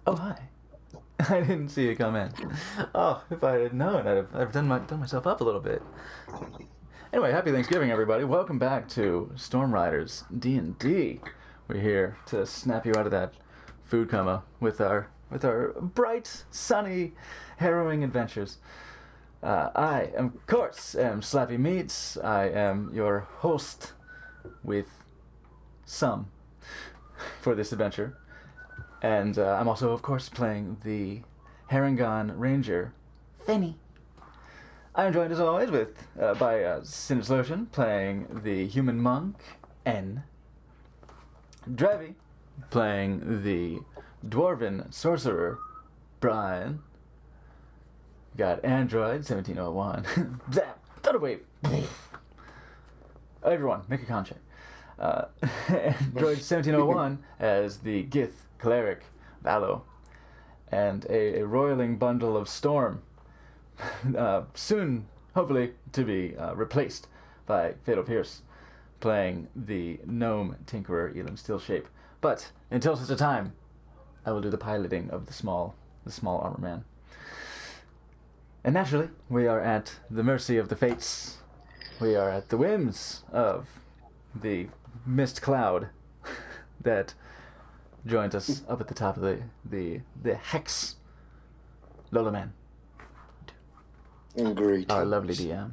Oh, hi. I didn't see you come in. Oh, if I had known, I'd have done myself up a little bit. Anyway, happy Thanksgiving, everybody. Welcome back to Storm Riders D&D. We're here to snap you out of that food coma with our bright, sunny, harrowing adventures. I am, of course, am Slappy Meats. I am your host with some for this adventure. And I'm also, of course, playing the Harengon Ranger, Finny. I am joined, as always, by Sinuslotion, playing the Human Monk, N. Drevy, playing the Dwarven Sorcerer, Brian. We got Android 1701. Thunderwave. Everyone, make a con check. Android 1701 as the Gith Cleric, Valo, and a roiling bundle of storm, soon, hopefully, to be replaced by Fatal Pierce, playing the Gnome Tinkerer, Elam Steelshape. But until such a time, I will do the piloting of the small armor man. And naturally, we are at the mercy of the fates. We are at the whims of the mist cloud that joins us up at the top of the Hex. Lola Man. Great. Our lovely DM.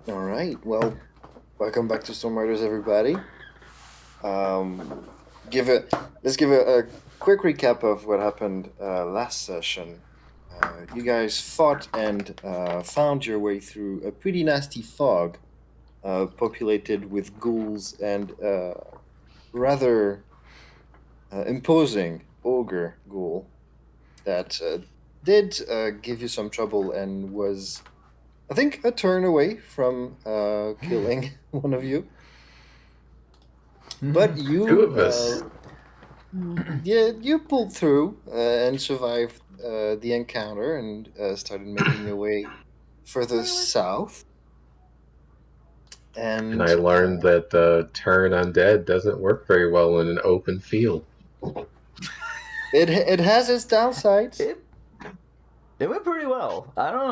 All right. Well, welcome back to Storm Riders, everybody. Let's give a quick recap of what happened last session. You guys fought and found your way through a pretty nasty fog, populated with ghouls and rather imposing ogre ghoul that did give you some trouble and was, I think, a turn away from killing one of you. But you, Two of us. You pulled through and survived the encounter and started making your way further south. And I learned that turn undead doesn't work very well in an open field. it has its downsides. It went pretty well. I don't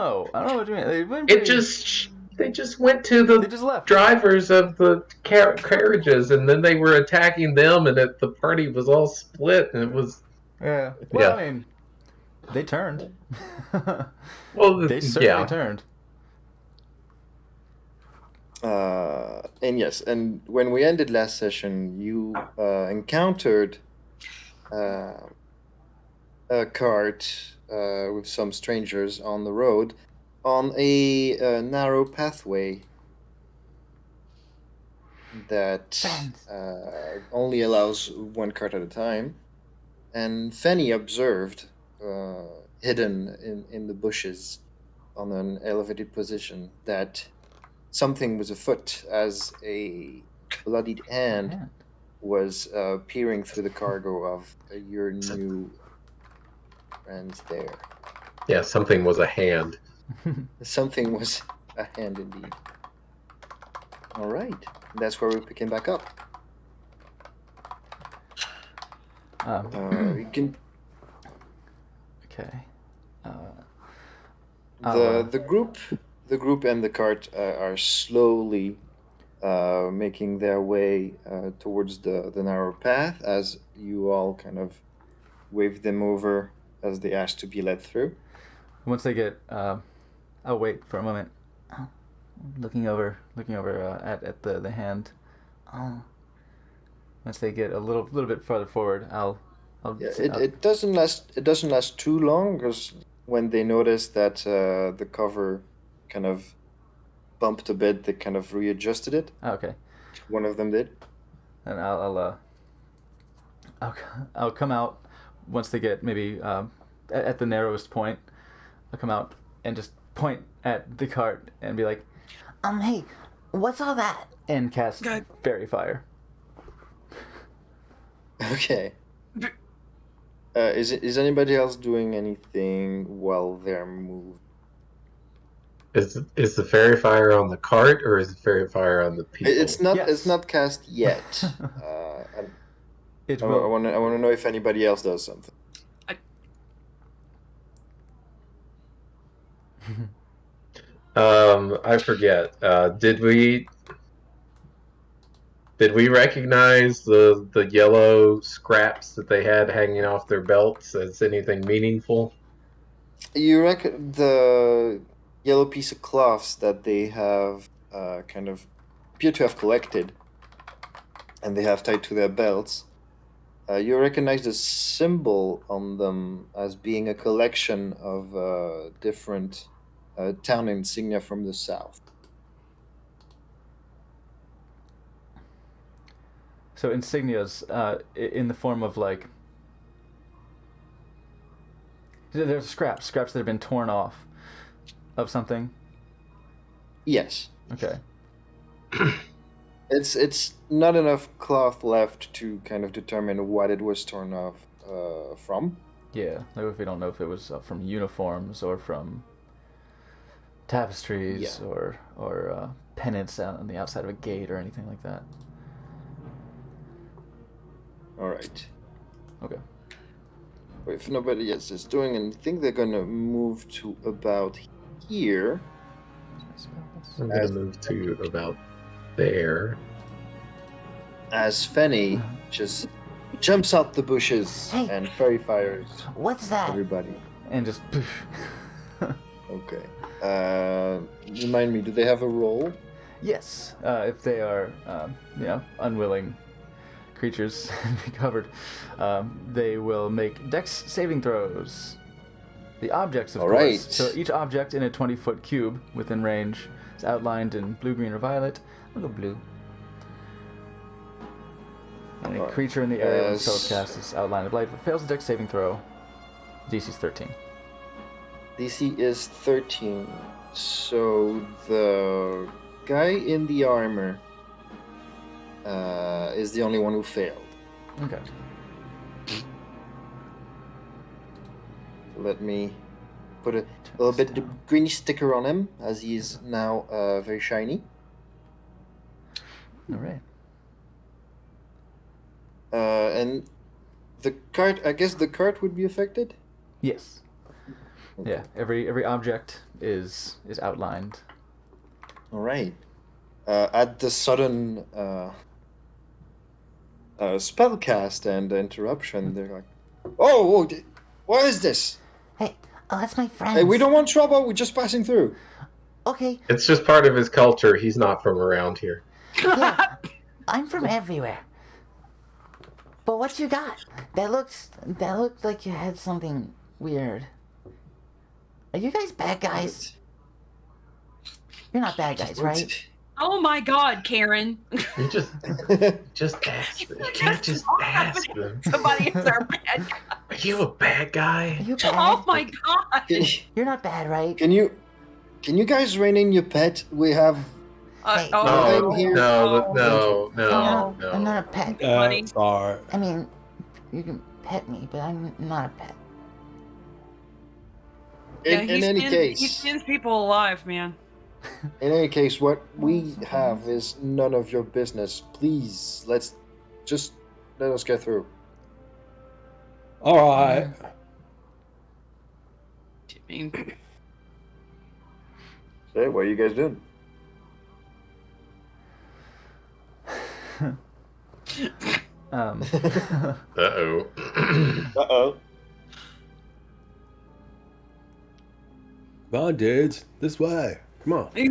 know what you mean. They just went to the They just left. drivers of the carriages, and then they were attacking them, and the party was all split, and it was... Yeah. Well, Yeah. I mean, they turned. Well, They certainly yeah. turned. And yes, and when we ended last session, you encountered a cart with some strangers on the road on a narrow pathway that only allows one cart at a time. And Fanny observed, hidden in the bushes on an elevated position, that something was afoot as a bloodied hand was peering through the cargo of your new friends there. Yeah, something was a hand. Something was a hand indeed. All right, that's where we're picking back up. You can. Okay. The group and the cart are slowly making their way towards the narrow path as you all kind of wave them over as they ask to be led through. Once they get, I'll wait for a moment. Looking over at the hand. Once they get a little bit farther forward, I'll it doesn't last too long, because when they notice that the cover kind of bumped a bit, they kind of readjusted it. Okay. One of them did. And I'll come out once they get maybe at the narrowest point. I'll come out and just point at the cart and be like, hey, what's all that? And cast Fairy Fire. Okay. Is anybody else doing anything while they're moving? Is the fairy fire on the cart, or is the fairy fire on the people? It's not. Yes. It's not cast yet. It I will. want to know if anybody else does something. I forget. Did we recognize the yellow scraps that they had hanging off their belts as anything meaningful? You reckon the yellow piece of cloths that they have kind of appear to have collected, and they have tied to their belts. You recognize the symbol on them as being a collection of different town insignia from the south. So insignias in the form of like. There's scraps that have been torn off of something. Yes. Okay. It's not enough cloth left to kind of determine what it was torn off from. Yeah, like if we don't know if it was from uniforms or from tapestries Yeah. or pennants out on the outside of a gate or anything like that. All right. Okay. If nobody else is doing anything, they're gonna move to about here. I'm going to move to about there. As Fenny just jumps out the bushes Hey. and fairy fires What's that? everybody. And just poof. Okay. Remind me, do they have a roll? Yes, if they are, unwilling creatures to be covered, they will make dex saving throws. The objects, of All course. right. So each object in a 20-foot cube within range is outlined in blue, green, or violet. I'll go blue. And a Alright. creature in the area when Yes. spells cast is outlined of light. If it fails a dex saving throw, DC's 13. DC is 13. So the guy in the armor is the only one who failed. Okay. Let me put a little bit of green sticker on him, as he is now very shiny. All right. And the cart, I guess the cart would be affected? Yes. Yeah. Every object is outlined. All right. At the sudden spell cast and interruption, they're like, "Oh, what is this? Hey, that's my friend. Hey, we don't want trouble. We're just passing through." Okay, It's just part of his culture. He's not from around here. yeah, I'm from everywhere. But what you got? That looked like you had something weird. Are you guys bad guys? You're not bad guys, right? Oh my God, Karen! You just ask them. You can't just ask them. Somebody is our bad guy. Are you a bad guy? Are you bad? Oh my God! You're not bad, right? Can you guys rein in your pet? We have Hey. No, I'm here. no. I'm not a pet. Buddy. Sorry. I mean, you can pet me, but I'm not a pet. Yeah, in any he case, skins people alive, man. in any case, what we have is none of your business. Please, let us get through. All right. I mean, Hey, what are you guys doing? Uh-oh. Uh-oh. Come on, dudes. This way. Come on. I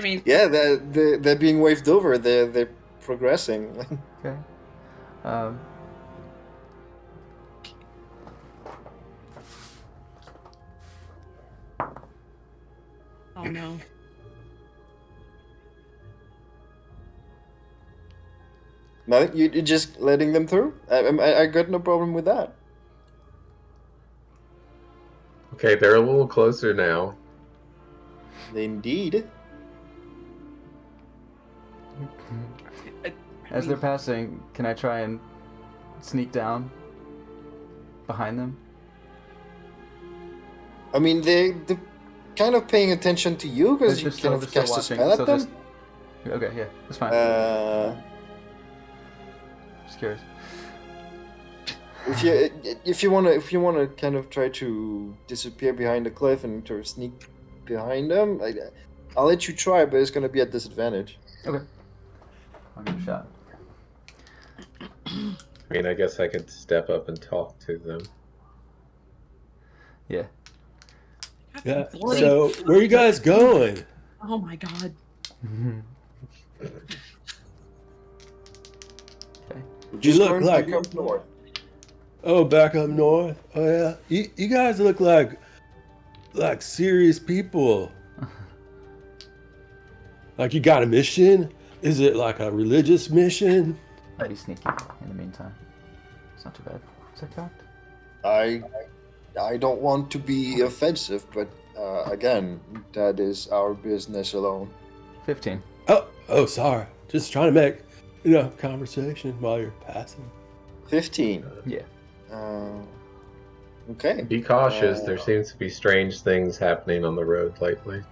mean, Yeah, they're being waved over. They're progressing. Okay. Um, oh no. No, you're just letting them through. I got no problem with that. Okay, they're a little closer now. Indeed. as they're passing, can I try and sneak down behind them? I mean, they're kind of paying attention to you because you They're kind of cast a watching, spell at so them. just- Okay, yeah, that's fine. curious. If you wanna kind of try to disappear behind the cliff and sort of sneak behind them, I'll let you try, but it's gonna be at disadvantage. Okay. I'll give it a shot. I mean, I guess I could step up and talk to them. Yeah. Yeah. Bloody- So where are you guys going? Oh my god. Just look going like- back up north. Oh, back up north. Oh yeah. You guys look like serious people. Like you got a mission? Is it like a religious mission? I'll be sneaky in the meantime. It's not too bad. Is that correct? I don't want to be offensive, but again, that is our business alone. 15. Oh, sorry. Just trying to make, conversation while you're passing. 15. Yeah. Okay. Be cautious. There seems to be strange things happening on the road lately.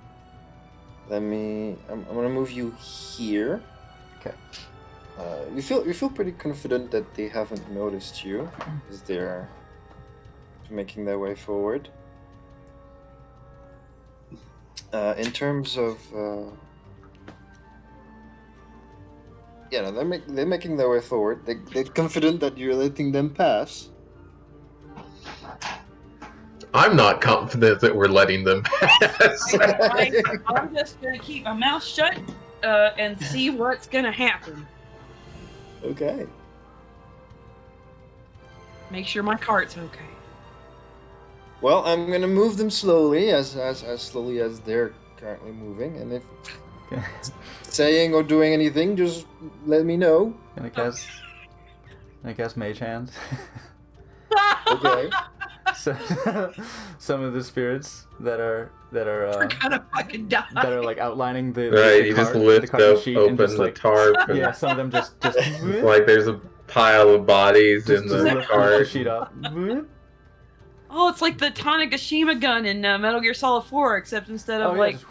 I'm gonna move you here. Okay. You feel pretty confident that they haven't noticed you, as they're making their way forward. In terms of, no, they're making their way forward. They're confident that you're letting them pass. I'm not confident that we're letting them pass. I'm just gonna keep my mouth shut and see what's gonna happen. Okay. Make sure my cart's okay. Well, I'm gonna move them slowly, as slowly as they're currently moving, and if Okay. saying or doing anything, just let me know. Can I cast Mage Hand? Okay. So, some of the spirits that are We're gonna fucking die. that are like outlining the Right, the you just card- lift the card up, sheet open and just the like tarp, and yeah, some of them just like there's a pile of bodies in just the lift the cart. sheet up. Oh, it's like the Tanegashima gun in Metal Gear Solid 4, except instead of like just-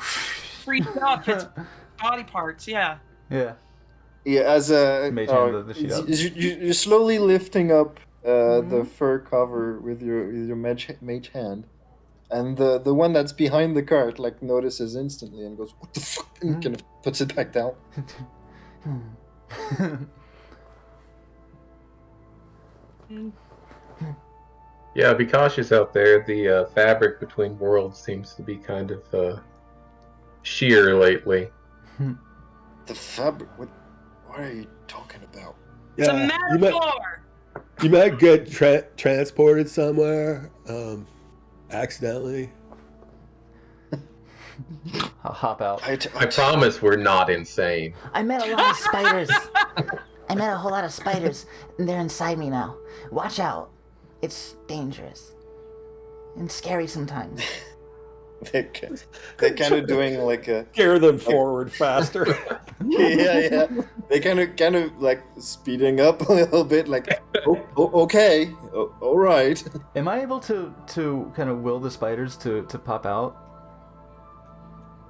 free stuff, it's body parts. Yeah. yeah. Yeah, as a Mage hand the sheet up. you're slowly lifting up the fur cover with your mage hand, and the one that's behind the cart like notices instantly and goes, "What the fuck?" and kind of puts it back down. Yeah, be cautious out there. The fabric between worlds seems to be kind of sheer lately. The fabric. What are you talking about? It's a you might, metaphor. you might get transported somewhere, accidentally. I'll hop out. I promise we're not insane. I met a lot of spiders. I met a whole lot of spiders, and they're inside me now. Watch out. It's dangerous. And scary sometimes. They're kind of doing like a Scare them forward faster. yeah. They kind of like speeding up a little bit, like okay, all right. Am I able to kind of will the spiders to pop out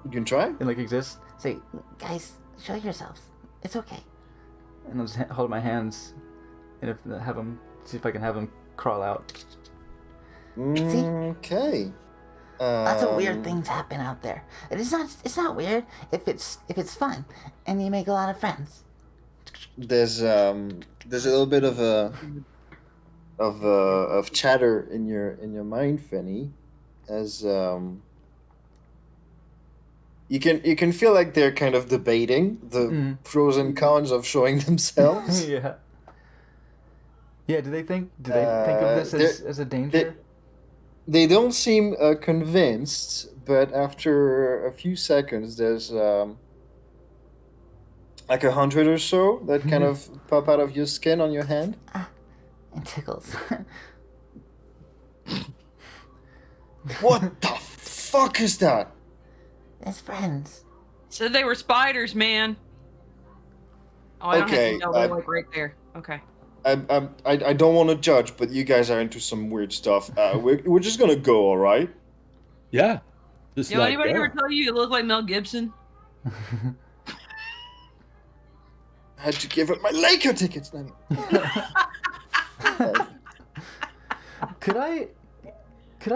You can try. and like exist? Say, guys, show yourselves. It's okay. And I'll just hold my hands and have them see if I can have them crawl out. Okay. Lots of weird things happen out there. It's not weird if it's fun and you make a lot of friends. There's a little bit of chatter in your mind, Fenny, as you can feel like they're kind of debating the pros and cons of showing themselves. Yeah. Yeah. Do they think of this as a danger? They don't seem convinced, but after a few seconds, there's like 100 or so that kind of pop out of your skin on your hand. It tickles. What the fuck is that? As friends. Said they were spiders, man. Oh, I don't Okay, have to know. They're like right there. Okay. I don't want to judge, but you guys are into some weird stuff. We're just gonna go, all right? Yeah. Just You know, like anybody that. ever tell you you look like Mel Gibson? I had to give up my Laker tickets. No. Could I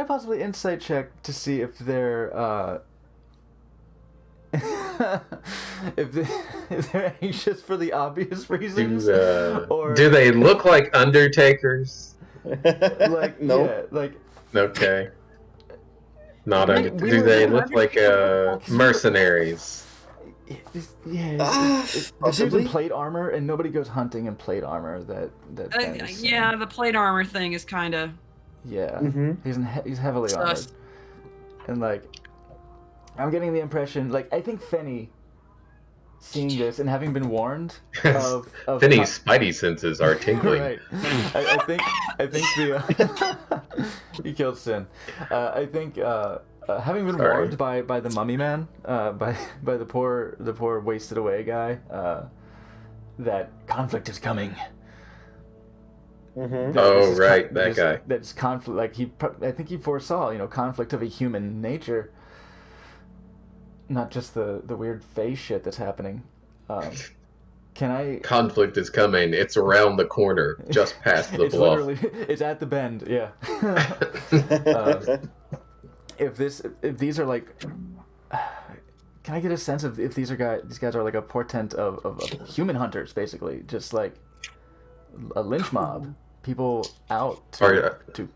possibly insight check to see if they're if they're anxious for the obvious reasons, or Do they look like Undertakers? like No. yeah, like Okay. Not We- under. we Do were they just look like mercenaries? the dude's Possibly. in plate armor, and nobody goes hunting in plate armor. That Benny's saying. Yeah, the plate armor thing is kind of. Yeah, Mhm. he's heavily armored, Sus. and like I'm getting the impression, like I think Fenny, seeing this and having been warned of Finney's spidey senses are tingling. right, I think the he killed Sin. I think having been Sorry. warned by the mummy man, by the poor wasted away guy, that conflict is coming. Mm-hmm. Oh, right, that guy. That's conflict. Like I think he foresaw, conflict of a human nature, not just the weird phase shit that's happening. Can I? Conflict is coming. It's around the corner, just past the It's bluff. literally it's at the bend. Yeah. If these are like, can I get a sense of if these guys are like a portent of human hunters, basically, just like a lynch mob, people out to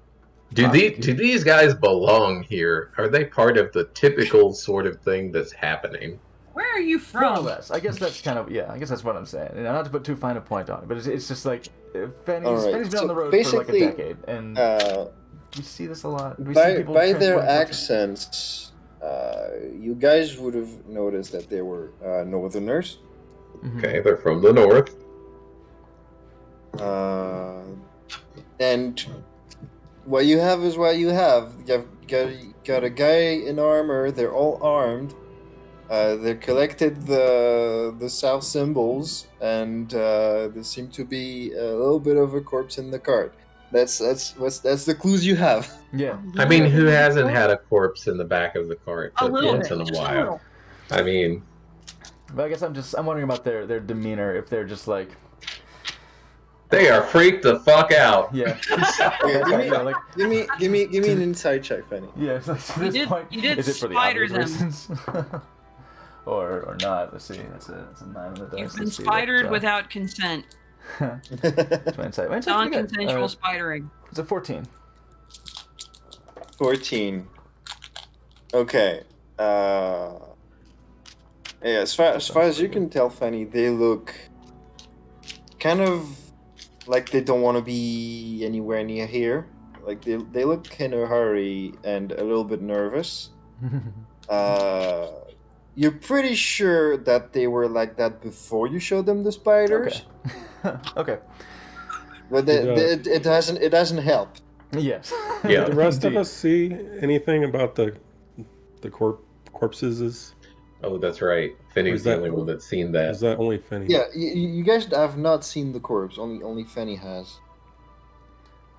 Do these guys belong here? Are they part of the typical sort of thing that's happening? Where are you more or from? less. I guess that's kind of I guess that's what I'm saying. And not to put too fine a point on it, but it's just like Fanny's All right, been so on the road for like a basically, decade, and we see this a lot. We see by people by their transporting- accents, you guys would have noticed that they were Northerners. Mhm. Okay, they're from the north. And what you have is what you have. You've got a guy in armor. They're all armed. They collected the South symbols, and there seemed to be a little bit of a corpse in the cart. That's the clues you have. Yeah. I mean, who hasn't had a corpse in the back of the cart A little once bit. in a Just a while? little. I mean, But I guess I'm wondering about their demeanor, if they're just like, they are freaked the fuck out. yeah, Okay, like, give me an inside check, Fanny. yeah. It's like, to this point, you did is it for the spider obvious them. reasons, or not? Let's see. That's a 9 on the dice. You've been Let's see spidered what, without consent. That's my insight. My insight's pretty good. Non-consensual spidering. It's a 14. 14. Okay. Yeah, as far as you can tell, Fanny, they look kind of like they don't want to be anywhere near here. Like they look in a hurry and a little bit nervous. You're pretty sure that they were like that before you showed them the spiders, Okay. but it doesn't help. Yes. Yeah. Did the rest of Indeed. us see anything about the corpses? Oh, that's right. Finney's Is the that- only one that's seen Is that. that only Finney? Yeah, you guys have not seen the corpse. Only Fanny has.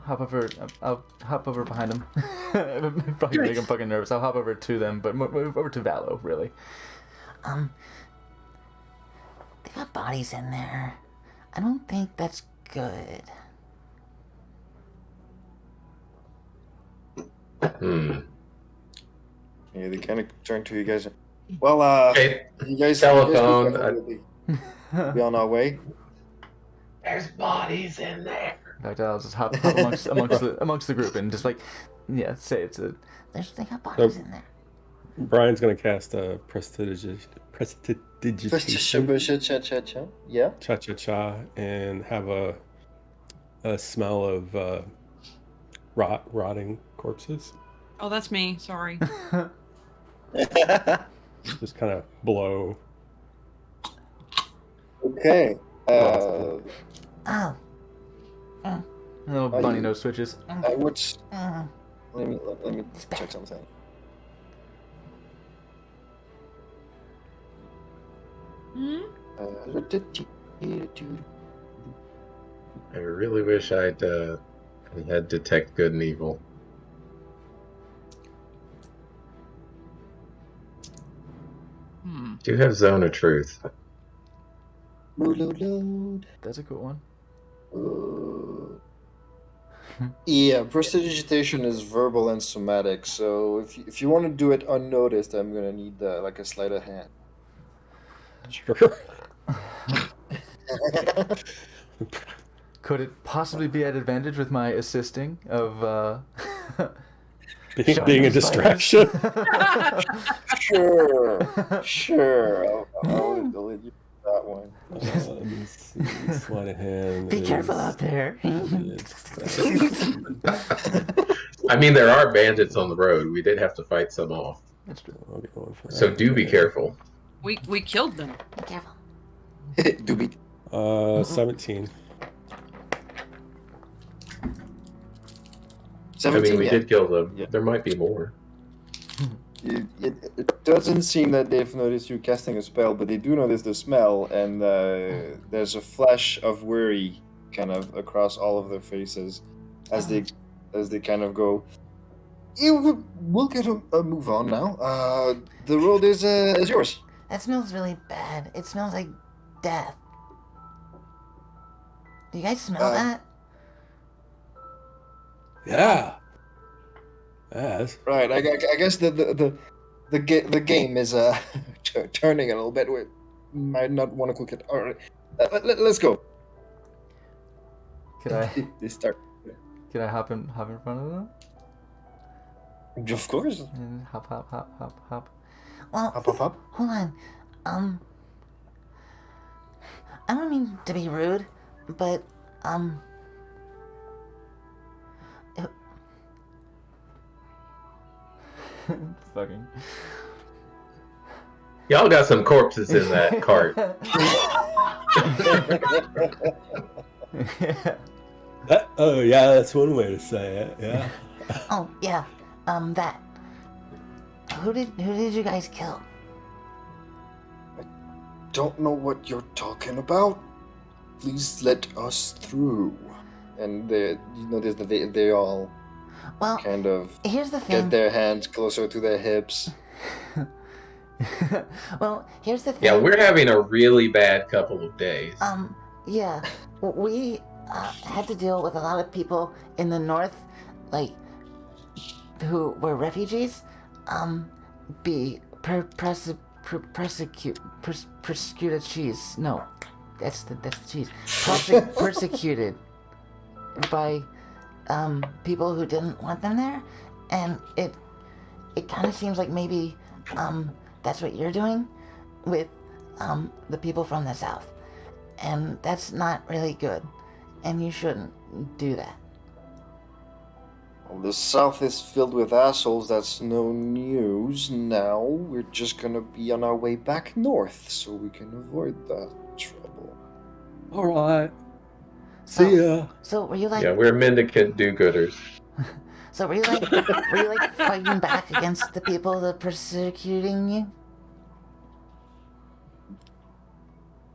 I'll hop over behind him. Probably make him fucking nervous. I'll hop over to them, but move over to Valo, really. They got bodies in there. I don't think that's good. Hmm. Yeah, they kind of turn to you guys. Well, Hey, you guys. telephone, We'll be on our way. there's bodies in there. In fact, I'll just hop amongst the group and just like, yeah, say it's a. They got bodies So- in there. Brian's gonna cast a prestidigitation, Yeah. cha-cha-cha, and have a smell of rotting corpses. Oh, that's me. Sorry. Just kind of blow. Okay. Oh. Little Are bunny you- nose switches. I would. Uh, Let me check something. Hmm? I really wish I'd had detect good and evil. Hmm. Do you have zone of truth? Load. That's a cool one. Yeah, prestidigitation is verbal and somatic. So if you want to do it unnoticed, I'm gonna need like a sleight of hand. Sure. Could it possibly be at advantage with my assisting of Being a distraction. Sure. I'll let you do that one. Let me see. Sleight of hand. Be is- careful out there. I mean, there are bandits on the road. We did have to fight some off. That's true. I'll be going for So that. do be careful. We killed them. Be careful. Doobie. 17. 17, I mean, we yeah. did kill them. Yeah. There might be more. It doesn't seem that they've noticed you casting a spell, but they do notice the smell, and there's a flash of worry kind of across all of their faces as they kind of go. We'll get a move on now. The road is yours. That smells really bad. It smells like death. Do you guys smell that? Yeah. Yes. Right. I guess the game is turning a little bit. We might not want to cook it. All right. Let's go. Could I They start. could I hop in front of them? Of course. And hop. Well, Hop, hop, hop. hold on. I don't mean to be rude, but Fucking. Y'all got some corpses in that cart. Oh yeah, that's one way to say it. Yeah. oh yeah, that. Who did you guys kill? Don't know what you're talking about. Please let us through. And you notice that they all Well, kind of here's the get thing. their hands closer to their hips. Well, here's the thing. Yeah, we're having a really bad couple of days. Yeah, we had to deal with a lot of people in the north, like, who were refugees, persecuted cheese. No, that's the cheese. Persecuted by, people who didn't want them there, and it kind of seems like maybe, that's what you're doing with, the people from the south. And that's not really good. And you shouldn't do that. Well, the South is filled with assholes. That's no news. Now we're just gonna be on our way back north so we can avoid that trouble. All right. See ya. So were you like Yeah, we're mendicant do-gooders. were you like fighting back against the people that persecuting you?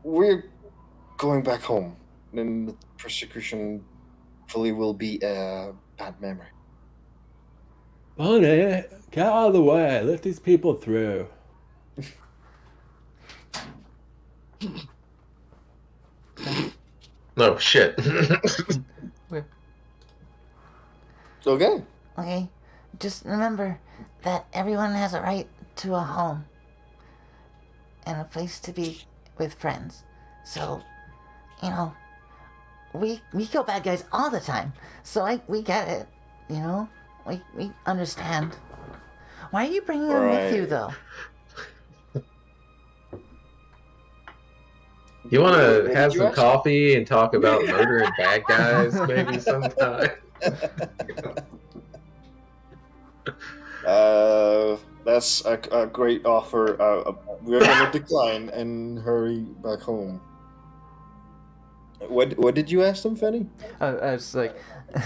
We're going back home, and the persecution hopefully will be a bad memory. Bonnie, get out of the way. Let these people through. Oh, shit. Okay. Okay? Just remember that everyone has a right to a home. And a place to be with friends. So, you know, we kill bad guys all the time. So we get it, you know? We understand. Why are you bringing them with you, Right. though? You want What to did have you some ask? coffee and talk about murdering bad guys maybe sometime? That's a great offer. We're gonna decline and hurry back home. What did you ask them, Fanny? I was like,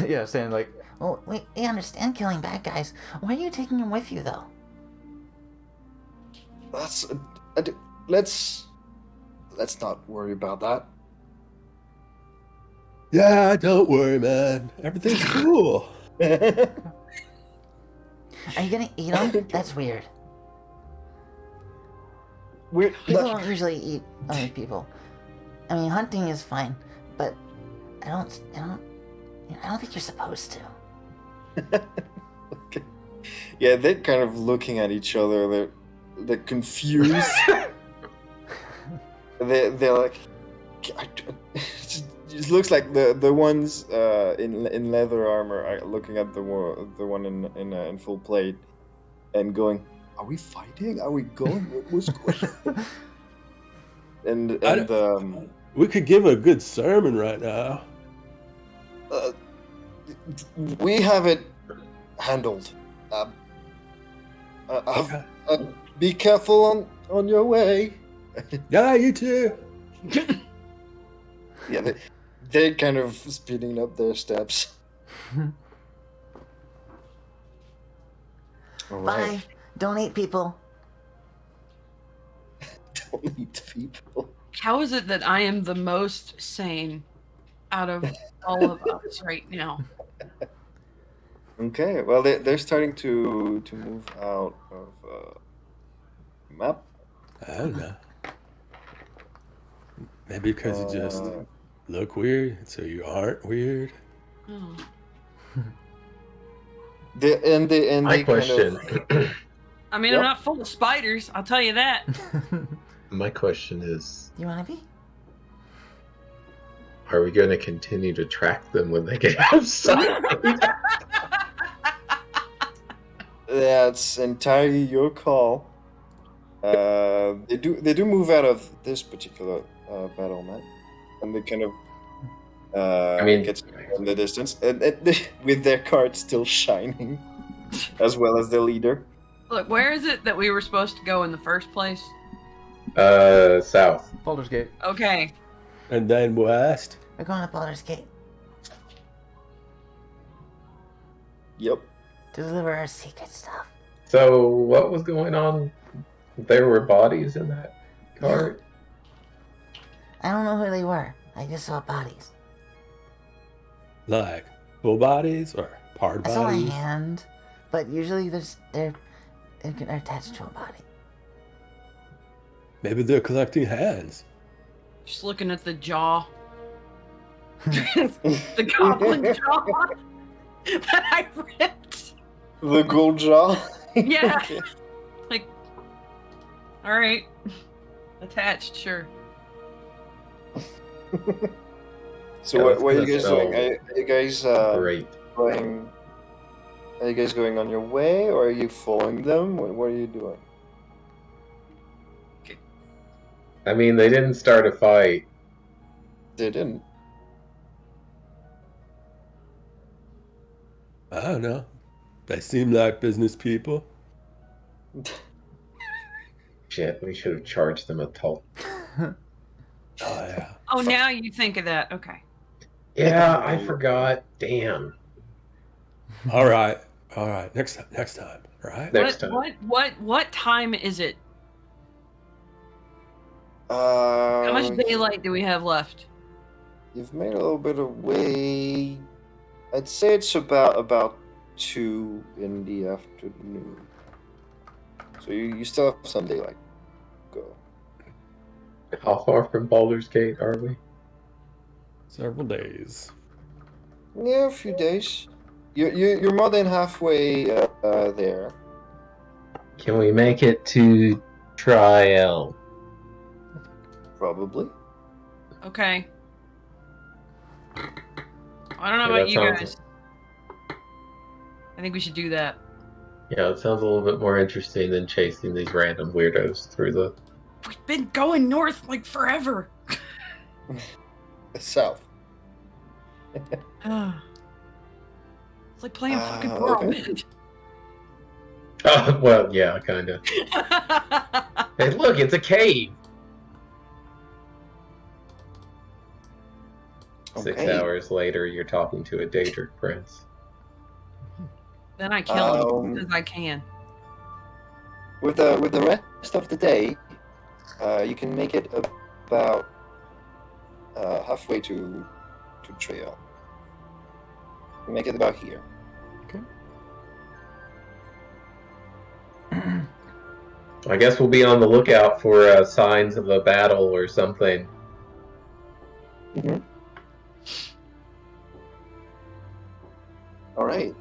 yeah, saying like, Well, we understand killing bad guys. Why are you taking them with you, though? Let's not worry about that. Yeah, don't worry, man. Everything's cool. Are you gonna eat them? That's weird. We're People don't usually eat other people. I mean, hunting is fine, but I don't think you're supposed to. Okay. Yeah, they're kind of looking at each other. They're confused. they're like, it looks like the ones in leather armor are looking at the one in full plate and going, "Are we fighting? Are we going? What's going on?" And we could give a good sermon right now. we have it handled. Okay. Be careful on your way. Yeah, you too. Yeah, they're kind of speeding up their steps. All Bye. right. Don't eat people. Don't eat people. How is it that I am the most sane out of all of us right now? Okay, well they're starting to move out of map. I don't know. Maybe because you just Uh, look weird, so you aren't weird. Oh. They My kind question. of I mean, Yep. I'm not full of spiders, I'll tell you that. My question is, You wanna be? are we going to continue to track them when they get outside? That's entirely your call. They do move out of this particular battle map, and they kind of I mean- get in the distance, and with their cards still shining, as well as the leader. Look, where is it that we were supposed to go in the first place? South. Baldur's Gate. Okay. And then west. We're going to Baldur's Gate Yep. to deliver our secret stuff. So, what was going on? There were bodies in that cart? I don't know who they were. I just saw bodies. Like full bodies or part I saw a bodies? hand, but usually they're attached to a body. Maybe they're collecting hands. Just looking at the jaw. The goblin jaw that I ripped. The gold jaw. Yeah. Okay. Like, all right. Attached, sure. So Yeah, what are you that's guys gonna doing? Are you guys Great. going? Are you guys going on your way, or are you following them? What are you doing? I mean, they didn't start a fight. They didn't. I don't know. They seem like business people. Shit, we should have charged them a toll. Oh, yeah. Oh, now you think of that. Okay. Yeah, I forgot. Damn. All right. All right. Next time. All right. Next time. What time is it? How much daylight do we have left? You've made a little bit of way. I'd say it's about 2 in the afternoon. So you still have some daylight. Go. How far from Baldur's Gate are we? Several days. Yeah, a few days. You're more than halfway there. Can we make it to Triel? Probably. Okay. I don't know Yeah, about that you sounds- guys. I think we should do that. Yeah, it sounds a little bit more interesting than chasing these random weirdos through the... We've been going north like forever. South. It's like playing fucking okay. Whirlwind. well, yeah, kind of. Hey, look, it's a cave! 6 Okay. hours later, you're talking to a Daedric prince. Then I kill him Um, because I can. With the rest of the day, you can make it about halfway to trail. You make it about here. I guess we'll be on the lookout for signs of a battle or something. Mhm. All right.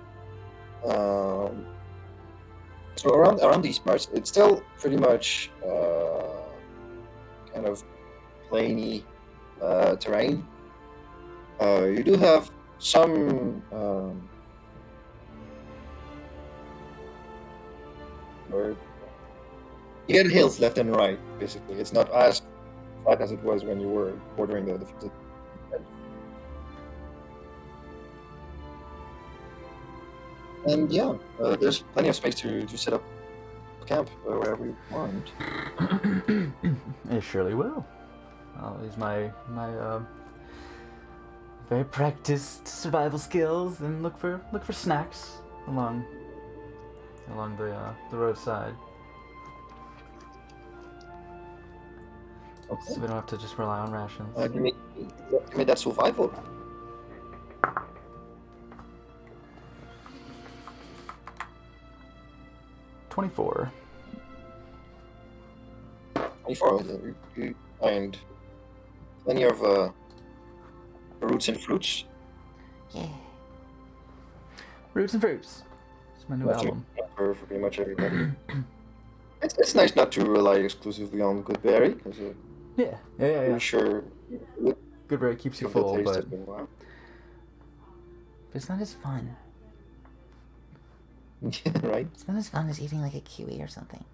So around these parts, it's still pretty much kind of plainy terrain. You do have some where you get hills left and right. Basically, it's not as flat as it was when you were bordering the and yeah, there's plenty of space to set up camp wherever you want. It surely will. I'll use my very practiced survival skills and look for snacks along the roadside, Okay. so we don't have to just rely on rations. Give me that survival. $24. 24. You find plenty of roots and fruits. Yeah. Roots and Fruits. It's my new That's album. for pretty much everybody. It's nice not to rely exclusively on Goodberry, because Yeah. I'm sure Goodberry keeps you give the full, taste but of it. Wow. It's not as fun. Right? It's not as fun as eating like a kiwi or something.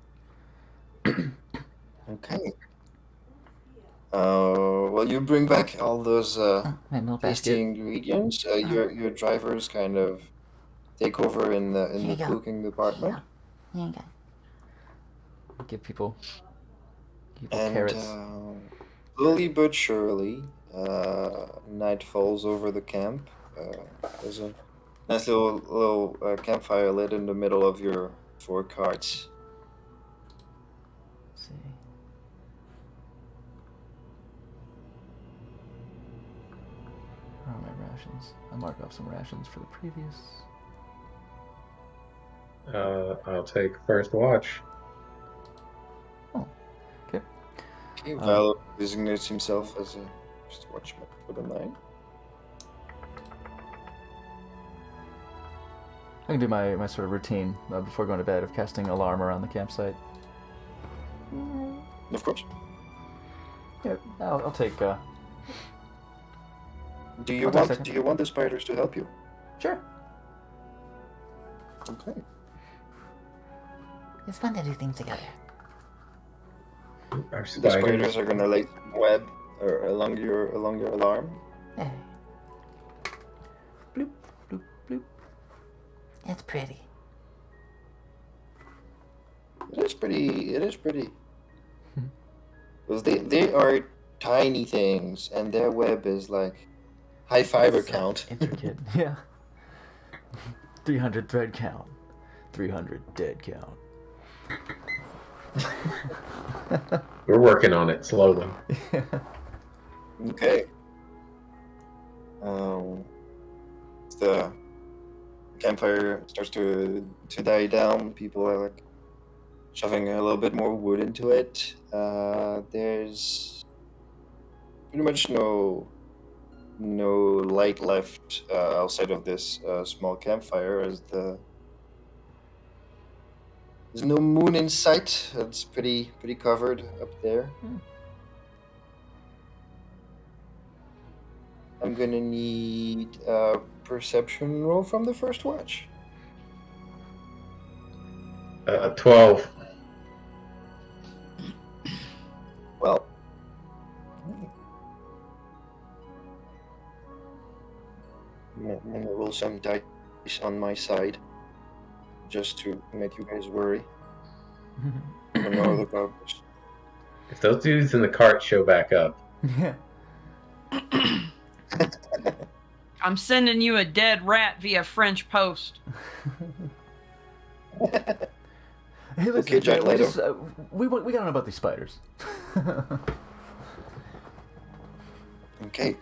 Okay. Well, you bring back all those My milk tasty basket. ingredients. Your drivers kind of take over in Here the you go. cooking department, Here you go. give people and carrots. slowly but surely, night falls over the camp. There's a nice little campfire lit in the middle of your 4 carts. Let's see. Where are my rations? I'll mark off some rations for the previous. I'll take first watch. Okay, Valo designates himself as a just watchman for the night. I can do my sort of routine before going to bed of casting alarm around the campsite. Of course. Yeah, I'll take. Do you Hold on a want second. do you want the spiders to help you? Sure. Okay. It's fun to do things together. Our The spiders. spiders are gonna lay some web along your alarm. Hey, Bloop, bloop, bloop. it's pretty. It is pretty. Because they are tiny things, and their web is like high fiber count. Intricate. Yeah. 300 thread count. 300 dead count. We're working on it slowly. Okay. The campfire starts to die down. People are like shoving a little bit more wood into it. There's pretty much no light left outside of this small campfire, as there's no moon in sight. It's pretty covered up there. I'm gonna need a perception roll from the first watch. 12. Well, I'm gonna roll some dice on my side, just to make you guys worry. For no other purpose. If those dudes in the cart show back up, Yeah. I'm sending you a dead rat via French post. Hey, listen, Okay, Jack, we, later. just, we gotta know about these spiders. Okay.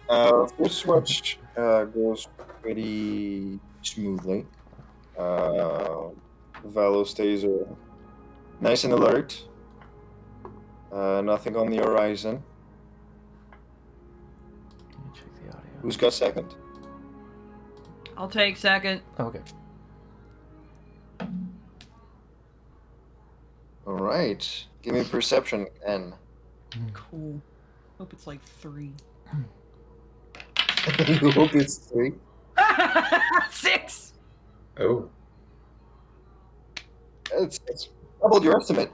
First watch goes pretty smoothly. Valo stays nice and alert. Nothing on the horizon. Who's got second? I'll take second. Okay. All right. Give me perception, N. Cool. Hope it's like 3. You hope it's 3. 6. Oh. It's double your estimate.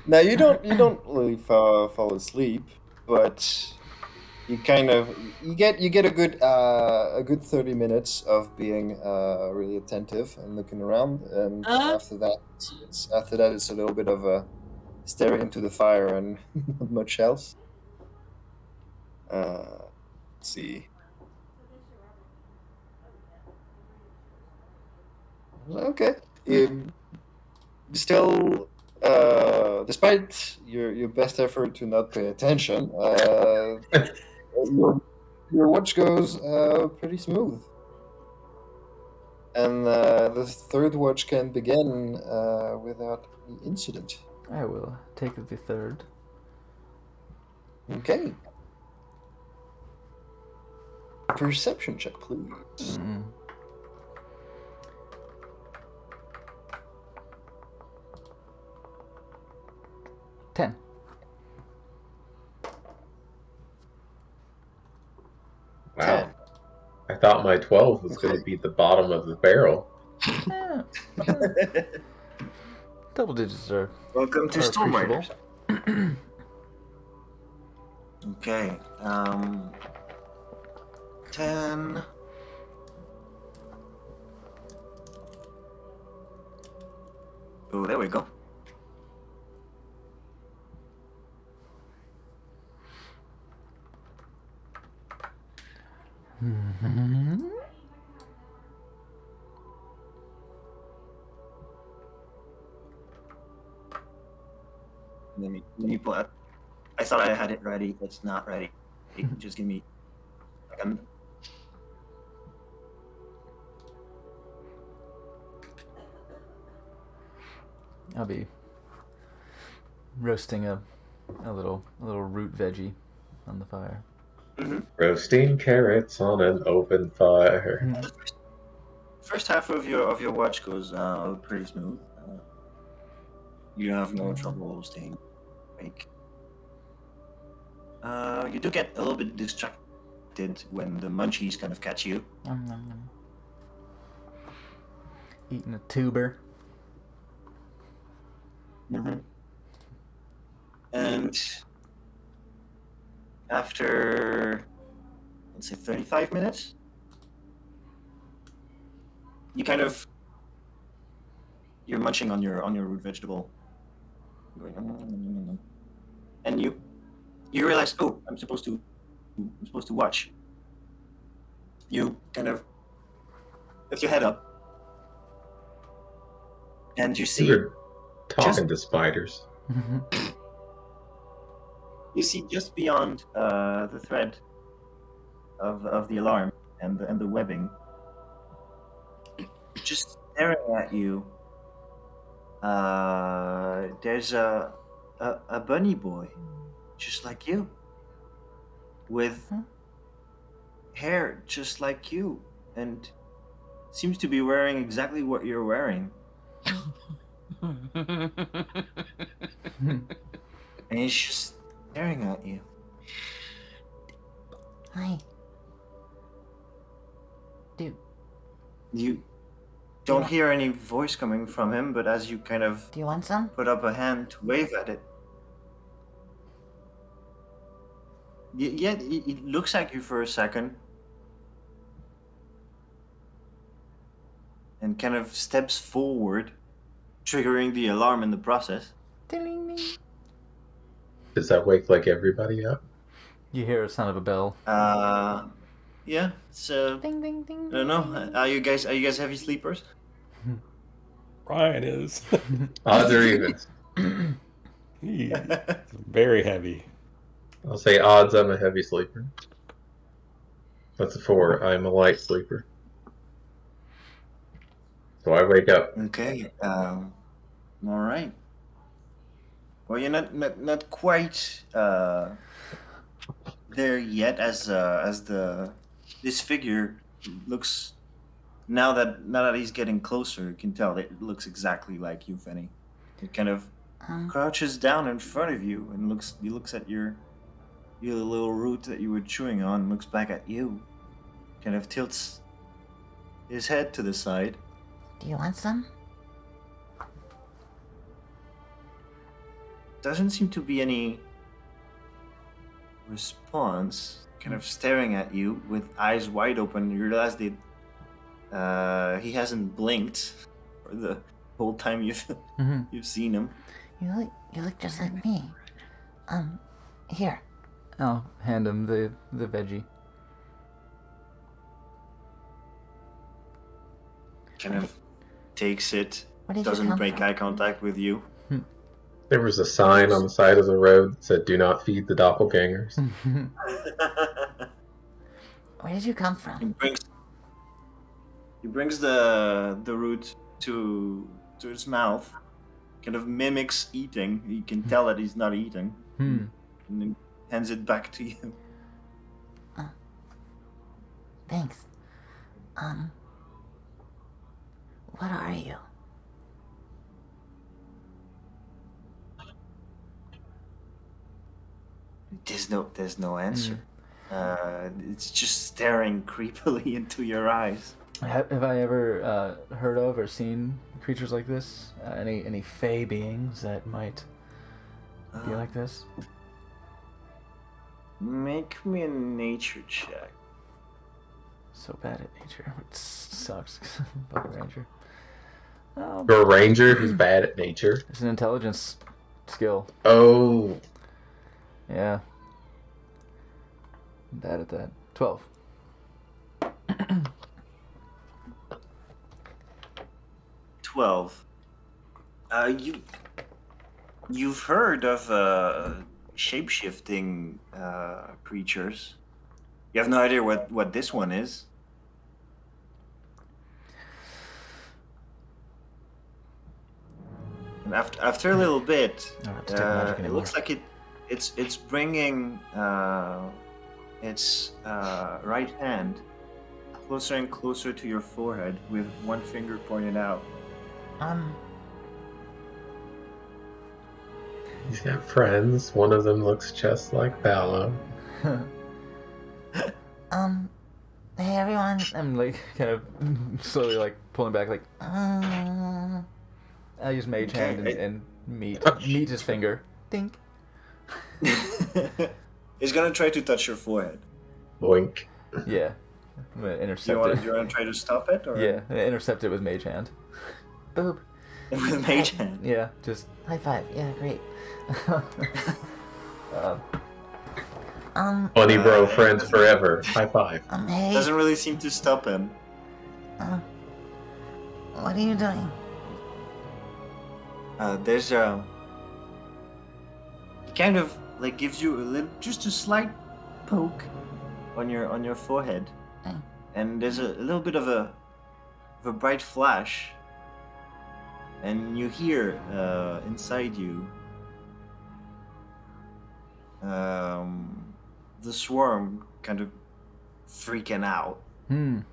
Now you don't really fall asleep, but you get a good 30 minutes of being really attentive and looking around, and after that it's a little bit of a staring into the fire and not much else. Let's see. Okay. Still, despite your best effort to not pay attention, your watch goes pretty smooth. And the third watch can begin without any incident. I will take the third. Okay. Perception check, please. Mm. Ten. Wow. 10. I thought my 12 was going to be the bottom of the barrel. Yeah. Double digits are Welcome to are Storm appreciable. Riders. Okay. 10. Oh, there we go. Mhm. Let me pull out. I thought I had it ready. It's not ready. Just give me a second. I'll be roasting a little root veggie on the fire. Roasting carrots on an open fire. First half of your watch goes pretty smooth. You have no trouble staying awake. You do get a little bit distracted when the munchies kind of catch you. Eating a tuber. And after, let's say, 35 minutes, you're munching on your root vegetable, going, and you realize, oh, I'm supposed to watch. You kind of lift your head up, and you see. You're talking to spiders. You see just beyond the thread of the alarm and the webbing, just staring at you. There's a bunny boy, just like you, with hair just like you, and seems to be wearing exactly what you're wearing. And he's just staring at you. Hi. Dude, You don't hear any voice coming from him, but as you kind of do you want some? put up a hand to wave at it, it looks at you for a second and kind of steps forward, triggering the alarm in the process. Ding, ding. Does that wake like everybody up? You hear a sound of a bell. Yeah, so Ding, ding, ding. I don't know. Are you guys heavy sleepers? Ryan is. Odds or evens? He's very heavy. I'll say odds I'm a heavy sleeper. That's a 4. I'm a light sleeper. So I wake up. Okay. All right. Well, you're not quite there yet, as this figure looks. Now that he's getting closer, you can tell it looks exactly like you, Fenny. It kind of crouches down in front of you and looks at your little root that you were chewing on, and looks back at you. Kind of tilts his head to the side. Do you want some? Doesn't seem to be any response. Kind of staring at you with eyes wide open. You realize that he hasn't blinked for the whole time you've seen him. You look just like me. Here. I'll hand him the veggie. Kind of takes it. Where did you Doesn't come make from? eye contact with you. There was a sign on the side of the road that said, "Do not feed the doppelgangers." Where did you come from? He brings the root to his mouth. Kind of mimics eating. You can tell that he's not eating. And then hands it back to you. Thanks. What are you? There's no answer. It's just staring creepily into your eyes. Have I ever heard of or seen creatures like this? Any fey beings that might be like this? Make me a nature check. So bad at nature. It sucks. Fucking ranger. You're a ranger who's bad at nature. It's an intelligence skill. Oh, Yeah. I'm bad at that. 12. 12. You've heard of shape-shifting creatures. You have no idea what this one is. And after a little bit, I don't have to take magic it anymore. looks like it's bringing its right hand closer and closer to your forehead with one finger pointed out. he's got friends. One of them looks just like Paolo. Hey everyone. I'm like kind of slowly like pulling back like I use mage hand and meet his finger. Dink. It's gonna try to touch your forehead. Boink. Yeah. I'm gonna Do intercept you want it. to try to stop it, or Yeah, intercept it with mage hand. Boop. with mage hand? Yeah, just High five. Yeah, great. Funny bro, friends forever. High five. Hey. Doesn't really seem to stop him. What are you doing? There's he kind of like gives you just a slight poke on your forehead, and there's a little bit of a bright flash, and you hear inside you the swarm kind of freaking out. You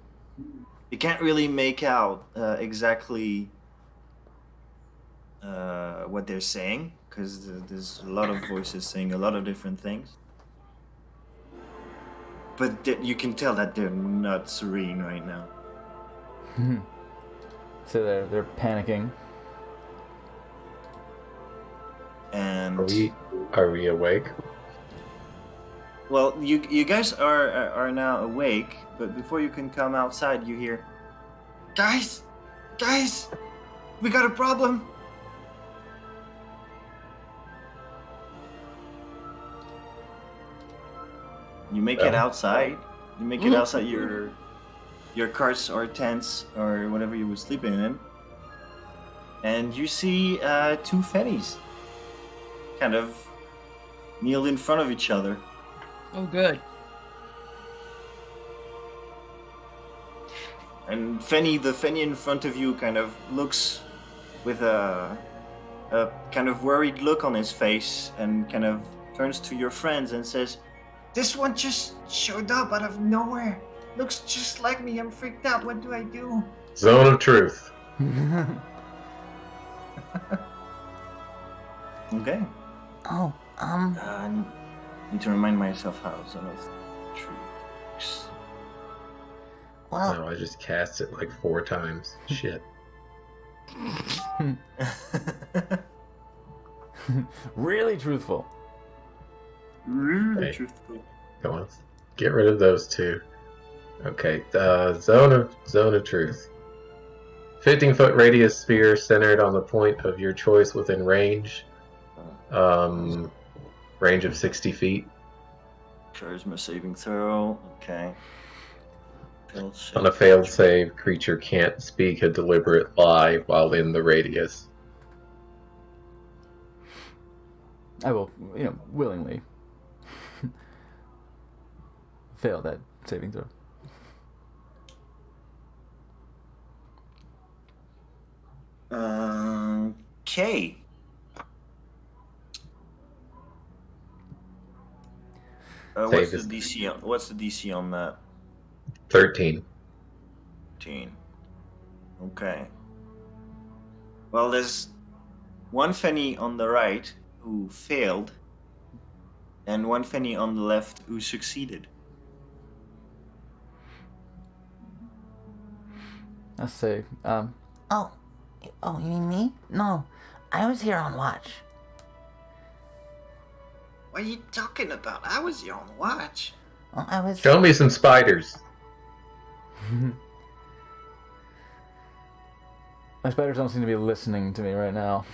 can't really make out exactly what they're saying, because there's a lot of voices saying a lot of different things. But you can tell that they're not serene right now. so they're panicking. And Are we awake? well, you guys are now awake, but before you can come outside, you hear, guys, we got a problem. You make it outside. You make it outside your carts or tents or whatever you were sleeping in, and you see two Fennies kind of kneeled in front of each other. Oh, good. And the Fenny in front of you kind of looks with a a kind of worried look on his face and kind of turns to your friends and says, "This one just showed up out of nowhere. Looks just like me. I'm freaked out. What do I do?" Zone of truth. Okay. Oh, I need to remind myself how Zone of Truth works. well, No, I just cast it like 4 times. Shit. Really truthful. Really Hey. truthful. Come on. Get rid of those 2. Okay. Zone of truth. 15-foot radius sphere centered on the point of your choice within range. Range of 60 feet. Charisma saving throw. Okay. On a failed save, creature can't speak a deliberate lie while in the radius. I will, willingly fail that saving throw. Okay. What's the Save DC on? What's the DC on that? 13. 13. Okay. Well, there's one Fenny on the right who failed, and one Fenny on the left who succeeded. I'll say, oh, you mean me? No, I was here on watch. What are you talking about? I was here on watch. Well, I was. Show me some spiders. my spiders don't seem to be listening to me right now,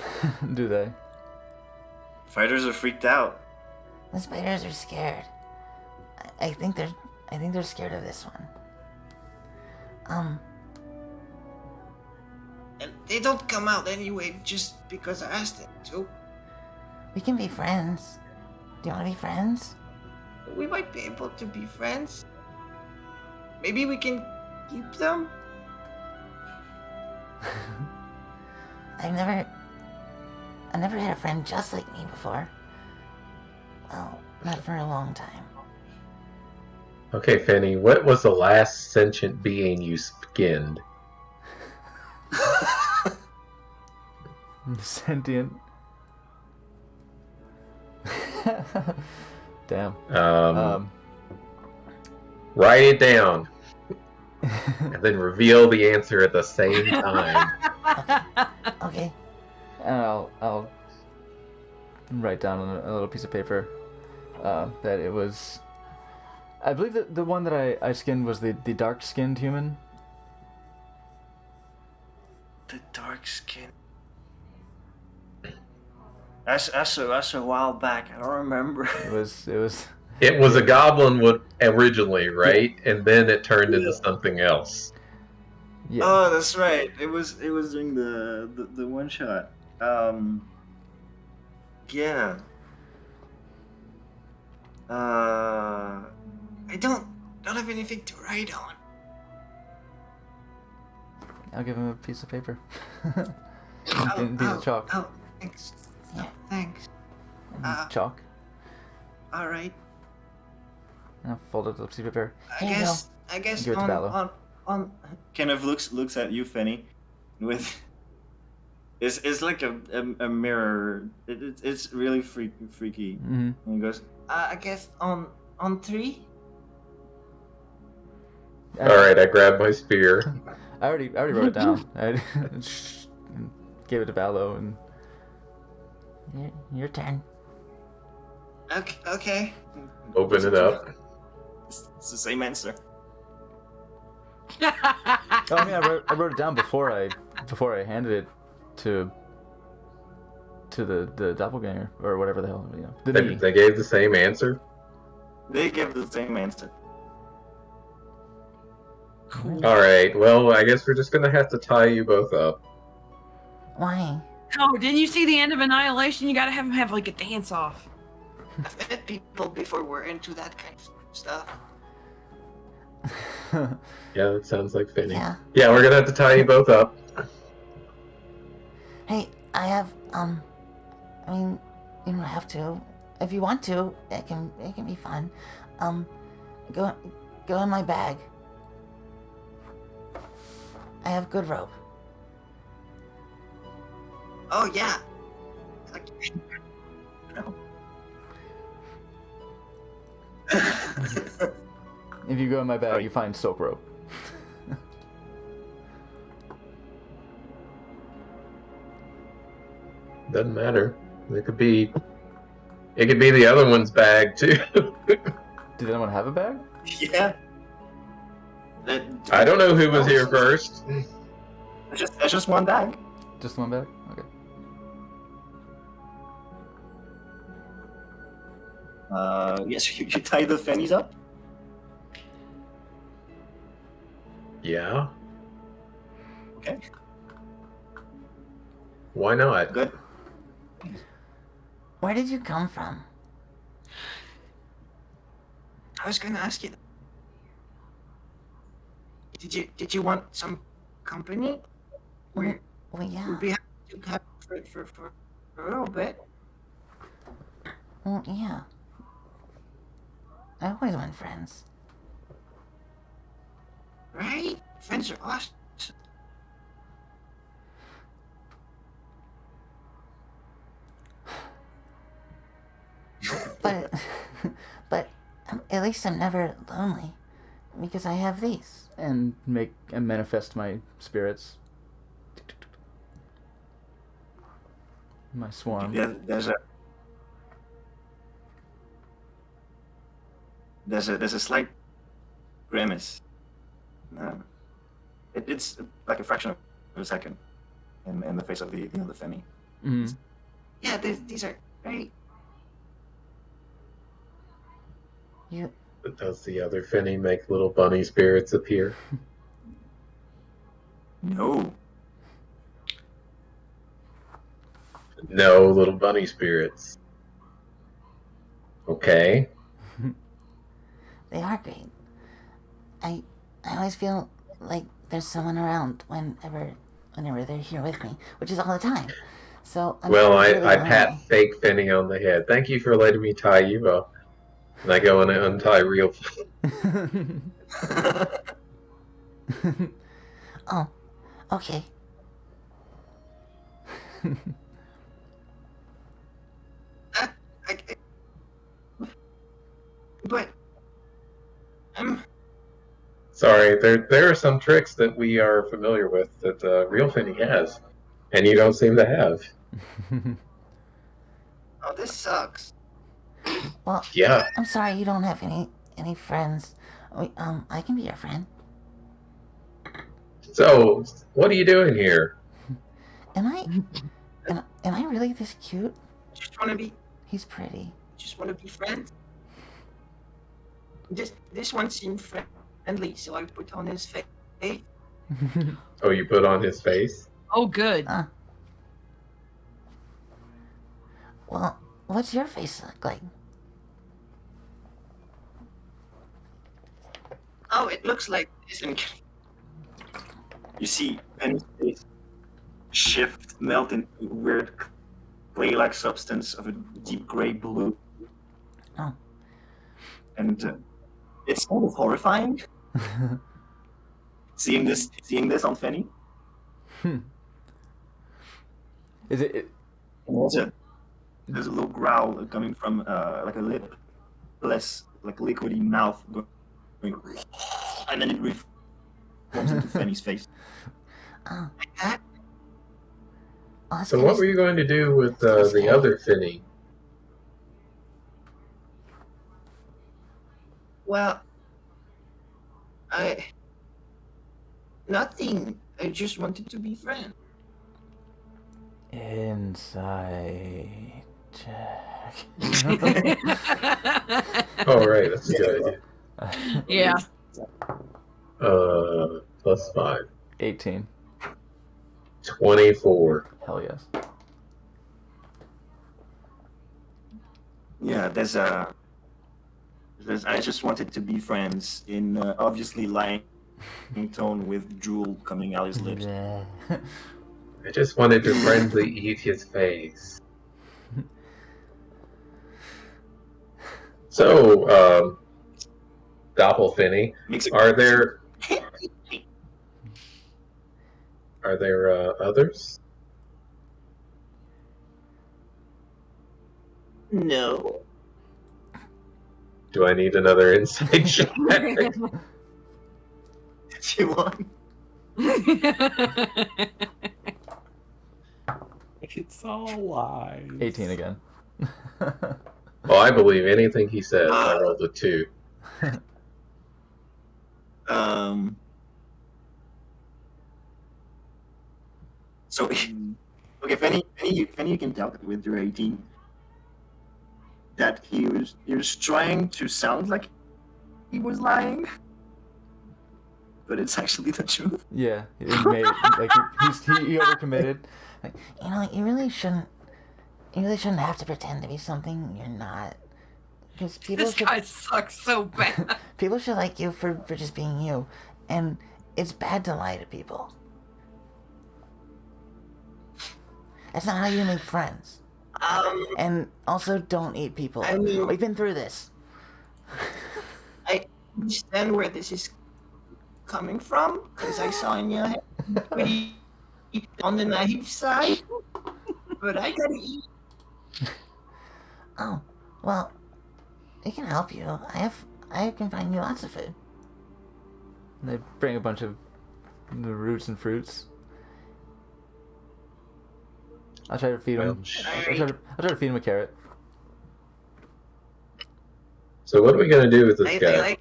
do they? Fighters are freaked out. The spiders are scared. I think they're scared of this one. And they don't come out anyway just because I asked them to. We can be friends. Do you want to be friends? We might be able to be friends. Maybe we can keep them? I've never had a friend just like me before. Well, not for a long time. Okay, Fanny, what was the last sentient being you skinned? Sentient. Damn. Write it down. And then reveal the answer at the same time. Okay. And I'll write down on a little piece of paper that it was. I believe that the one that I skinned was the dark-skinned human. The dark skin. That's a while back. I don't remember. It was. It was a goblin originally, right? And then it turned into something else. Yeah. Oh, that's right. It was during the one shot. Yeah. I don't have anything to write on. I'll give him a piece of paper. A piece of chalk. Oh, thanks. Yeah. Oh, thanks. Chalk. All right. And I'll fold up the piece of paper. I Here you guess Give it to Valor. on kind of looks at you, Fenny, with it's like a mirror. It's really freaky. Mm-hmm. And he goes, I guess on 3. Alright, I grabbed my spear. I already wrote it down. I gave it to Valo, and Your turn. Okay. Open it up. It's the same answer. oh, I mean, I wrote it down before I handed it to the doppelganger or whatever the hell, the knee. They gave the same answer? They give the same answer. Cool. Alright, well, I guess we're just gonna have to tie you both up. Why? Oh, didn't you see the end of Annihilation? You gotta have him have like a dance off. I've met people before we're into that kind of stuff. Yeah, that sounds like Finny. Yeah. Yeah, we're gonna have to tie you both up. Hey, I have, I mean, you don't have to. If you want to, it can be fun. Go in my bag. I have good rope. Oh yeah. Like, no. If you go in my bag, you find silk rope. Doesn't matter. It could be the other one's bag too. Did anyone have a bag? Yeah. I don't know who was here first. It's just one bag. Just one bag? Okay. Yes, you tie the fannies up. Yeah. Okay. Why not? Good. Where did you come from? I was gonna ask you. Did you want some company? Well, yeah. We'd be happy to have for a little bit. Well, yeah. I always want friends. Right? Friends are awesome. But, but at least I'm never lonely, because I have these. And manifest my spirits. My swarm. Yeah, there's a slight grimace. It's like a fraction of a second in the face of the other Femi. Mm. Yeah, these are great. You, Does the other Finny make little bunny spirits appear? No. No little bunny spirits. Okay. they are great. I always feel like there's someone around whenever they're here with me, which is all the time. So I'm Well, really I lonely. pat fake Finny on the head. Thank you for letting me tie you up. And I go and I untie real. Oh, okay. But Sorry, there are some tricks that we are familiar with that real Finny has, and you don't seem to have. oh, this sucks. Well, Yeah. I'm sorry you don't have any friends. I can be your friend. So, what are you doing here? Am I really this cute? Just wanna be friends. This one seemed friendly, so I put on his face. Oh, you put on his face? Oh, good. Well, what's your face look like? Oh, it looks like this. You see Penny's face shift, melt into weird clay-like substance of a deep gray blue. Oh. And it's kind of horrifying. seeing this on Fenny. Is it? There's a little growl coming from like a lipless, like liquidy mouth going, and then it reforms into Fenny's face. Oh. Like that. Oh, that's So, kinda what were you going to do with the other Finny? Well, nothing. I just wanted to be friends. Insight check. Oh, right, that's a good idea. Yeah. +5. 18. 24. Hell yes. Yeah, I just wanted to be friends in obviously lying tone with drool coming out his lips. I just wanted to friendly eat his face. So, Doppelfinny, are there others? No. Do I need another insight check? Do you want? It's all lies. 18 again. Well, I believe anything he says. I rolled a 2. So, okay, Fanny, you can tell with your 18 that he was trying to sound like he was lying, but it's actually the truth. Yeah, he made like he overcommitted. You know, you really shouldn't have to pretend to be something you're not. Because people This guy sucks so bad. people should like you for just being you, and it's bad to lie to people. That's not how you make friends. And also, don't eat people. I mean- We've been through this. I understand where this is coming from, because I saw in your head pretty on the naive side, but I gotta eat. Oh, well, it can help you. I can find you lots of food. They bring a bunch of the roots and fruits. I'll try to feed him. I'll try to feed him a carrot. So what are we gonna do with this I guy? like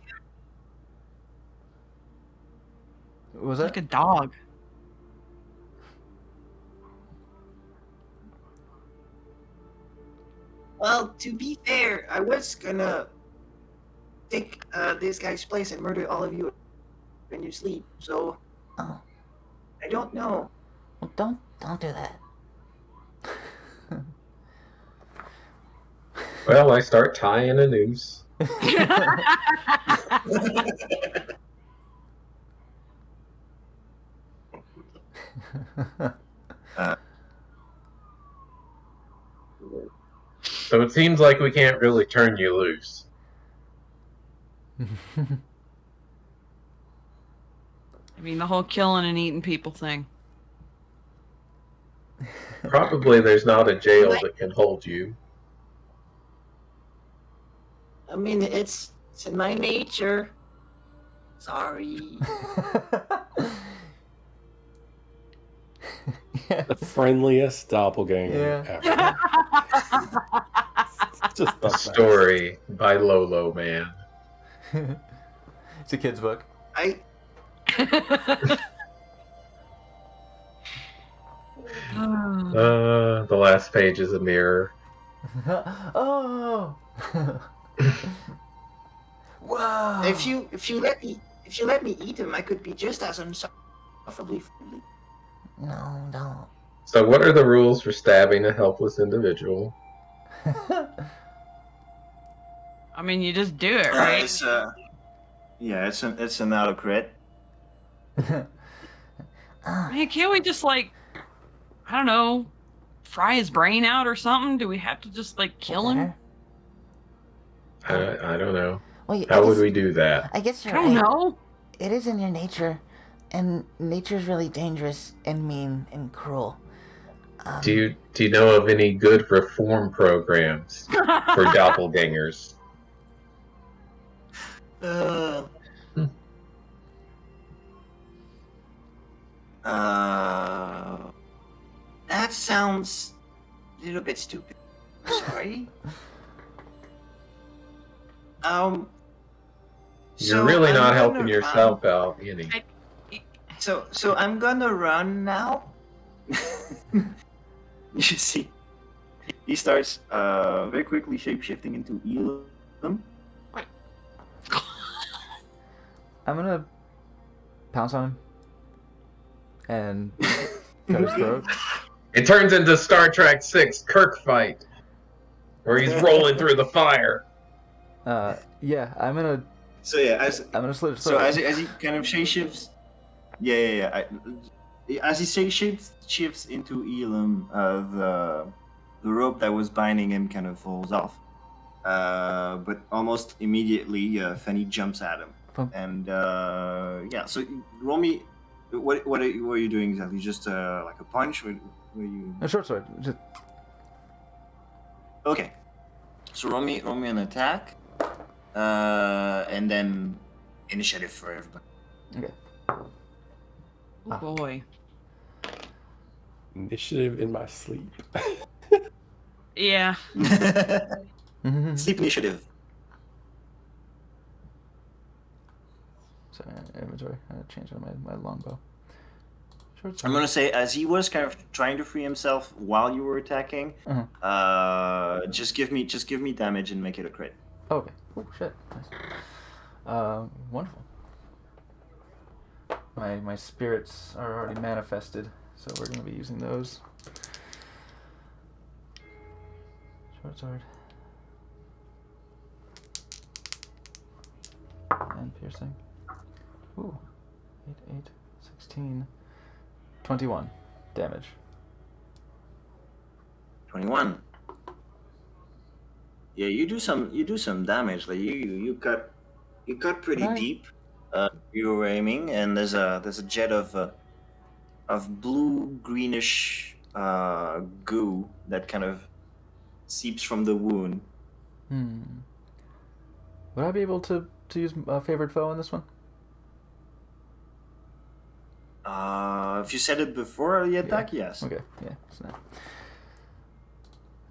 What was Like that? a dog. Well, to be fair, I was gonna take this guy's place and murder all of you when you sleep. So Oh, I don't know. well, don't do that. Well, I start tying a noose. So it seems like we can't really turn you loose. I mean, the whole killing and eating people thing. Probably there's not a jail that can hold you. I mean, it's in my nature. Sorry. The friendliest doppelganger Yeah. ever. Just the A best. story by Lolo Man. It's a kid's book. I The last page is a mirror. Oh. Wow. if you let me eat him, I could be just as insufferably friendly. No, don't. So what are the rules for stabbing a helpless individual? I mean, you just do it, right? It's an auto crit. Man, can't we just, like, I don't know, fry his brain out or something? Do we have to just, like, kill him? I don't know. Well, How would we do that? I guess I you're don't right. know. It is in your nature, and nature's really dangerous and mean and cruel. Do you know of any good reform programs for doppelgangers? That sounds a little bit stupid. Sorry. You're really I'm not gonna helping yourself out any. So I'm gonna run now. You see, he starts very quickly shapeshifting into Elam. I'm gonna pounce on him and cut his throat. It turns into Star Trek 6 Kirk fight, where he's rolling through the fire. Yeah, I'm gonna So yeah, slit his so throat. as he kind of shapeshifts, yeah. as he shifts into Elam, the rope that was binding him kind of falls off. But almost immediately, Fanny jumps at him, Bump. and yeah. So roll me. What are you doing exactly? Just like a punch? What are you? A short sword. Just, Okay. So roll me an attack, and then initiative for everybody. okay. Oh boy. Initiative in my sleep. Yeah. Sleep initiative. Sorry, inventory. I changed on my longbow. Short I'm sword. gonna say, as he was kind of trying to free himself while you were attacking, just give me damage and make it a crit. Okay. Oh shit. Nice. Wonderful. My spirits are already manifested, so we're gonna be using those. Short sword. And piercing. Ooh. 8, 16. 21 damage. 21. Yeah, you do some damage. Like you cut pretty Right. deep. You were aiming, and there's a jet of blue greenish goo that kind of seeps from the wound. Would I be able to use a favored foe in this one? If you said it before the attack, yes. Okay. Yeah. It's not.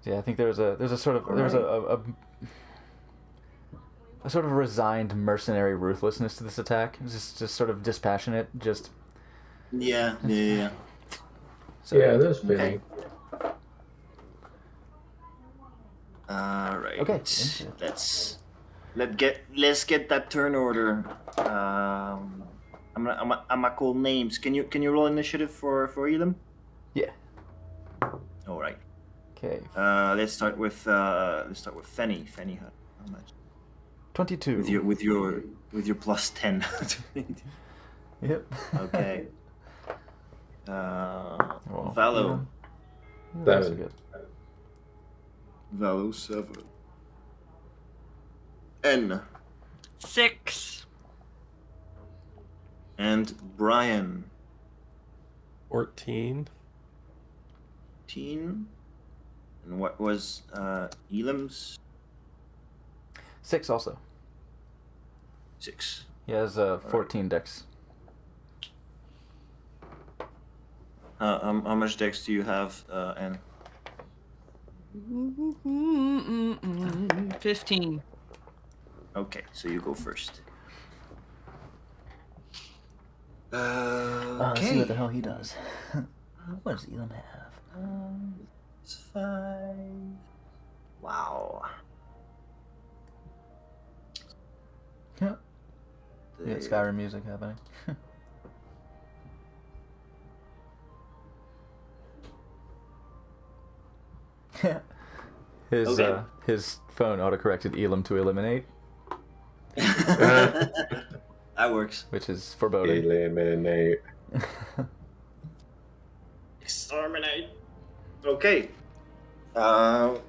Yeah, I think there's a sort of a sort of resigned mercenary ruthlessness to this attack. It's just sort of dispassionate. Just Yeah. so, Yeah, that's fitting. All right. Okay. Let's get that turn order. I'm gonna call names. Can you roll initiative for Elam? Yeah. All right. Okay. Let's start with Fanny. Fanny, how much? 22. With your plus 10. Yep. Okay. Well, Valo. yeah, that's 7. good. Valo 7. N. 6. And Brian. 14. 15. And what was Elam's? 6 also. 6. He has 14 dex. How much dex do you have, N? 15. Okay, so you go first. Let's see what the hell he does. What does Elam have? It's 5. Wow. Yeah. We got Skyrim music happening. Okay. His phone autocorrected Elam to eliminate, That works. which is foreboding. Eliminate. Exterminate. Okay.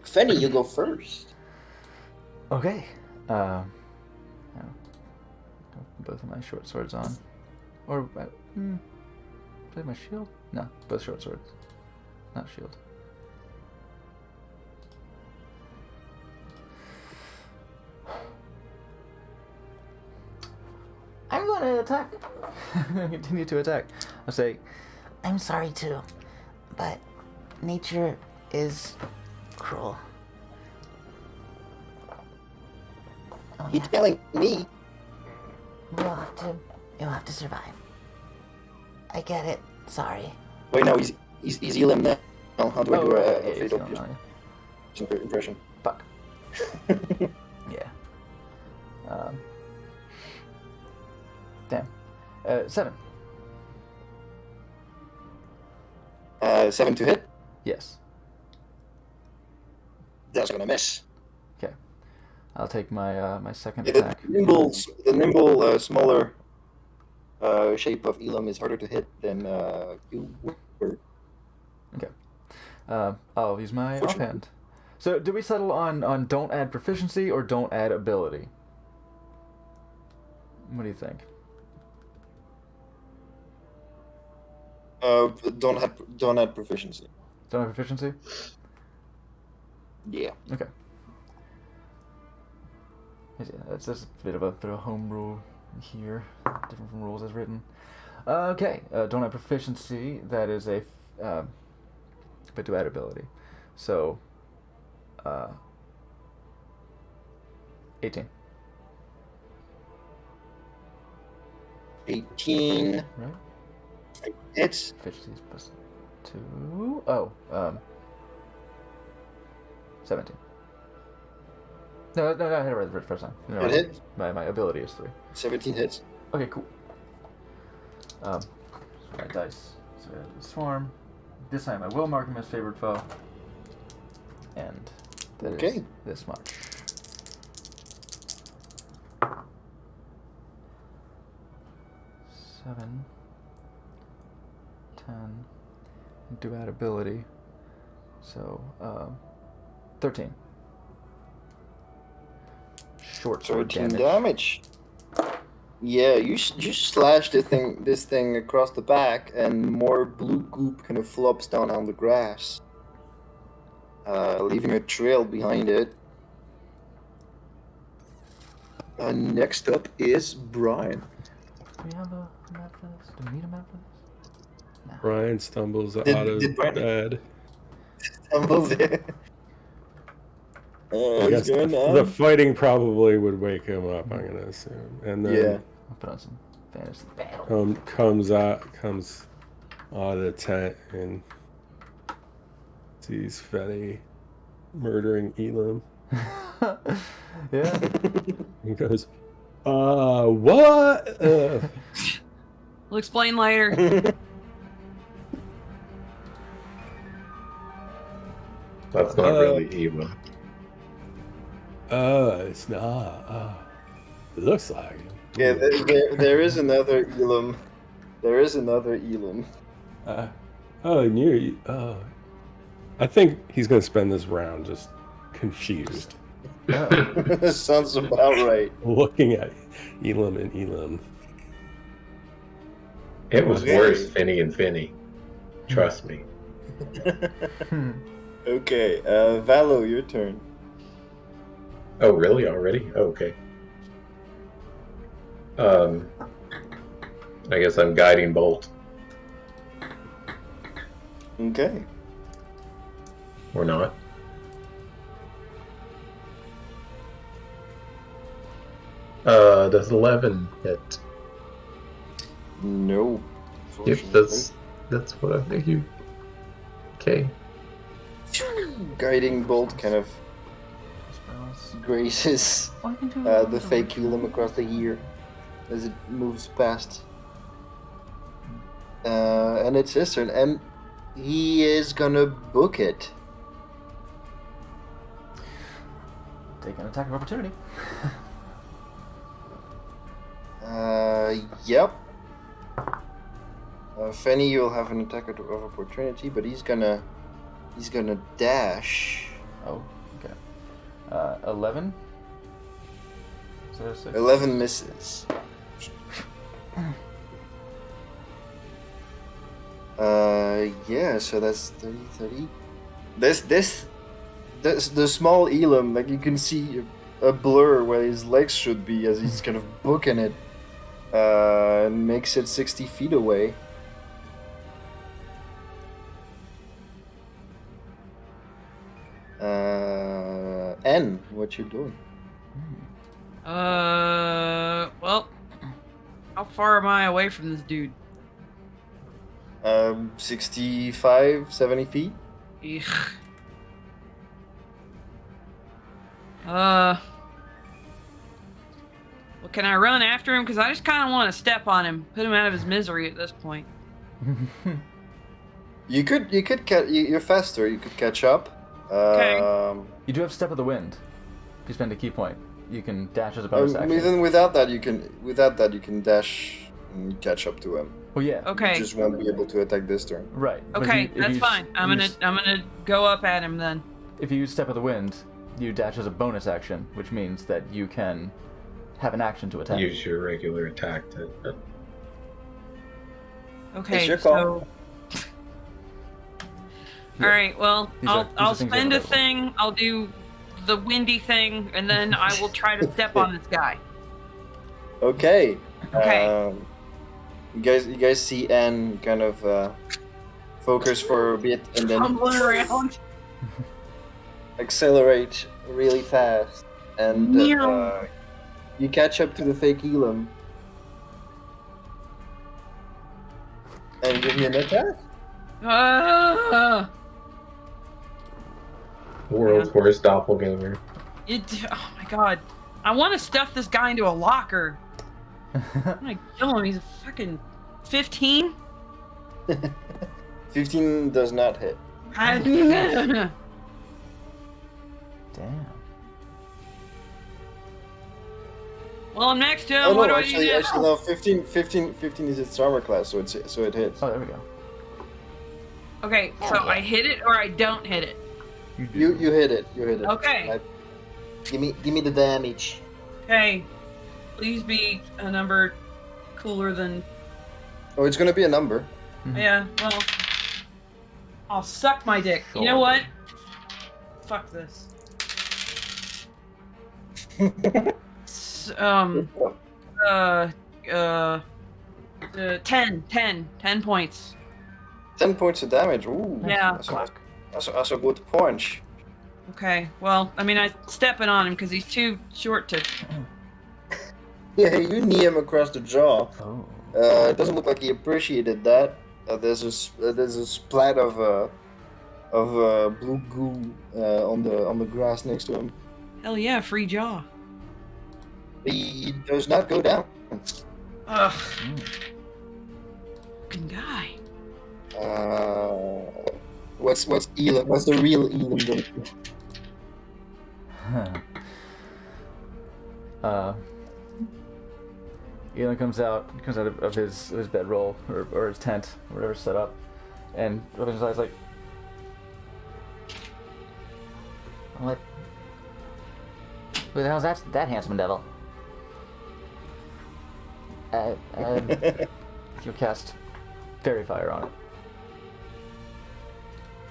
Fanny, you go first. Okay. Yeah. Both of my short swords on. Or, do I have my shield? No, both short swords. Not shield. I'm going to attack. I'm going to continue to attack. I'll say, I'm sorry too, but nature is cruel. Oh, You yeah. telling me? You'll have to survive. I get it. Sorry. Wait, no, he's Elam now. How do I do a yeah, fatal he's going on, impression? Fuck. Yeah. Damn. 7. 7 to hit. Yes. That's gonna miss. Okay. I'll take my my second Yeah, attack. the nimble, smaller shape of Elam is harder to hit than you were. Okay. I'll use my Fortune. offhand. So, do we settle on don't add proficiency or don't add ability? What do you think? Don't add proficiency. Don't add proficiency? Yeah. Okay. That's just a bit of a home rule here, different from rules as written. Okay, don't have proficiency. That is a, but to add ability. So, 18. 18 Right? hits. Proficiency is plus 2. Oh, 17. No, I hit it right the first time. No, It hit? My ability is 3. 17 hits. Okay, cool. My dice. So swarm. This time I will mark him as favored foe. And that is Okay. this much. Seven. 10. Do add ability. So, 13. Short sword 13 damage. damage. Yeah, you slash this thing across the back, and more blue goop kind of flops down on the grass, leaving a trail behind it. Next up is Brian. Do we have a map for this? Do we need a map for this? Brian stumbles out Did of Brian- bed. Stumbles in. I guess the fighting probably would wake him up, I'm gonna assume. And then Yeah. I'll put on some fantasy battle. comes out of the tent and sees Fetty murdering Elam. Yeah. He goes, what? We'll explain later. That's not really evil. It's not. It looks like it. Yeah, there is another Elam. There is another Elam. I think he's gonna spend this round just confused, Sounds about right. looking at Elam and Elam. It was Okay. worse, Finny and Finny. Trust me. Okay, Valo, your turn. Oh, really? Already? Oh, okay. I guess I'm guiding bolt. Okay. Or not. Does 11 hit? No. Yep, that's what I figured. Okay. Guiding bolt kind of grazes the fake Elam across the ear as it moves past. And it's his turn, and he is gonna book it. Take an attack of opportunity. Yep. Fenny, you'll have an attack of opportunity, but he's gonna dash. Oh, okay. 11. So there's 6. 11 misses. Yeah, so that's 30. This the small Elam, like you can see a blur where his legs should be as he's kind of booking it, and makes it 60 feet away. N, what you doing? Well, how far am I away from this dude? 65, 70 feet. Eek. Well, can I run after him? Because I just kind of want to step on him, put him out of his misery at this point. You could you're faster. You could catch up. Okay. You do have Step of the Wind. If you spend a key point, you can dash as a bonus action. Even without that, you can dash and catch up to him. Well, yeah. Okay. You just won't be able to attack this turn. Right. but if Okay, you- if that's you- fine. I'm gonna go up at him then. If you use Step of the Wind, you dash as a bonus action, which means that you can have an action to attack. Use your regular attack to. Okay, your call. so. All right. Well, These are I'll things spend a available. thing. I'll do the windy thing, and then I will try to step on this guy. Okay. Okay. You guys see Anne kind of focus for a bit and then Tumbling around. accelerate really fast, and Meow. you catch up to the fake Elam. And give me an attack. World's worst doppelganger. Oh my god. I want to stuff this guy into a locker. I'm gonna kill him. He's a fucking 15. 15 does not hit. Damn. Well, I'm next to him. Oh what no, do actually, I do? no. 15 is its armor class, so it hits. Oh, there we go. Okay, so I hit it or I don't hit it. You hit it. You hit it. Okay. Right. Give me the damage. Okay. Please be a number cooler than. Oh, it's gonna be a number. Yeah, well. I'll suck my dick. You know Sure. what? Fuck this. 10 points. 10 points of damage. Ooh. Yeah. That's a good punch. Okay, well, I mean, I'm stepping on him because he's too short to. Yeah, you knee him across the jaw. Oh. It doesn't look like he appreciated that. There's a splat of blue goo on the grass next to him. Hell yeah, free jaw. He does not go down. Ugh. Fucking guy. What's Elam? What's the real Elam doing? Elon comes out of his bedroll or his tent, or whatever's set up, and opens his eyes like, What? Who the hell's that handsome devil? you'll cast Fairy Fire on it.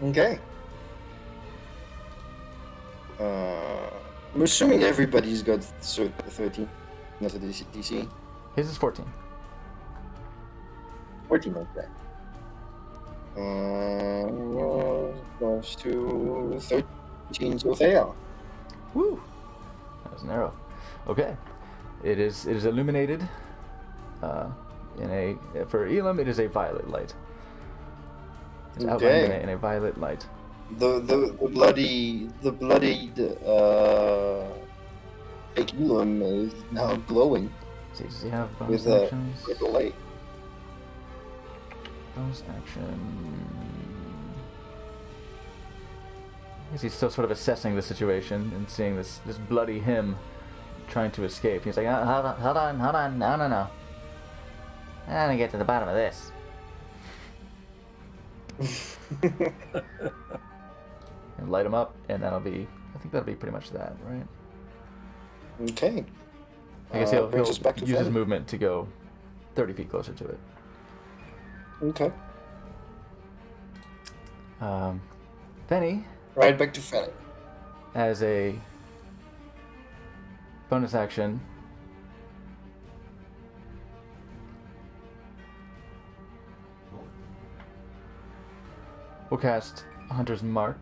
Okay. I'm assuming everybody's got 13. That's a DC. His is 14. 14, okay. Goes to 13 to fail. Woo! That was an arrow. Okay. It is illuminated. For Elam, it is a violet light. It's outlined in a violet light. The bloodied fake Elam is now glowing See, does he have bonus with actions? with the light. Bonus action. I guess he's still sort of assessing the situation and seeing this bloody him trying to escape. He's like, Hold on. No. I'm gonna get to the bottom of this. and light him up, and I think that'll be pretty much that, right? Okay. I guess he'll brings us back to use his Fenny. movement to go 30 feet closer to it. Okay. Fenny, Right back to Fenny. as a bonus action, we'll cast Hunter's Mark.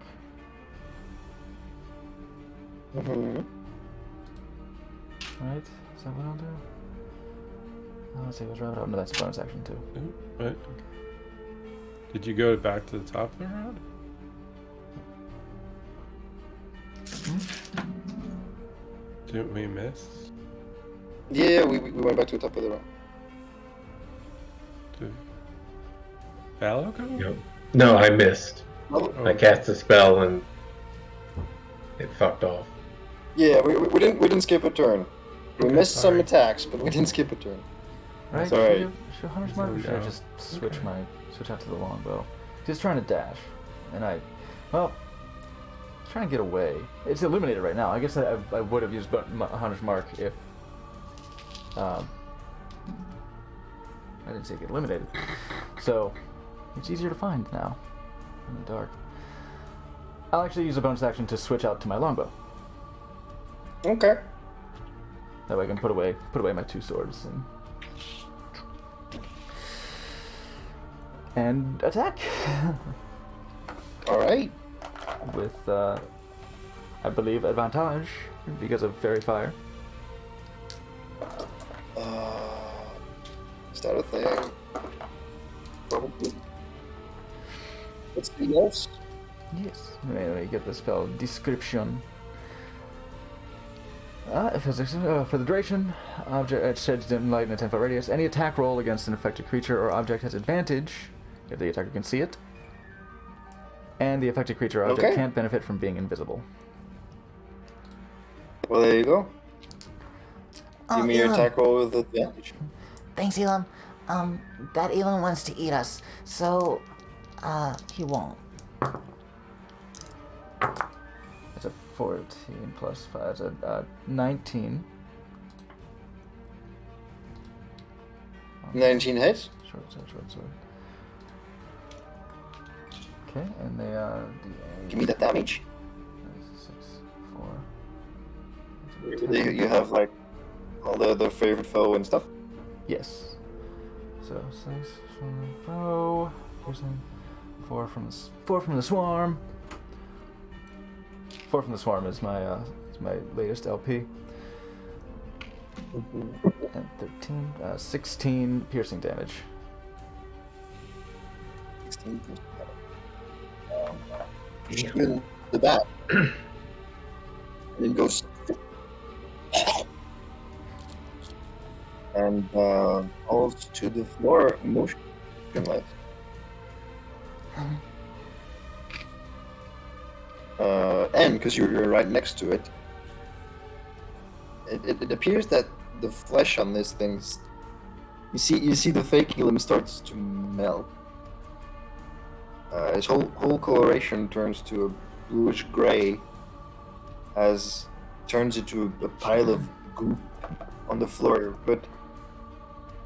Mm-hmm. Right? Is that what I'll do? Let's see, what's right? Oh, no, that's a bonus action too. What? Did you go back to the top of the round? Didn't we miss? Yeah, we went back to the top of the round. Did Fallow go? Yep. No, I missed. Oh, I cast a spell and it fucked off. yeah, we didn't skip a turn. We Okay, missed some sorry. attacks, but we didn't skip a turn. Right? It's alright. Should Hunter's Mark, or should I just switch out to the longbow? Just trying to dash, and I was trying to get away. It's illuminated right now. I guess I would have used Hunter's Mark if I didn't say get eliminated. So it's easier to find now in the dark. I'll actually use a bonus action to switch out to my longbow. Okay. That way I can put away my two swords and attack. All right. With I believe advantage because of fairy fire. Is that a thing? Probably. What's the else? Yes. Let me get the spell description. For the duration, object sheds dim light in a 10-foot radius. Any attack roll against an affected creature or object has advantage if the attacker can see it. And the affected creature or object can't benefit from being invisible. Well, there you go. Oh, Give me your Elam. attack roll with advantage. Thanks, Elam. That Elam wants to eat us, so, he won't. That's a 14 plus 5. That's a 19. 19 hits. Short sword. Okay, and they are D8. Give me that damage. 6, 4. You have like all the favorite foe and stuff. Yes. So 6 from the foe. Piercing. 4 from the swarm. 4 from the swarm is my latest LP. And 13, 16 piercing damage. 16. Shoot in the back. And then goes. And falls to the floor motionless. And because you're right next to it, it appears that the flesh on this thing, you see the fake Elam starts to melt. His whole coloration turns to a bluish gray, as turns into a pile of goop on the floor. But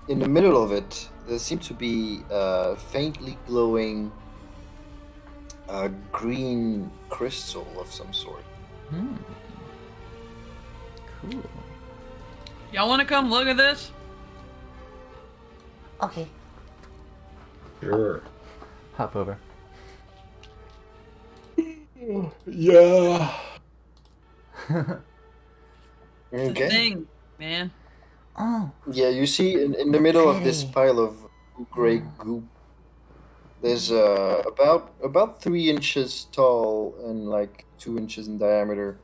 in the middle of it, there seems to be a faintly glowing green crystal of some sort. Cool. Y'all want to come look at this? Okay. Sure. Hop over. Yeah. It's a Okay. thing, man. Oh, Yeah, you see in the middle of this Pretty. pile of gray goop, there's about 3 inches tall and like 2 inches in diameter,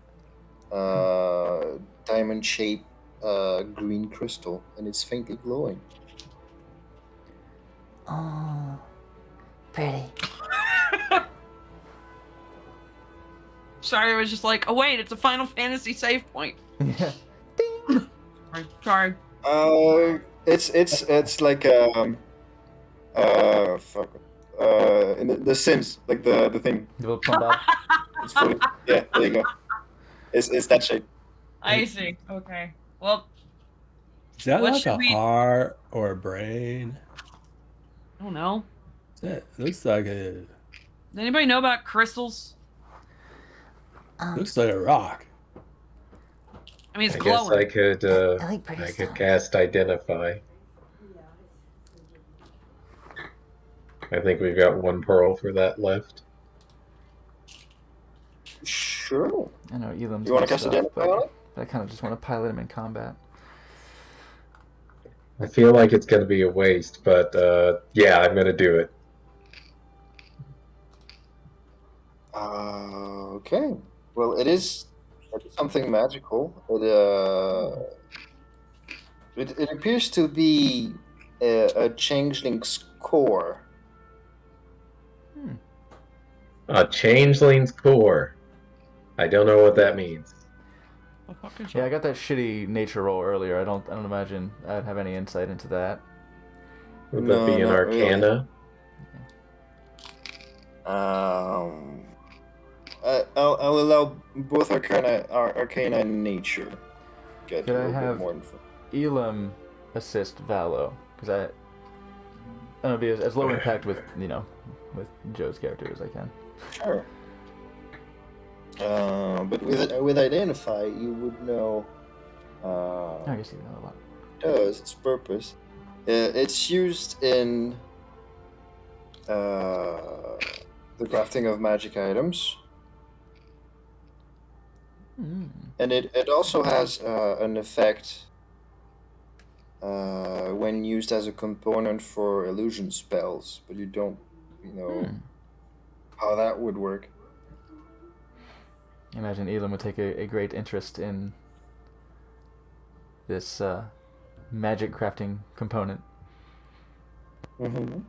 diamond-shaped green crystal, and it's faintly glowing. oh, pretty. Sorry, I was just like, oh wait, it's a Final Fantasy save point. Yeah. Sorry. It's like fuck. In the Sims, like the thing. The little plumb bob. It's fully, yeah, there you go. It's that shape. I see. Okay. Well, Is that What like should a we- heart or a brain? I don't know. That looks like a Does anybody know about crystals? looks like a rock. I mean, it's I guess glowing. I could I like pretty I stuff. could cast Identify. I think we've got 1 pearl for that left. Sure. I know Elam's You want to got cast stuff, Identify on it? but I kind of just want to pilot him in combat. I feel like it's going to be a waste, but yeah, I'm going to do it. Okay. Well, it is something magical. It appears to be a changeling's core. A changeling's core. I don't know what that means. The fuck is Yeah, I got that shitty nature roll earlier. I don't imagine I'd have any insight into that. Would No, that be an not really. Arcana? I'll allow both Arcana and Nature. Get Could a I little have bit more info. Elam assist Valo? Because I want to be as low impact with with Joe's character as I can. Sure. But with Identify, you would know. I guess you know a lot. Does its purpose? It's used in the crafting of magic items, and it also has an effect when used as a component for illusion spells, but you don't know how that would work. I imagine Elam would take a great interest in this magic crafting component. Mm-hmm.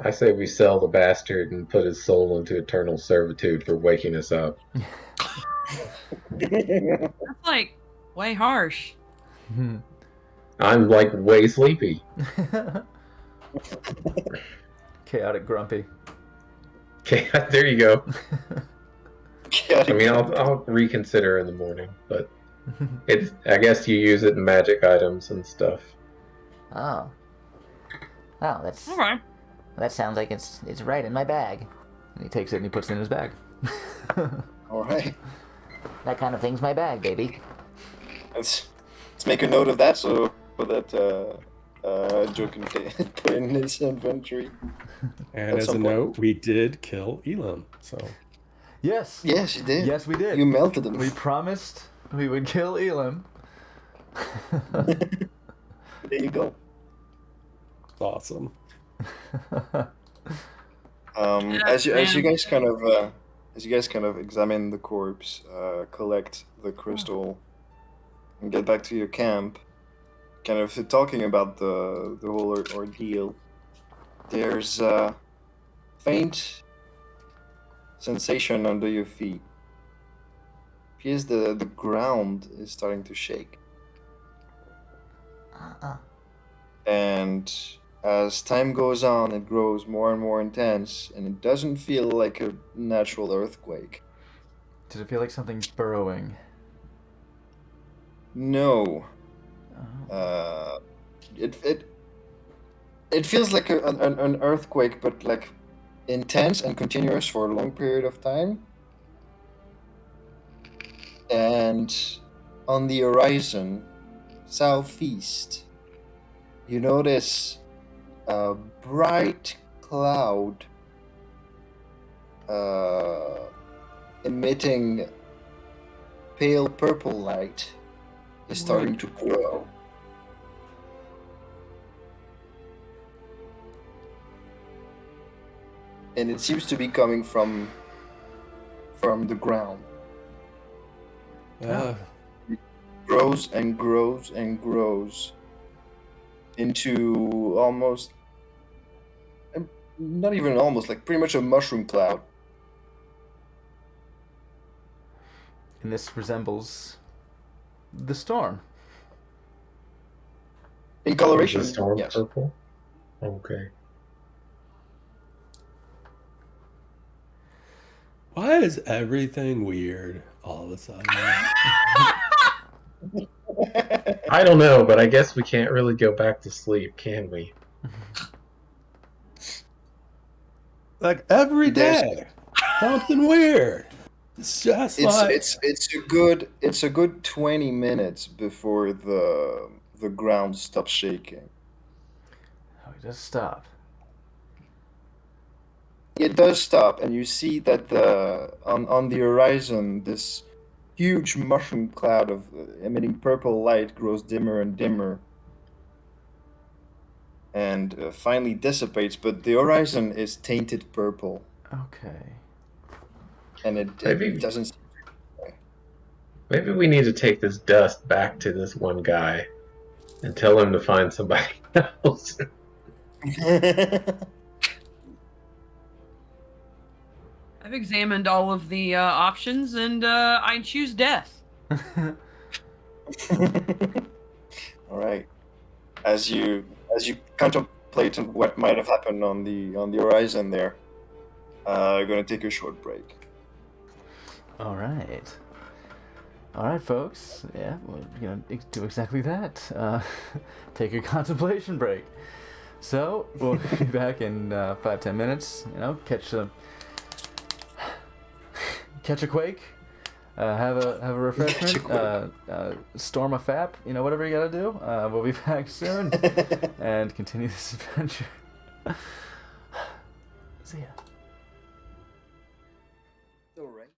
I say we sell the bastard and put his soul into eternal servitude for waking us up. That's like way harsh. I'm like way sleepy. Chaotic grumpy. Okay, there you go. I mean, Chaotic. I'll reconsider in the morning, but I guess you use it in magic items and stuff. Oh. Oh, that's All right. that sounds like it's right in my bag. And he takes it and he puts it in his bag. All right. That kind of thing's my bag, baby. Let's make a note of that so that Joe can put in his inventory. And At as a some point. note, we did kill Elam. So Yes. Yes, you did. Yes, we did. You melted him. We promised we would kill Elam. There you go. it's awesome. As you man. guys kind of examine the corpse, collect the crystal, and get back to your camp, kind of talking about the whole ordeal, there's a faint sensation under your feet. Appears the ground is starting to shake. And as time goes on, it grows more and more intense, and it doesn't feel like a natural earthquake. Does it feel like something's burrowing? No. It feels like an earthquake, but like intense and continuous for a long period of time. And on the horizon, southeast, you notice a bright cloud emitting pale purple light is starting to grow. And it seems to be coming from the ground. Grows and grows and grows into almost, not even almost, like pretty much a mushroom cloud. And this resembles the storm. In Is coloration, the storm yes. purple? Okay. Why is everything weird all of a sudden? I don't know, but I guess we can't really go back to sleep, can we? Like every There's- day, something weird. It's just like It's a good 20 minutes before the ground stops shaking. Oh, it does stop. It does stop, and you see that on the horizon, this huge mushroom cloud of emitting purple light grows dimmer and dimmer, and finally dissipates. But the horizon is tainted purple, Okay. and it Maybe- doesn't. Maybe we need to take this dust back to this one guy and tell him to find somebody else. I've examined all of the options, and I choose death. All right. As you as you contemplate on what might have happened on the horizon there, going to take a short break. All right. All right, folks. Yeah, we're going to do exactly that. Take a contemplation break. So, we'll be back in 5-10 minutes. You know, catch a quake, have a refreshment, storm a fap, you know, whatever you gotta do. We'll be back soon and continue this adventure. See ya. All right.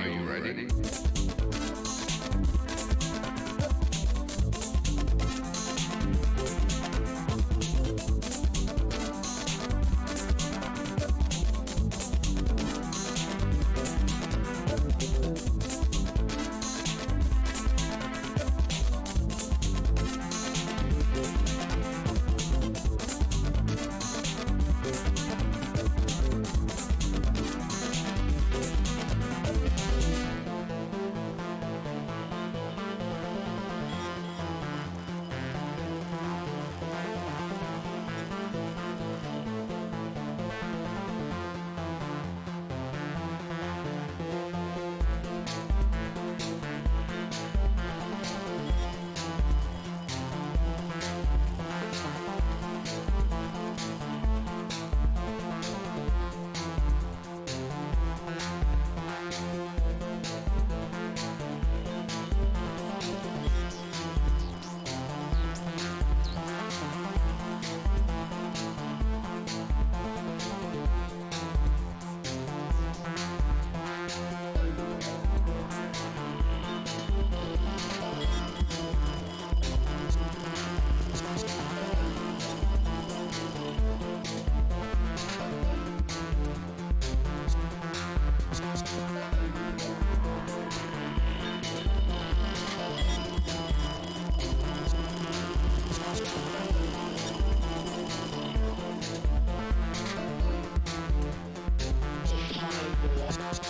you ready?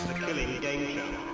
The Killing Game Show.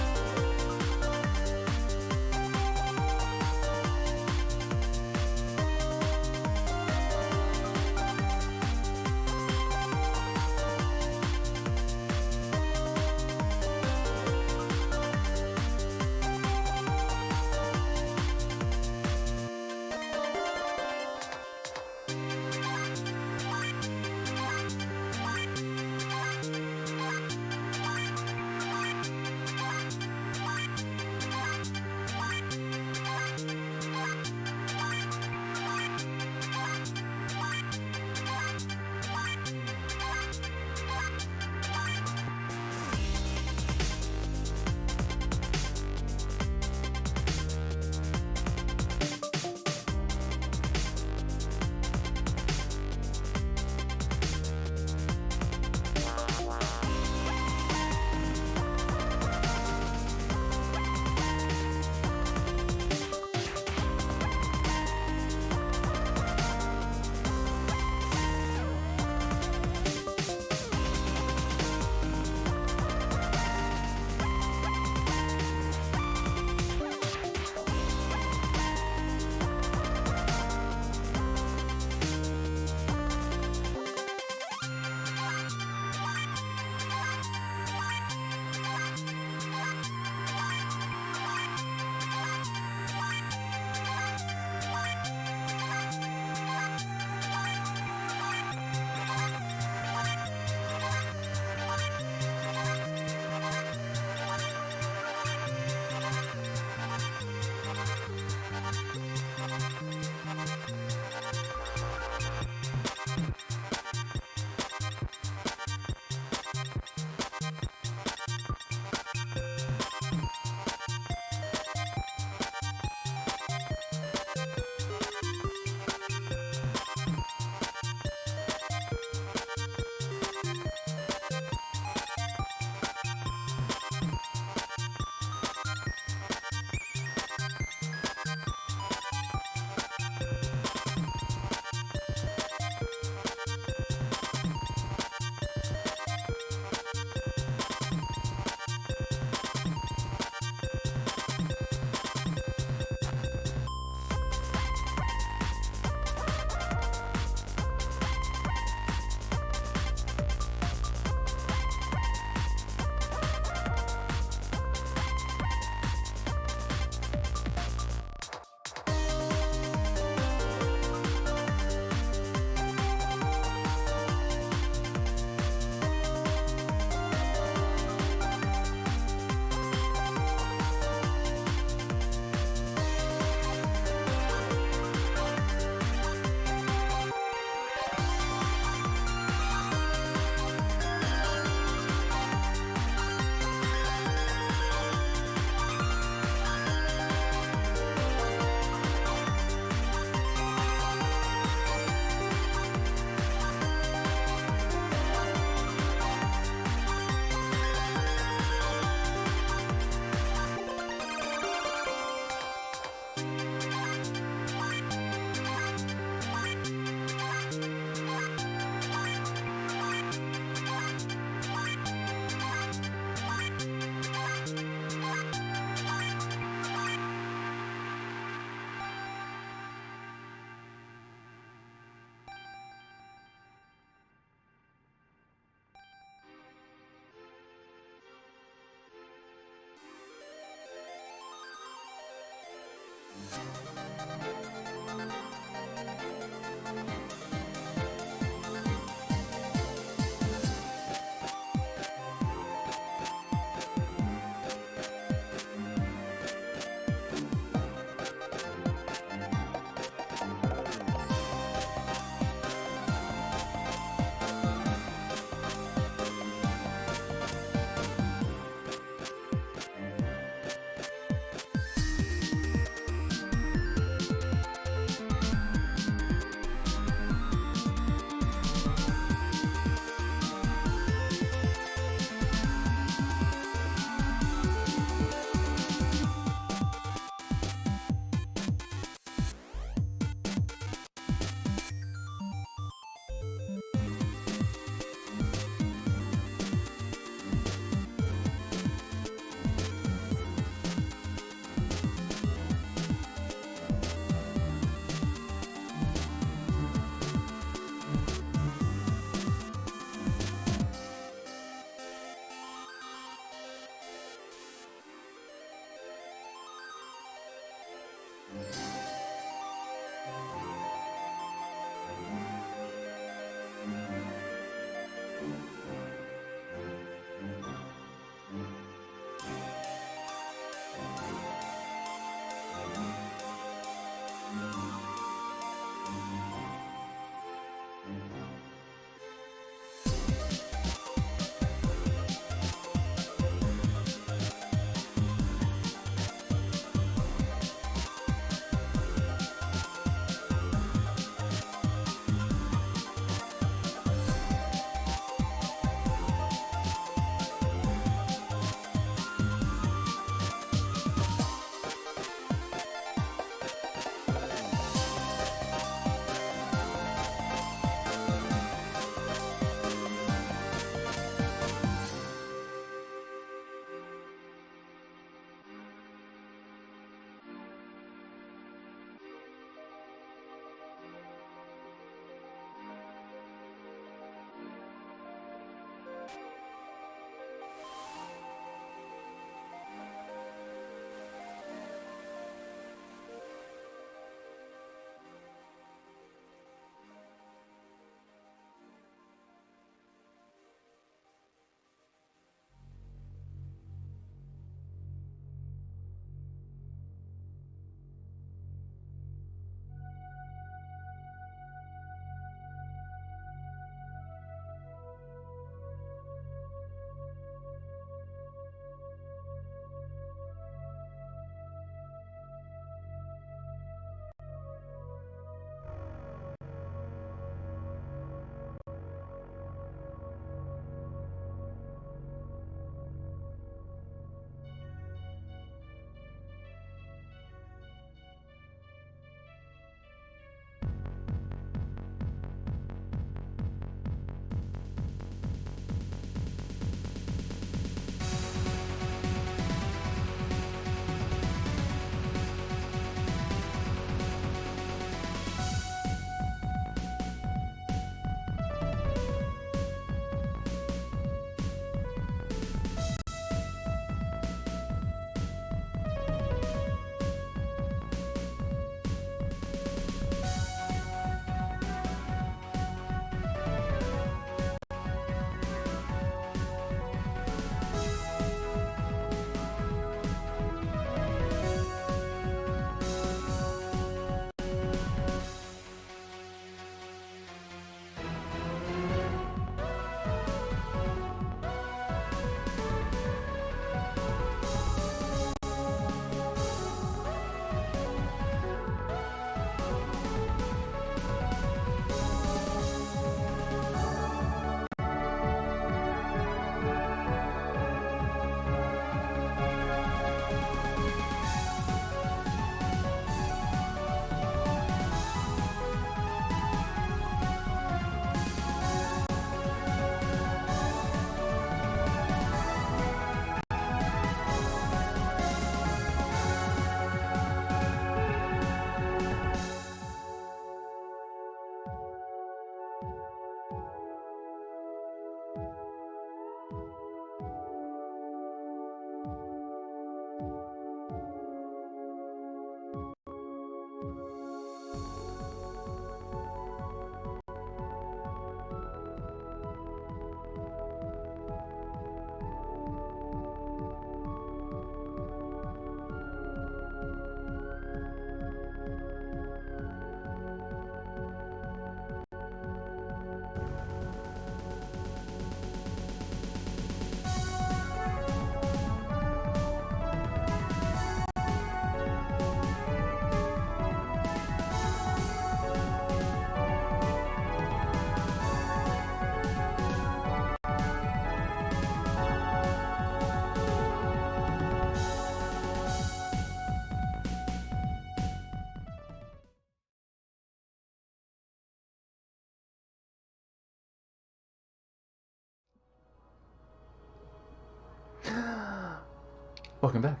Welcome back.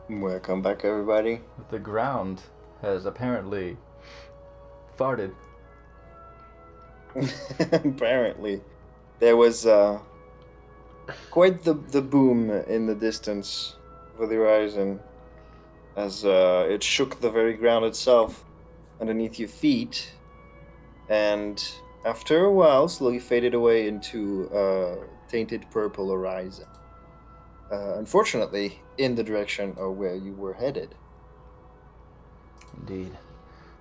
Welcome back, everybody. The ground has apparently farted. Apparently, there was quite the boom in the distance over the horizon as it shook the very ground itself underneath your feet, and after a while, slowly faded away into tainted purple horizon. Unfortunately, in the direction of where you were headed. Indeed.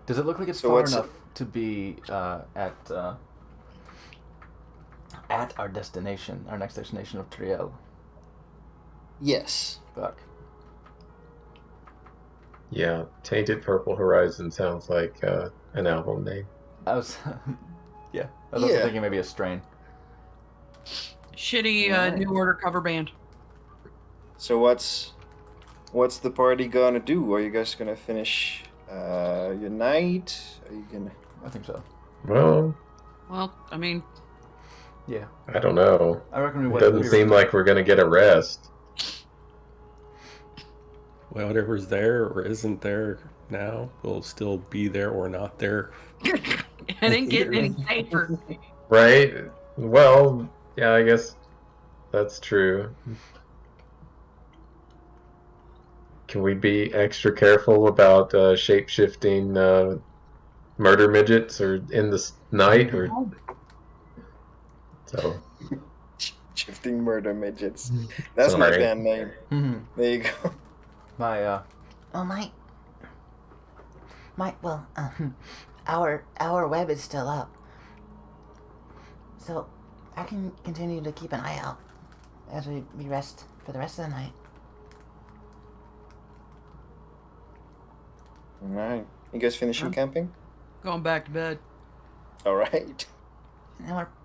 Does it look like it's So far what's- enough to be at our destination, our next destination of Triel? Yes. Fuck. Yeah, Tainted Purple Horizon sounds like an album name. I was, yeah. I was also Yeah. thinking maybe a strain. Shitty Right. New Order cover band. So what's the party gonna do? Are you guys gonna finish your night? Are you gonna? I think so. Well, Well, I mean, Yeah. I don't know. I reckon we It doesn't seem like we're gonna get a rest. Well, whatever's there or isn't there now will still be there or not there. it ain't getting any safer. Right? Well, yeah, I guess that's true. Can we be extra careful about shape-shifting murder midgets or in the night or so? Shifting murder midgets. That's my Sorry. band name. Mhm. There you go. My Oh well, our web is still up, so I can continue to keep an eye out as we rest for the rest of the night. All right. You guys finishing camping? Going back to bed. All right.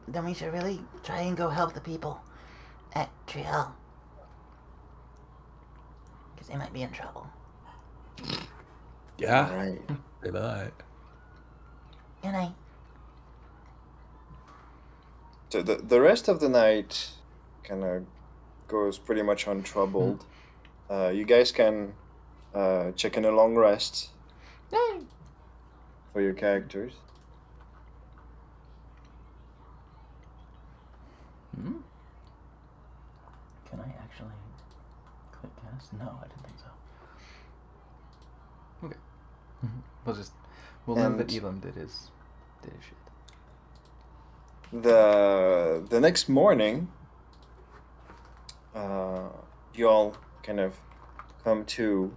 Then we should really try and go help the people at Triel, because they might be in trouble. Yeah, All right. they might. Good night. So the rest of the night kind of goes pretty much untroubled. You guys can check in a long rest for your characters. Hmm? Can I actually click cast? No, I didn't think so. Okay. We'll learn that And- Elam did his shit. The next morning, you all kind of come to.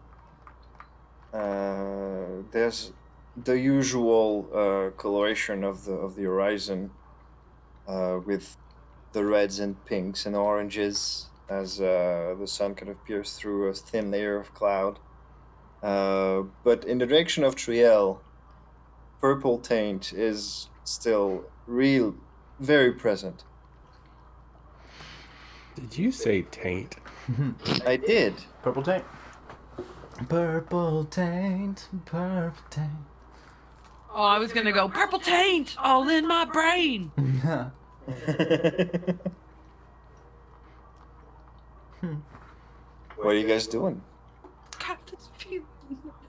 There's the usual coloration of the horizon, with the reds and pinks and oranges as the sun kind of peers through a thin layer of cloud. But in the direction of Triel, purple taint is still very present. Did you say taint? I did. Purple taint. Purple taint. Purple taint. Oh, I was gonna go purple taint all in my brain. Yeah. What are you guys doing? Got this feeling.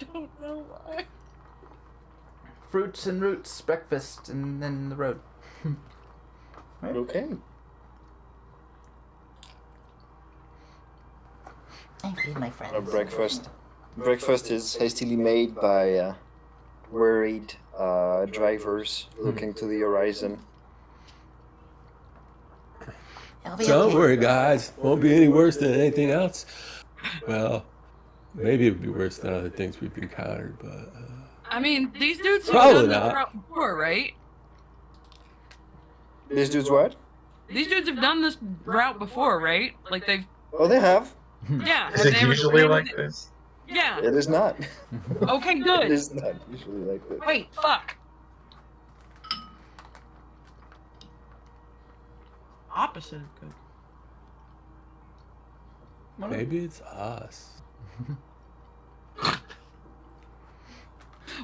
I don't know why. Fruits and roots, breakfast, and then the road. Right? Okay. I feed my friends. Breakfast. Breakfast is hastily made by worried drivers looking to the horizon. It'll be Don't okay. worry, guys. Won't be any worse than anything else. Well, maybe it'll be worse than other things we've encountered, but I mean, these dudes have Probably done this not. route before, right? This dude's what? These dudes have done this route before, right? Like they've, Oh, they have. yeah. Is have it they ever usually trained like it? this? Yeah. It is not. Okay, It good. is not usually like this. Wait, fuck. Opposite of good. maybe it's us.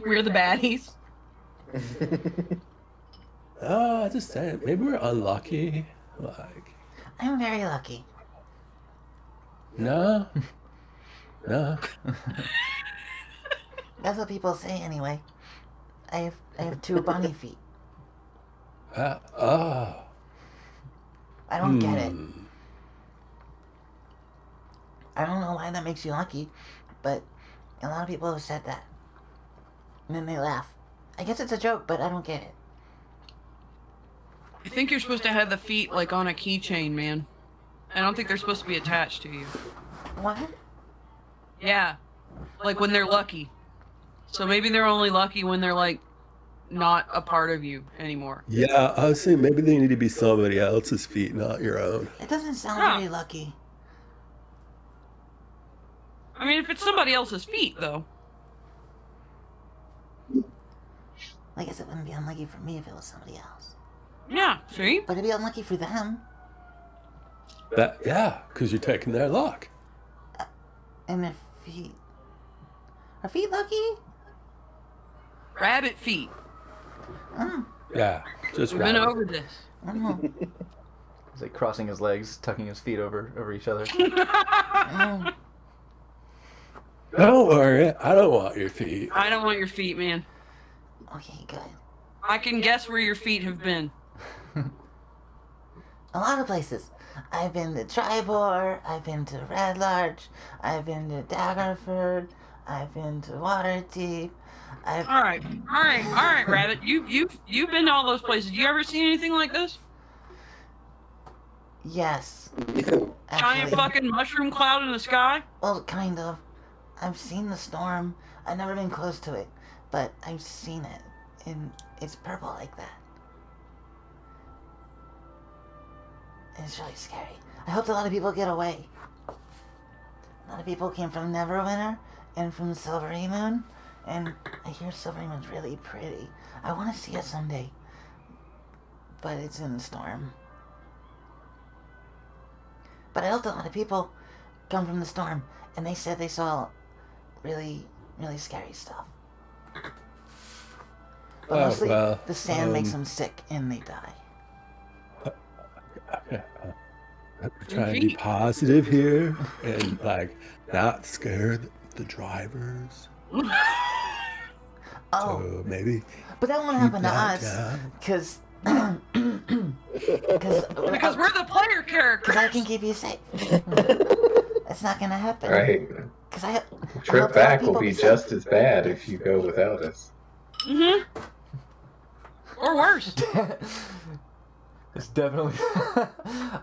We're the baddies. Oh, I just saying. Maybe we're unlucky. Like, I'm very lucky. No. No. That's what people say anyway. I have 2 bunny feet. Oh. I don't get it. I don't know why that makes you lucky, but a lot of people have said that. And then they laugh. I guess it's a joke, but I don't get it. I think you're supposed to have the feet like on a keychain, man. I don't think they're supposed to be attached to you. What? Yeah. Like when they're lucky. So maybe they're only lucky when they're like not a part of you anymore. Yeah, I was saying maybe they need to be somebody else's feet, not your own. It doesn't sound Huh. very lucky. I mean, if it's somebody else's feet, though. I guess it wouldn't be unlucky for me if it was somebody else. Yeah, see? But it'd be unlucky for them. Yeah, because you're taking their luck. And their feet. Are feet lucky? Rabbit feet. Yeah, just We've been rabbit. over this. I don't know. He's like crossing his legs, tucking his feet over each other. Don't worry, I don't want your feet. I don't want your feet, man. Okay, good. I can guess where your feet have been. A lot of places. I've been to Tribor, I've been to Red Larch, I've been to Daggerford, I've been to Waterdeep, I've... All right, Rabbit. You've been to all those places. You ever seen anything like this? Yes. Giant Actually, fucking mushroom cloud in the sky? well, kind of. I've seen the storm. I've never been close to it, but I've seen it. And it's purple like that. And it's really scary. I hope a lot of people get away. A lot of people came from Neverwinter and from Silvery Moon, and I hear Silvery Moon's really pretty. I want to see it someday, but it's in the storm. But I helped a lot of people come from the storm, and they said they saw really, really scary stuff. But Oh, mostly well, the sand makes them sick and they die. We're trying to be positive here and like not scare the drivers. Oh, So maybe but that won't keep happen to that us, down. because Because we're the player characters. I can keep you safe. That's not gonna happen. Right. Because I Trip hope back people will be safe. just as bad if you go without us. Mm-hmm. Or worse. It's definitely.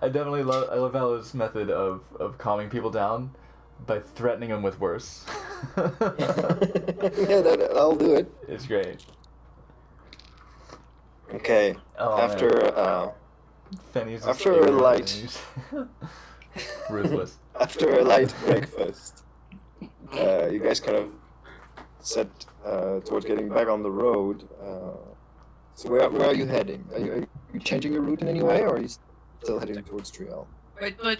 I love Ella's method of calming people down by threatening them with worse. Yeah, I'll do it. It's great. Okay. Oh, man. After Fenny's after just a light- ruthless. after a light breakfast, you guys kind of set towards getting back on the road. So where are you heading? Are you changing your route in any way, or are you still heading towards Triel? But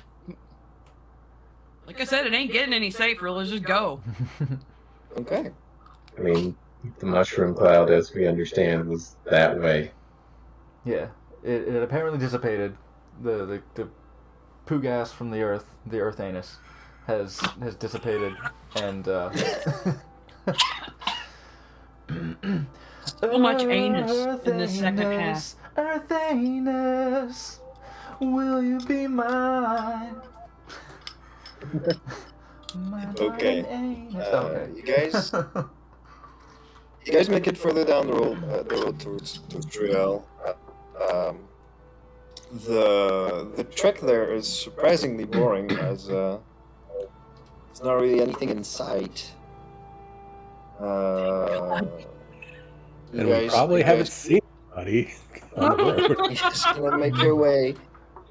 like I said, it ain't getting any safer. Let's just go. Okay. I mean, the mushroom cloud, as we understand, was that way. Yeah, it apparently dissipated. The poo gas from the earth anus, has dissipated, and So much anus in the second half. Earth anus, will you be mine? My Okay. anus. You guys make it further down the road towards Triel. The trek there is surprisingly boring, as there's not really anything in sight. And we probably haven't seen anybody on the road. You just gonna make your way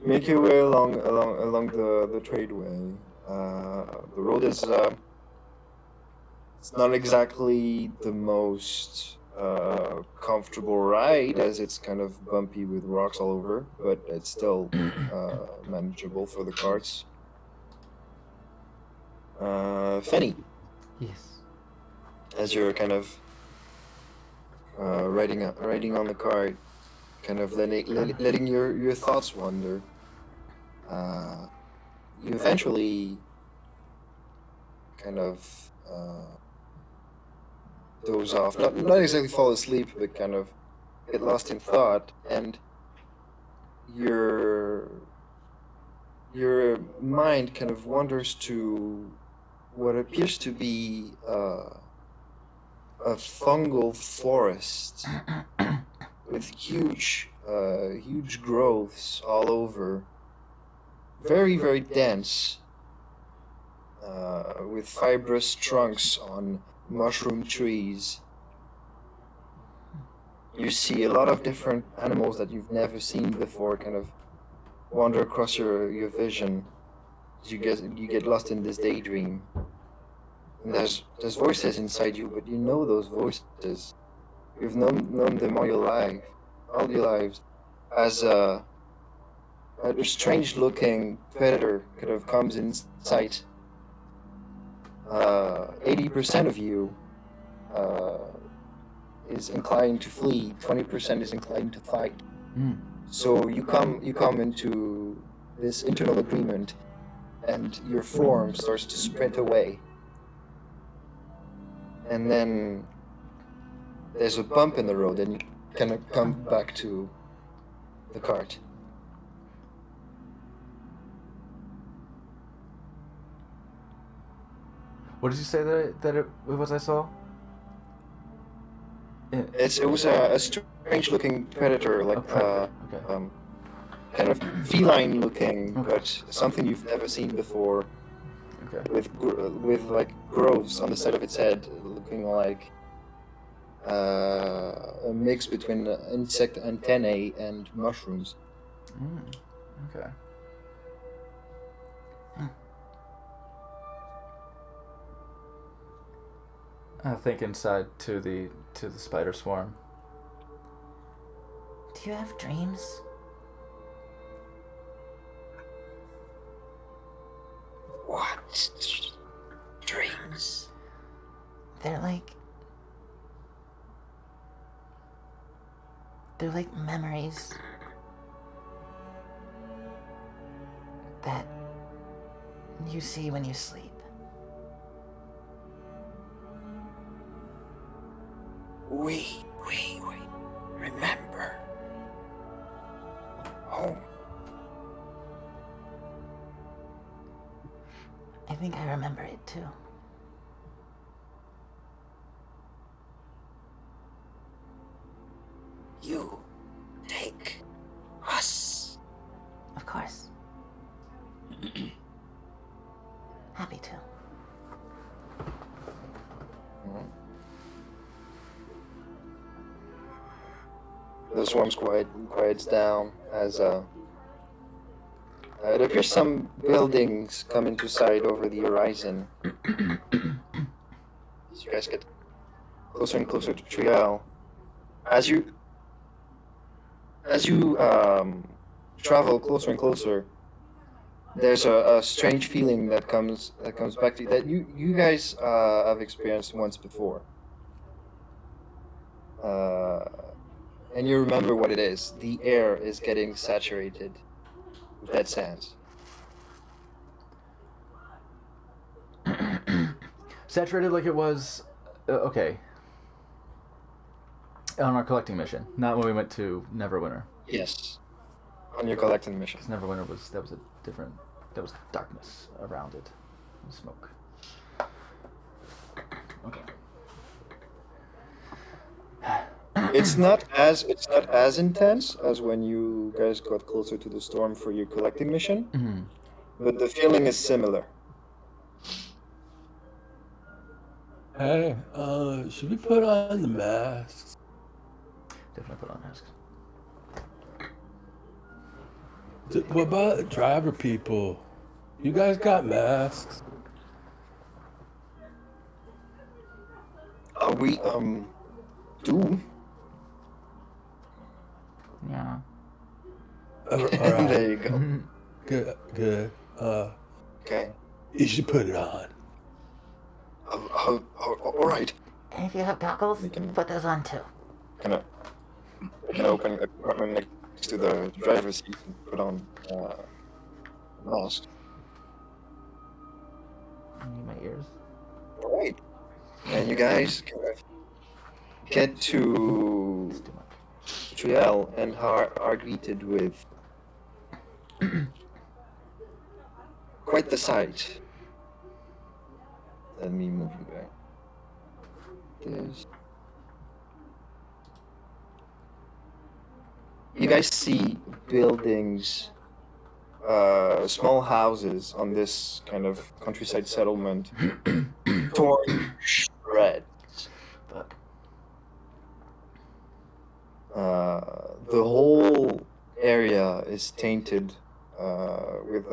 along the tradeway. The road is it's not exactly the most comfortable ride, as it's kind of bumpy with rocks all over, but it's still manageable for the carts. Fenny, Yes. as you're kind of riding on the cart, kind of letting your thoughts wander, you eventually kind of doze off. Not exactly fall asleep, but kind of get lost in thought, and your mind kind of wanders to what appears to be a fungal forest with huge growths all over, very, very dense, with fibrous trunks on mushroom trees. You see a lot of different animals that you've never seen before kind of wander across your vision as you get lost in this daydream. And there's voices inside you, but you know those voices. You've known them all your lives, as a strange-looking predator kind of comes in sight. 80% of you is inclined to flee. 20% is inclined to fight. So you come into this internal agreement, and your form starts to sprint away. And then there's a bump in the road, and you kind of come back to the cart. What did you say that it was I saw? It was a strange-looking predator, like Okay. kind of feline-looking, Okay. but something you've never seen before. Okay. With like growths on the side of its head, looking like a mix between insect antennae and mushrooms. Okay. I think inside to the spider swarm. Do you have dreams? What? Dreams? They're like memories that you see when you sleep. We remember home. I think I remember it too. You take us. Of course. Happy to. The swarm's quiets down as it appears some buildings come into sight over the horizon. As you guys get closer and closer to Trial, as you travel closer and closer, there's a strange feeling that comes back to you that you guys have experienced once before. And you remember what it is. The air is getting saturated with dead sands. Saturated like it was, okay. On our collecting mission, not when we went to Neverwinter. Yes. On your collecting mission. Because Neverwinter was a different. There was darkness around it, and smoke. Okay. It's not as intense as when you guys got closer to the storm for your collecting mission, Mm-hmm. but the feeling is similar. Hey, should we put on the masks? Definitely put on masks. What about the driver people? You guys got masks? We do. Yeah. All right. There you go. Good. Okay. You should put it on. All right. And if you have goggles, put those on too. Can open a compartment next to the driver's seat and put on a mask. I need my ears. Right. And you guys kind of get to Triel and are greeted with quite the sight. Let me move you back. This. You guys see buildings, small houses on this kind of countryside settlement, torn to shreds. The whole area is tainted with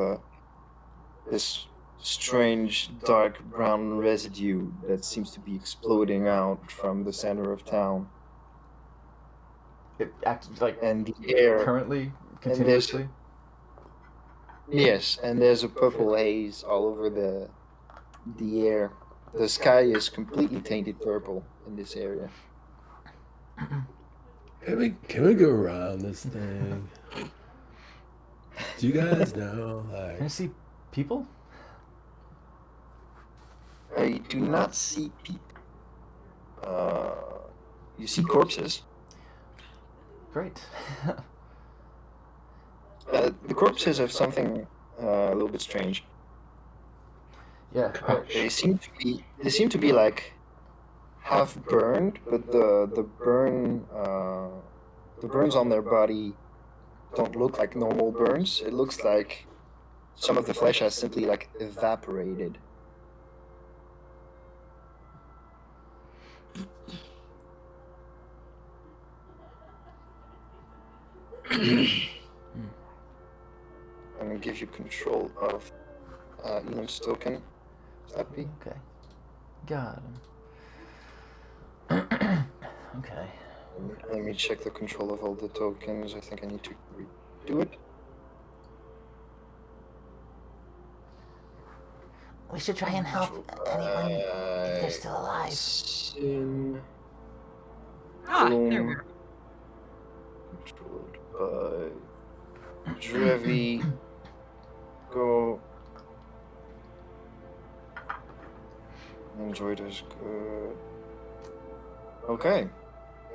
this strange dark brown residue that seems to be exploding out from the center of town. It acts like And the air currently, and continuously. yes, and there's a purple haze all over the air. The sky is completely tainted purple in this area. Can we go around this thing? Do you guys know, Can I like, see people? I do not see people. You see corpses. Great. The corpses have something a little bit strange. Yeah. They seem to be like half burned, but the burns on their body don't look like normal burns. It looks like some of the flesh has simply like evaporated. I'm gonna give you control of Elon's token. Happy. Okay. Got him. Okay. Let me check the control of all the tokens. I think I need to redo it. We should try and help anyone if they're still alive. Sin Ah, there we are. controlled by Drevi. Go. Android is good. Okay.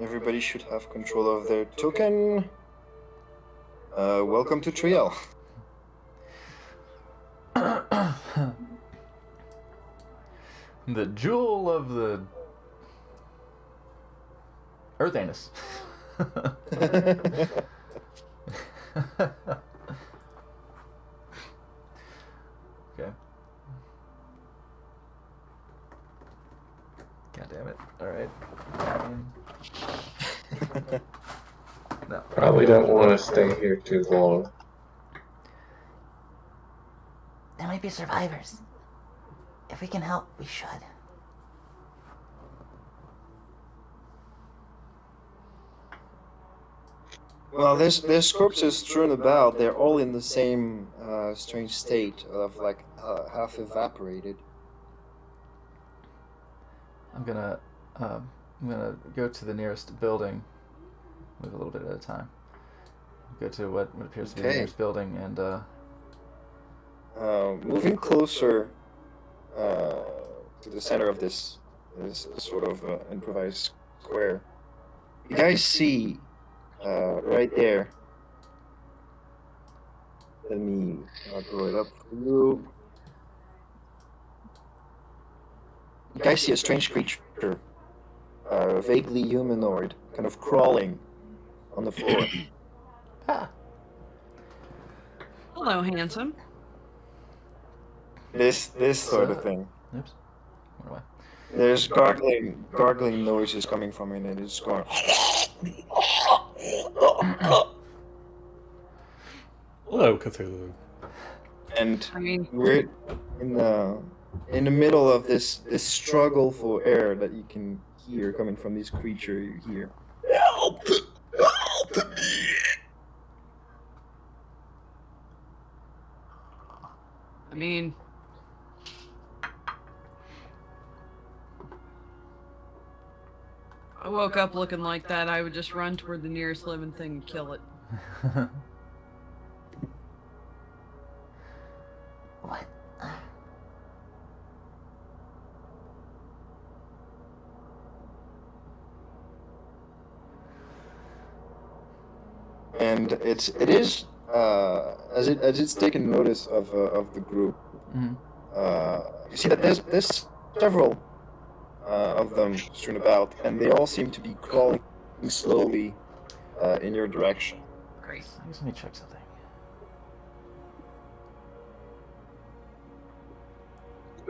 Everybody should have control of their token. Welcome to Triel. The jewel of the Earth Anus. Okay. God damn it. Alright. No. Probably don't want to stay here too long. There might be survivors. If we can help, we should. Well, there's corpses strewn about. They're all in the same strange state of like half evaporated. I'm gonna go to the nearest building. Move a little bit at a time. Go to what appears to be the Okay. nearest building and Moving closer to the center of this sort of improvised square, you guys see right there. Let me draw it up for you. You guys see a strange creature, vaguely humanoid, kind of crawling on the floor. Hello, handsome. This sort of thing. oops. Where am There's gargling noises coming from it, and it's going. hello, Cthulhu. And I mean, we're in the middle of this struggle for air that you can hear coming from this creature. You hear, "Help! Help me!" I mean, I woke up looking like that. I would just run toward the nearest living thing and kill it. I? What? and it is as it's taken notice of the group. Mm-hmm. You see that there's several of them strewn about, and they all seem to be crawling slowly in your direction. Great. I guess let me check something.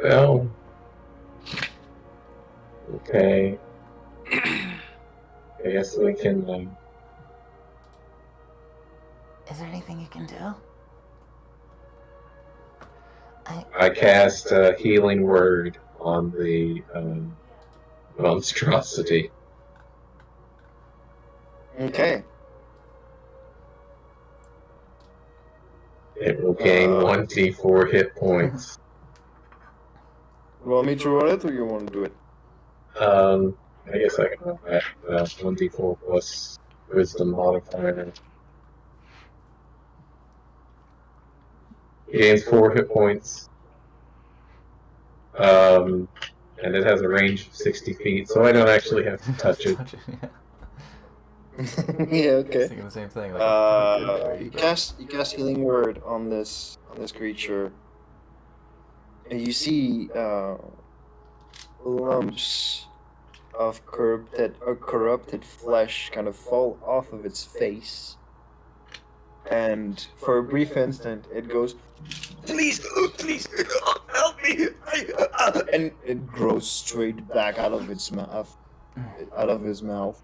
Well. Okay. I guess we can. Is there anything you can do? I cast a healing word on the monstrosity. Okay. It will gain 1d4 hit points. You want me to roll it, or you want to do it? I guess I can roll that. 1d4 plus wisdom modifier. It gains 4 hit points. And it has a range of 60 feet, so I don't actually have to touch it. Yeah. Yeah. I was Okay. thinking the same thing. Like, a good berry, You but- cast healing word on this creature, and you see lumps of corrupted flesh kind of fall off of its face, and for a brief instant it goes, please, help me, and it grows straight back out of its mouth, out of his mouth.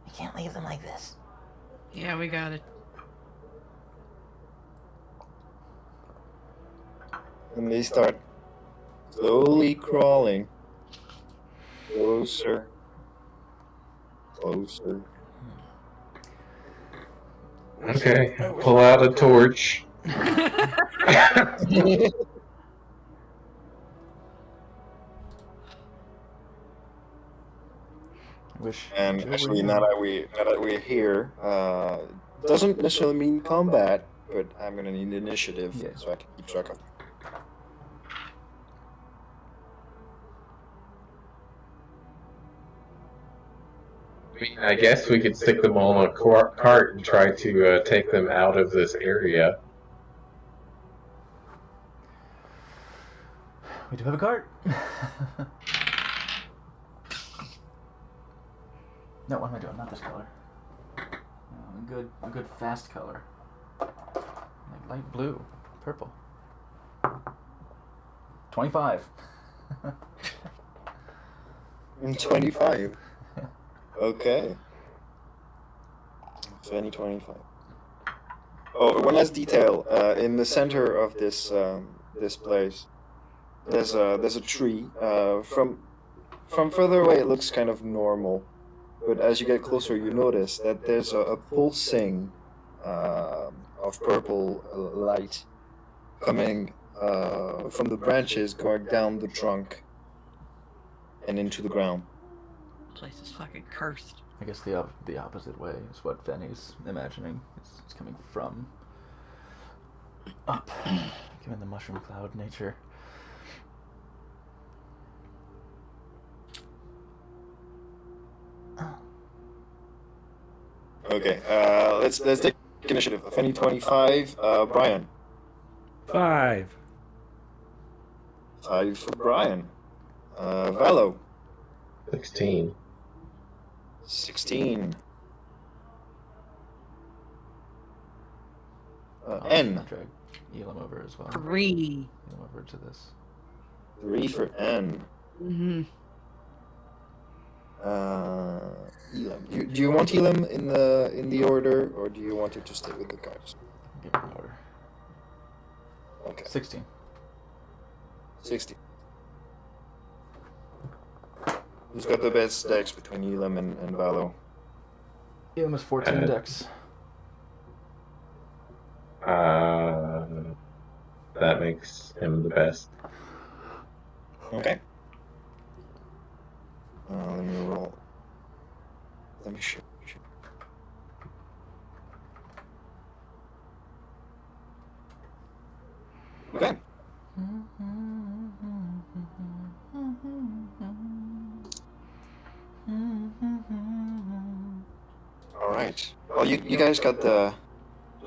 We can't leave them like this. Yeah, we got it. And they start slowly crawling closer. Okay, pull out a torch. Wish. And Joe were actually, here. now that we're here, doesn't necessarily mean combat, but I'm gonna need initiative Yeah. so I can keep track of. I guess we could stick them all on a cart and try to take them out of this area. We do have a cart. No, what am I doing? Not this color. No, a good fast color. Like light blue, purple. 25. 25. Okay. 25. Oh, one last detail. In the center of this this place, there's a tree. From further away, it looks kind of normal, but as you get closer, you notice that there's a pulsing of purple light coming from the branches, going down the trunk and into the ground. Place is fucking cursed. I guess the opposite way is what Fenny's imagining. It's coming from up, given the mushroom cloud nature. Okay, let's take initiative. Fenny 25, Brian. 5. 5 for Brian. Valo. 16. 16. I'll N. drag Elam over as well. 3. Elam over to this. 3 for N. Mm-hmm. Elam. Do you want Elam in the order, or do you want him to stay with the cards? Give it an order. Okay. 16. 60. Who's got the best decks between Elam and Valo? Elam is 14 Uh, decks. That makes him the best. Okay. Let me roll. Let me shoot. Okay. All right. Well, you guys got the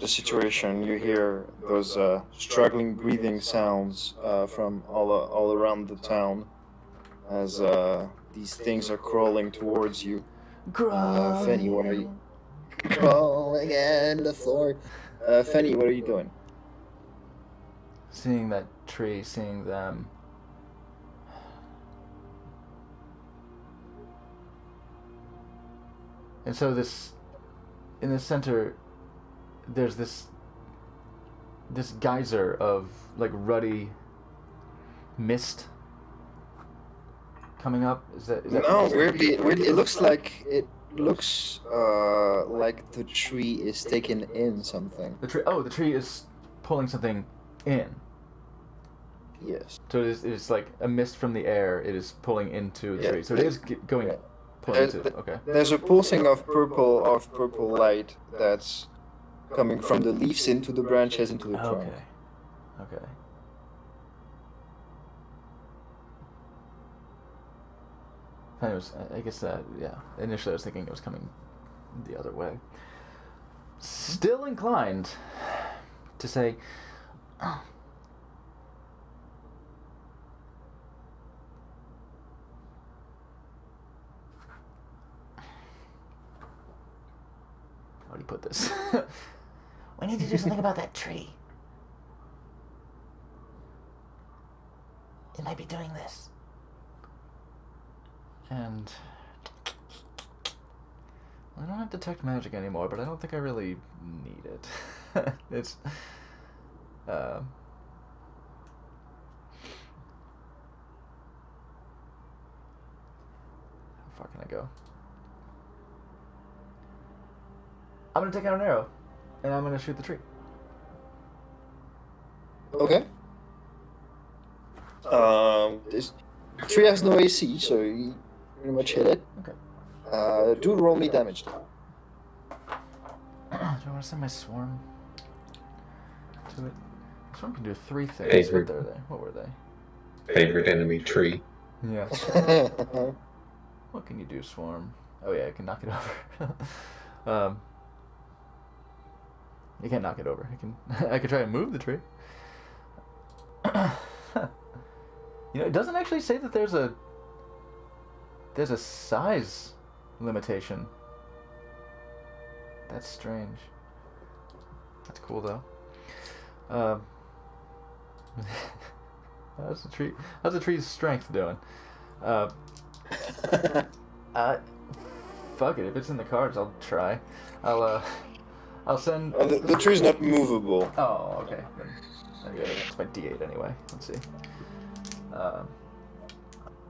situation. You hear those struggling breathing sounds from all around the town as these things are crawling towards you. Fanny, what are you crawling in the floor? Fanny, what are you doing? Seeing that tree, seeing them. And so in the center, there's this geyser of like ruddy mist coming up. Is that No, weirdly, it looks like the tree is taking in something. the tree is pulling something in. Yes. So it's like a mist from the air. It is pulling into the Yeah, tree. So it is going pulling into. Okay. There's a pulsing of purple light that's coming from the leaves into the branches into the trunk. Okay. I guess yeah. Initially, I was thinking it was coming the other way. Still inclined to say, how do you put this? We need to do something about that tree. It might be doing this. And I don't have detect magic anymore, but I don't think I really need it. It's how far can I go? I'm gonna take out an arrow, and I'm gonna shoot the tree. Okay. This tree has no AC, so you pretty much hit it. Okay. Do roll me damage. Do I want to send my swarm to it? Swarm can do 3 things. Favorite. What are they? What were they? Favorite enemy tree. Yeah. What can you do, swarm? Oh yeah, I can knock it over. You can't knock it over. I could try and move the tree. It doesn't actually say that there's a size limitation. That's strange. That's cool though. How's the tree's strength doing? Fuck it. If it's in the cards, I'll try. I'll send. The tree's not movable. Oh, okay. Then it's my D8 anyway. Let's see. I'll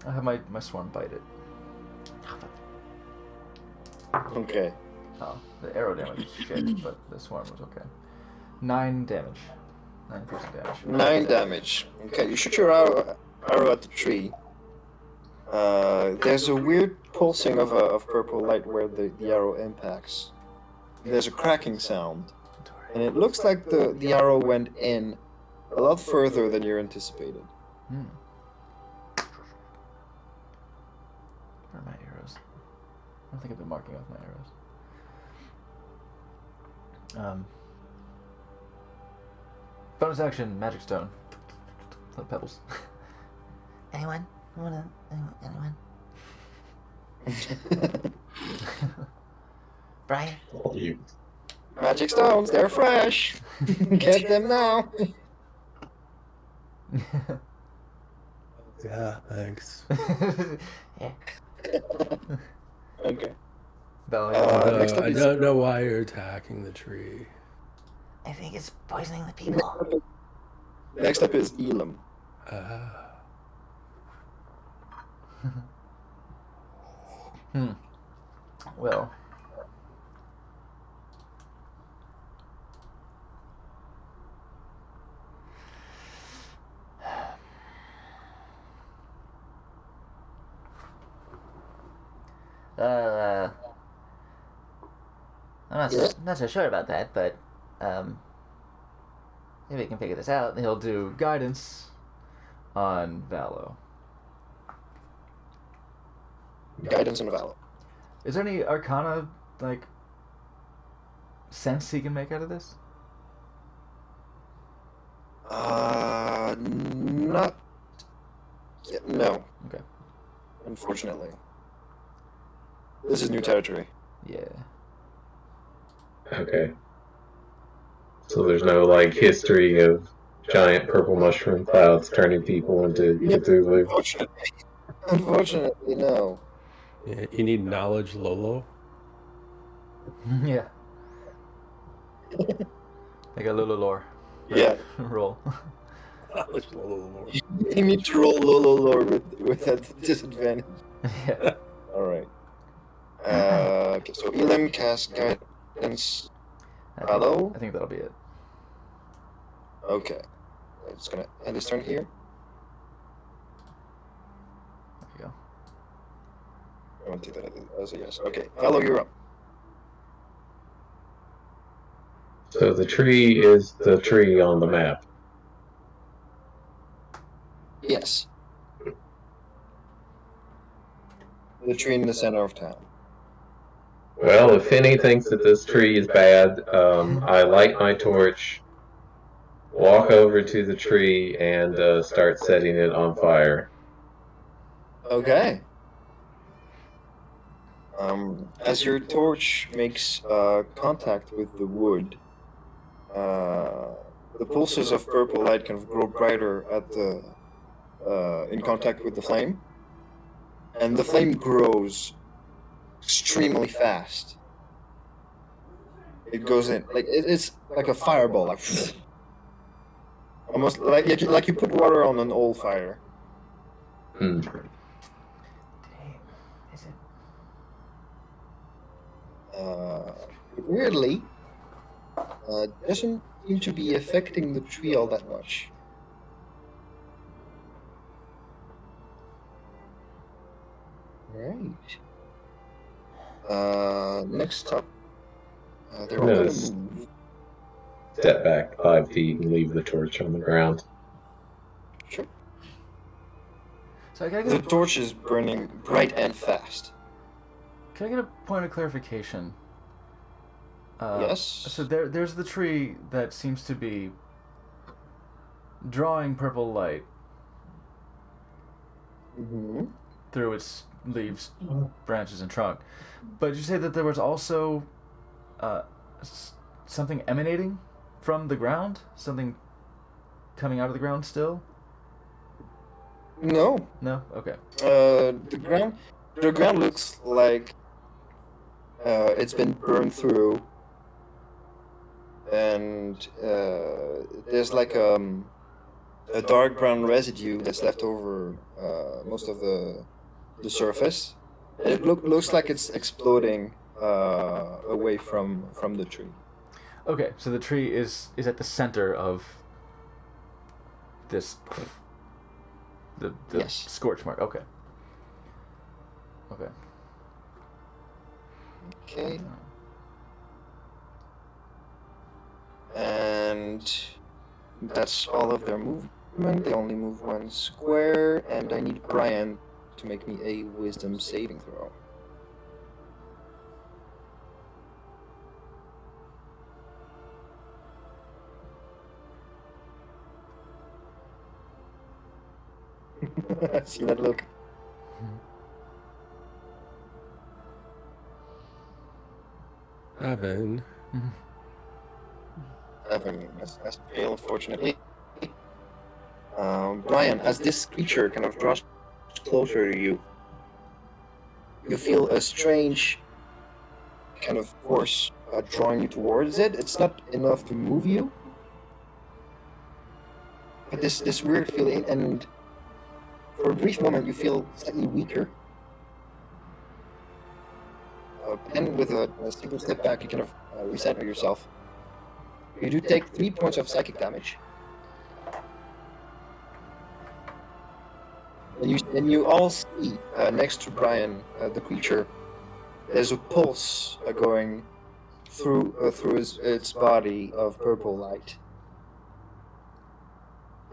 have my swarm bite it. Okay. Oh, the arrow damage is shit, but the swarm was okay. 9 damage. 9 piercing damage. 9 damage. Okay, you shoot your arrow at the tree. There's a weird pulsing of purple light where the arrow impacts. There's a cracking sound. And it looks like the arrow went in a lot further than you anticipated. Hmm. Where are my arrows? I don't think I've been marking off my arrows. Bonus action, magic stone. Like pebbles. Anyone? Anyone? Brian? You. Magic stones, they're fresh. Get them now. Yeah, thanks. Yeah. Okay. Bella, next up I is- don't know why you're attacking the tree. I think it's poisoning the people. Next up is Elam. Well. I'm not so sure about that, but if he can figure this out, he'll do guidance on Valo. Guidance and valor. Is there any Arcana like sense he can make out of this? Not. No. Okay. Unfortunately. This is new territory. Yeah. Okay. So there's no like history of giant purple mushroom clouds turning people into Cthulhu. Unfortunately, no. Yeah, you need knowledge, Lolo. Yeah. Like a little lore Yeah. roll. Knowledge, Lolo. You need to roll Lolo lore with that disadvantage. Yeah. Alright. Okay, so Elim cast guidance. Hello? I think that'll be it. Okay. It's gonna end this turn here. There you go. I want to do that as a yes. Okay. Hello, you're up. So the tree is the tree on the map. Yes. The tree in the center of town. Well, if Finney thinks that this tree is bad, I light my torch, walk over to the tree, and start setting it on fire. Okay. As your torch makes contact with the wood, the pulses of purple light kind of grow brighter at the in contact with the flame, and the flame grows extremely fast. It goes in it's like a fireball, like almost like you put water on an old fire. Hmm. Is it? Weirdly, doesn't seem to be affecting the tree all that much. Right. Next up, they're all gonna Yes. move. Step back 5 feet and leave the torch on the ground. Sure. So can I The get torch is burning bright and fast. can I get a point of clarification? Yes. So there's the tree that seems to be drawing purple light Mm-hmm. through its leaves, branches, and trunk. But did you say that there was also something emanating from the ground? Something coming out of the ground still? No. No? Okay. The ground looks like it's been burned through, and there's like a dark brown residue that's left over most of the surface. And it looks like it's exploding away from the tree. Okay, so the tree is at the center of this the Yes. scorch mark. Okay. Okay. Okay. And that's all of their movement. They only move 1 square, and I need Brian to make me a wisdom saving throw. See that look? Evan. Evan, that's fail, unfortunately. Brian, as this creature kind of draws closer to you, you feel a strange kind of force drawing you towards it. It's not enough to move you, but this weird feeling, and for a brief moment you feel slightly weaker. And with a single step back, you kind of recenter yourself. You do take 3 points of psychic damage. And you all see next to Brian, the creature, there's a pulse going through its body of purple light.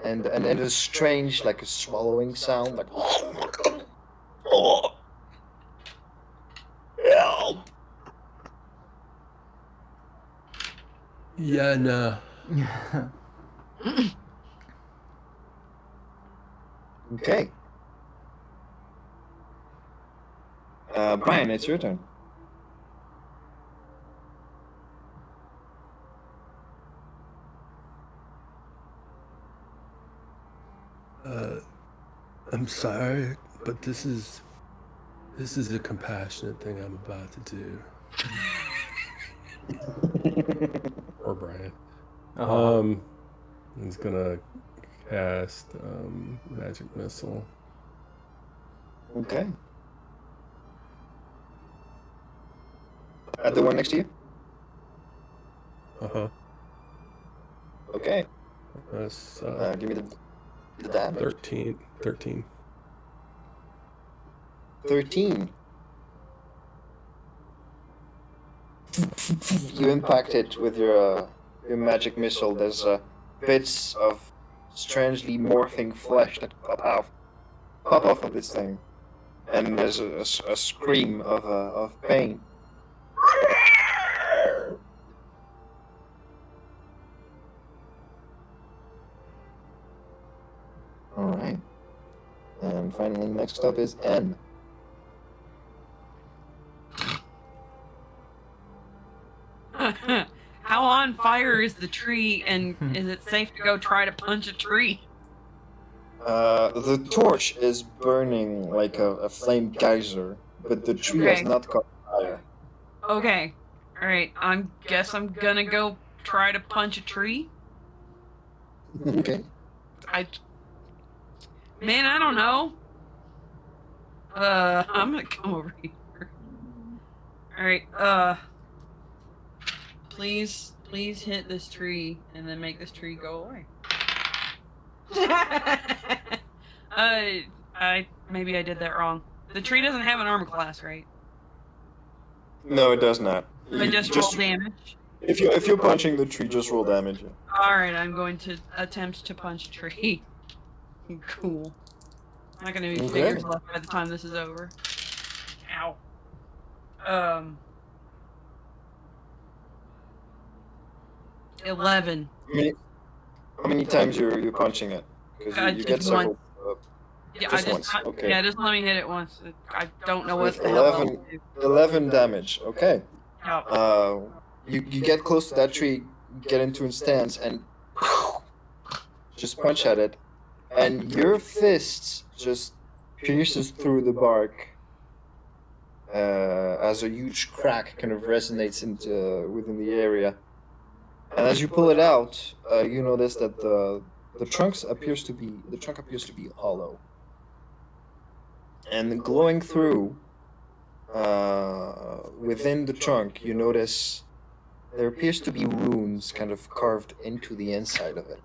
and a strange, like a swallowing sound, like. Help! Yeah, no. Okay. Brian, it's your turn. I'm sorry, but this is a compassionate thing I'm about to do. Or Brian. He's gonna cast magic missile. Okay. At the one next to you? Uh-huh. Okay. That's Give me the damage. 13. 13. You impact it with your magic missile. There's bits of strangely morphing flesh that pop off of this thing, and there's a scream of pain. All right. And finally, next up is N. How on fire is the tree, and is it safe to go try to punch a tree? The torch is burning like a flame geyser, but the tree has Okay. not caught fire. Okay. Alright, guess I'm gonna go try to punch a tree. Okay. Man, I don't know. I'm gonna come over here. Alright, please hit this tree and then make this tree go away. Maybe I did that wrong. The tree doesn't have an armor class, right? No, it does not. I just roll damage. If you're punching the tree, just roll damage. Alright, I'm going to attempt to punch a tree. Cool. Not gonna be Okay. figures left by the time this is over. Ow. 11. How many times you're punching it? Because you get Just several. Yeah, Just once, okay. Yeah, just let me hit it once. I don't know what the hell else to do. 11 damage. Okay. Oh. You get close to that tree, get into its stance, and just punch at it, and your fist just pierces through the bark as a huge crack kind of resonates into within the area. And as you pull it out, you notice that the trunk appears to be hollow. And glowing through within the trunk, you notice there appears to be runes kind of carved into the inside of it.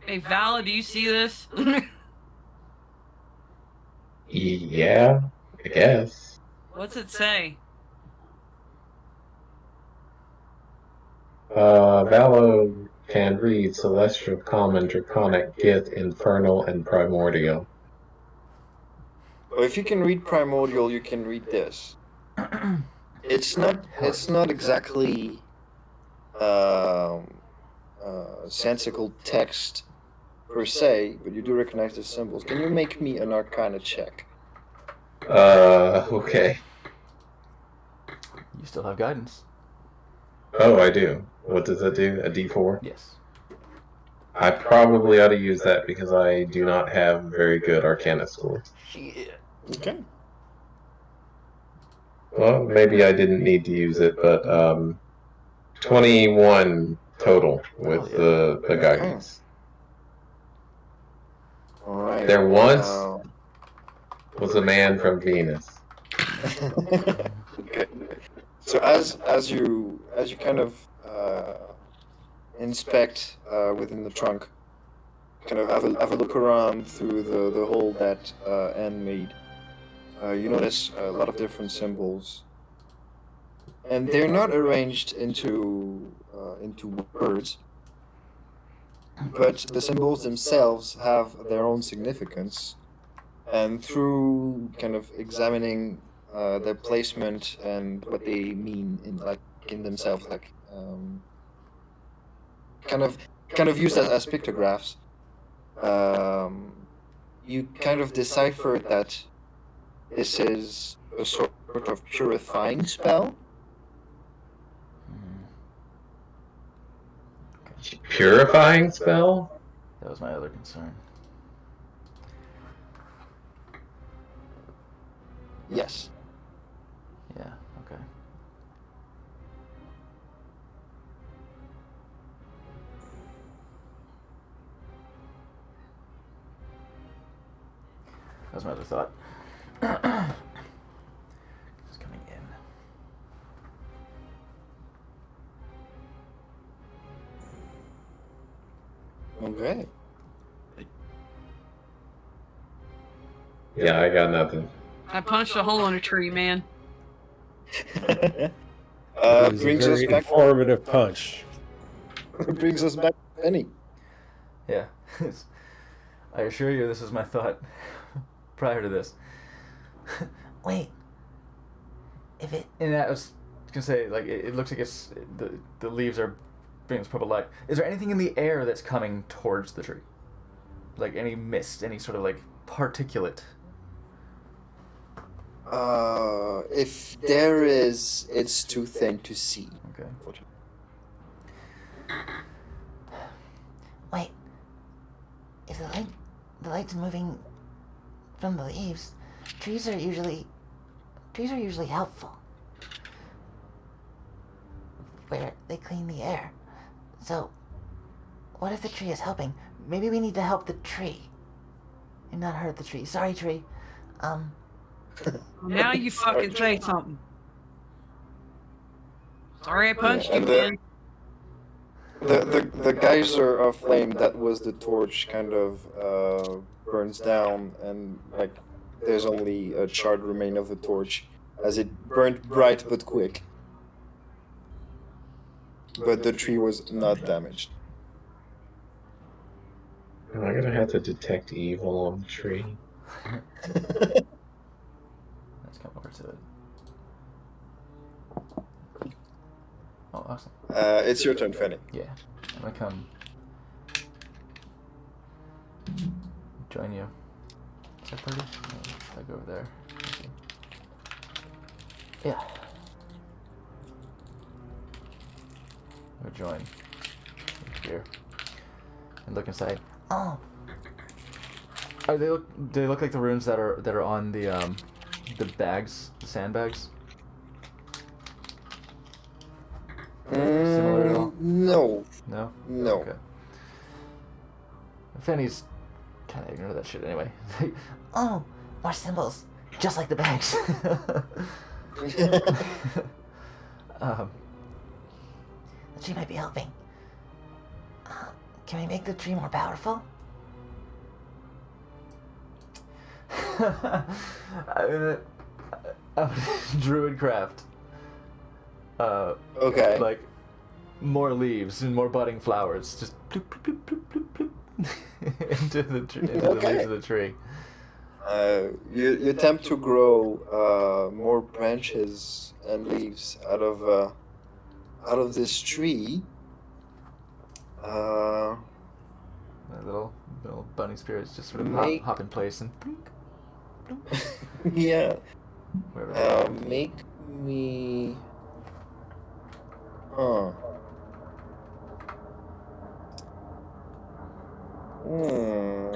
Hey, Vala, do you see this? Yeah, I guess. What's it say? Valo can read Celestial, Common, Draconic, Gith, Infernal, and Primordial. Well, if you can read Primordial, you can read this. It's not exactly sensical text per se, but you do recognize the symbols. Can you make me an Arcana check? Okay. You still have guidance. Oh, I do. What does that do? A D4? Yes. I probably ought to use that because I do not have very good Arcana scores. Shit. Okay. Well, maybe I didn't need to use it, but 21 total with the guidance. All right. There once was a man from Venus. Okay. So as you kind of inspect within the trunk, kind of have a look around through the hole that Anne made, you notice a lot of different symbols. and they're not arranged into words, but the symbols themselves have their own significance. And through kind of examining their placement and what they mean in themselves, kind of used as pictographs, you kind of decipher that this is a sort of purifying spell. Purifying spell? That was my other concern. Yes. Yeah, okay. That was my other thought. Just coming in. Okay. Yeah, I got nothing. I punched a hole in a tree, man. It was a Brings us very back. informative punch. Brings us back to Penny. Yeah. I assure you this is my thought prior to this. Wait. If it. And I was gonna say, like, it looks like it's the leaves are bringing this purple light. Is there anything in the air that's coming towards the tree? Like any mist, any sort of like particulate? If there is, it's too thin to see. Okay. Wait. If the light's moving from the leaves, trees are usually helpful. Where they clean the air. So, what if the tree is helping? Maybe we need to help the tree. And not hurt the tree. Sorry, tree. Now you fucking say something. Sorry I punched Yeah, you, and man. the geyser of flame that was the torch kind of burns down, and like there's only a charred remain of the torch as it burned bright but quick. But the tree was not damaged. I'm gonna have to detect evil on the tree. Let's come over to it. Oh, awesome. It's your turn, Fanny. Yeah. I'm gonna come join you. Is that pretty? If I go over there. Okay. Yeah. I'll join here and look inside. Oh, Do they look like the runes that are on the bags, the sandbags? Similar at all? No. No? No. Okay. Fanny's kind of ignorant of that shit anyway. oh, more symbols. Just like the bags. um, The tree might be helping. Can we make the tree more powerful? Druidcraft. Okay. Like more leaves and more budding flowers, just bloop, bloop, bloop, bloop, bloop, bloop, into the leaves of the tree. You attempt to grow more branches and leaves out of this tree. My little bunny spirits just sort of hop in place and blink, blink, Yeah. wherever they are. Make me. Huh. Hmm.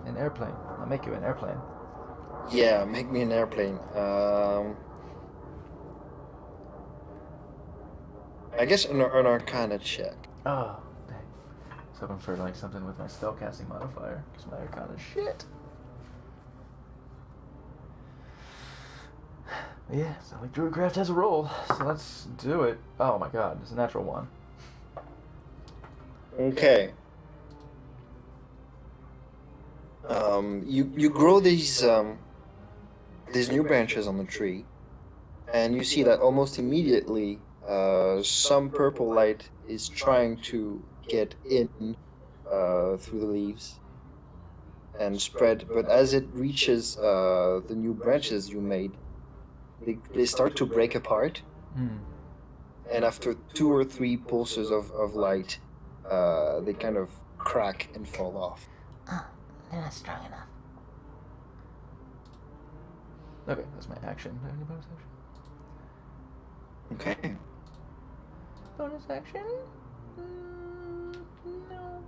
An airplane. I'll make you an airplane. Yeah, make me an airplane. I guess an Arcana check. Oh, dang. I was hoping for like something with my spellcasting modifier, because my Arcana is shit. Yeah, so like Druidcraft has a roll, so let's do it. Oh my god, it's a natural one. Okay. You grow these these new branches on the tree, and you see that almost immediately some purple light is trying to get in through the leaves and spread, but as it reaches the new branches you made, they start to break apart, and after 2 or 3 pulses of light, they kind of crack and fall off. Oh, they're not strong enough. Okay, that's my action. Do I have any bonus action? Okay. Bonus action? No.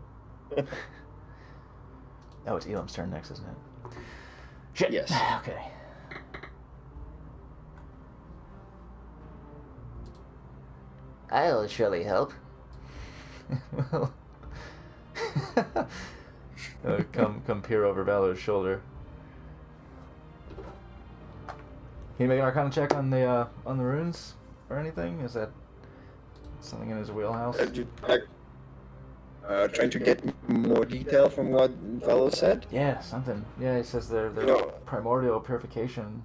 Oh, it's Elam's turn next, isn't it? Shit. Yes. Okay. I'll surely help. Well, come peer over Valor's shoulder. Can you make an Arcana check on the runes or anything? Is that something in his wheelhouse? Trying to get more detail from what Valo said. Yeah, something. Yeah, he says they're No. primordial purification.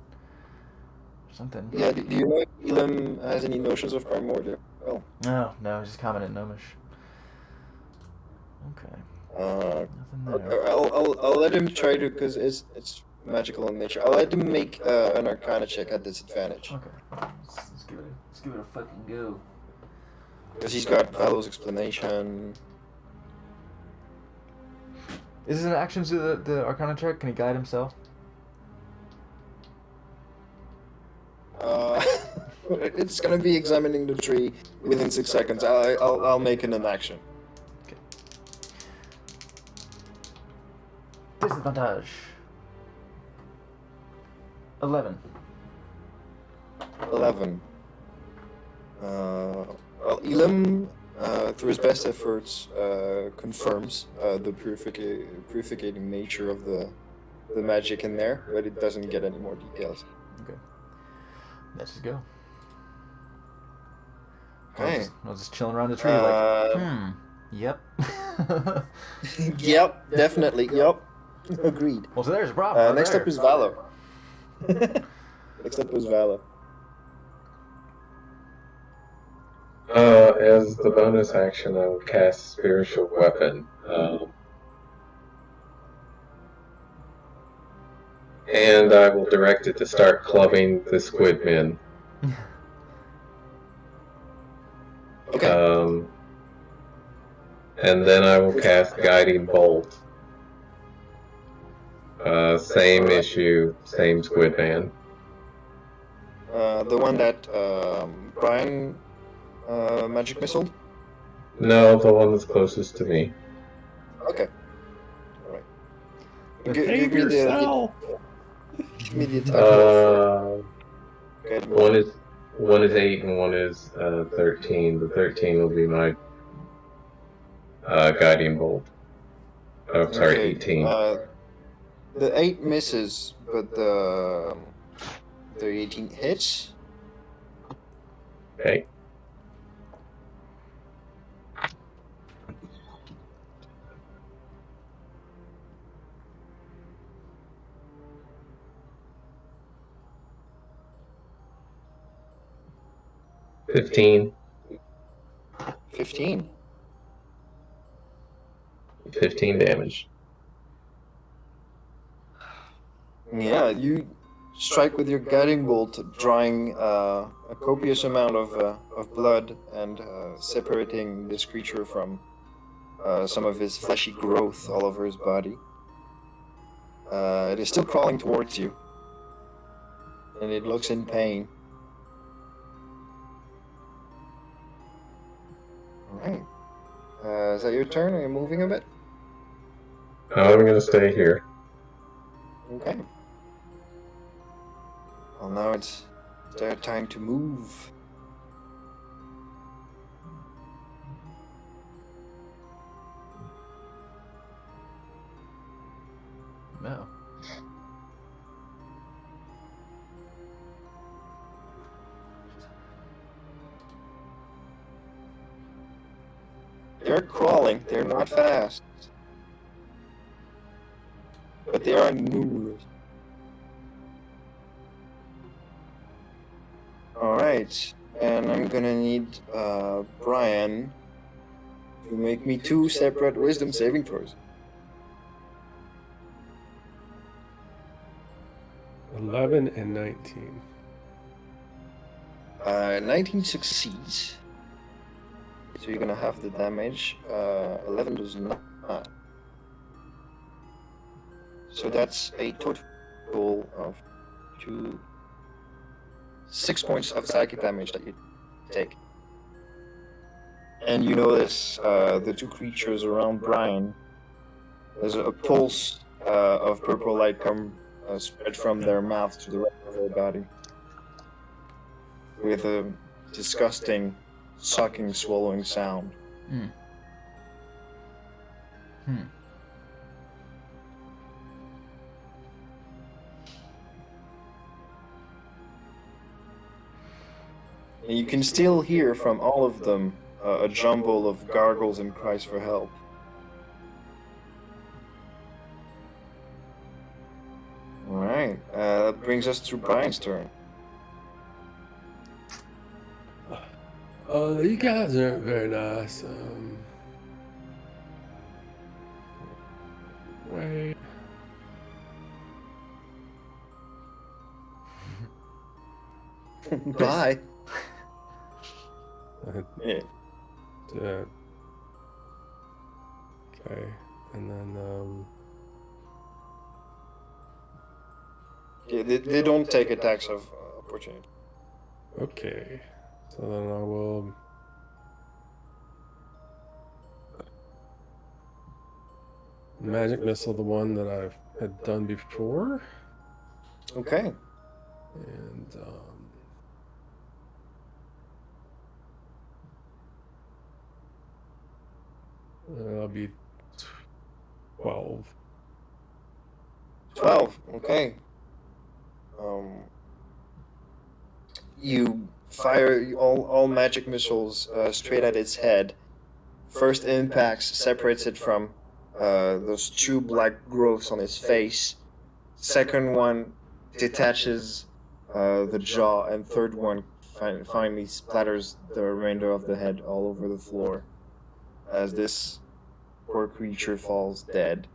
Something. Yeah, do you know if Elam has any notions of primordial? Well, No, he's just commenting Gnomish. Okay. Nothing there. I'll let him try to, because it's magical in nature. I'll let him make an Arcana check at disadvantage. Okay. Let's give it a fucking go. Because he's got Valo's explanation. Is this an action to the Arcana check? Can he guide himself? It's gonna be examining the tree within 6 seconds. I'll make it an action. Okay. Disadvantage. 11. 11. Well, Elam, through his best efforts, confirms the purificating nature of the magic in there, but it doesn't get any more details. Okay. Let's just go. Okay. I was just chilling around the tree like, yep. Yep, definitely, yep. Agreed. Well, so there's a problem. Next up is Valo. Next up is Valo. As the bonus action, I will cast Spiritual Weapon. And I will direct it to start clubbing the squid men. Okay. And then I will cast Guiding Bolt. Same issue, same squid man. The one that Brian magic missile? No, the one that's closest to me. Okay. Alright. Behave yourself. Give me the attack. Okay, One is 8 and one is 13. The 13 will be my Guiding Bolt. Oh, sorry, Okay, 18. The 8 misses, but the 18 hits. Okay. $15. 15. 15 damage. Yeah, you strike with your guiding bolt, drawing a copious amount of blood and separating this creature from some of his fleshy growth all over his body. It is still crawling towards you, and it looks in pain. Alright. Is that your turn? Are you moving a bit? I'm gonna stay here. Okay. Well, now it's their time to move. No. They're crawling, they're not fast. But they are numerous. right, and I'm gonna need Brian to make me 2 separate wisdom saving throws. 11 and 19. 19 succeeds. So you're gonna have the damage. 11 does not. So that's a total of 6 points of psychic damage that you take. And you notice the 2 creatures around Brian. There's a pulse of purple light come spread from their mouths to the rest of their body, with a disgusting, sucking, swallowing sound. And you can still hear from all of them a jumble of gargles and cries for help. Alright, that brings us to Brian's turn. You guys aren't very nice. Wait. Bye. Yeah. Okay, and then Yeah, they don't take attacks of opportunity. okay, so then I will magic missile the one that I had done before, Okay. and that'll be 12. 12. Okay. You fire all magic missiles straight at its head. First impacts separates it from those tube-like growths on its face. Second one detaches the jaw, and third one finally splatters the remainder of the head all over the floor as this poor creature falls dead,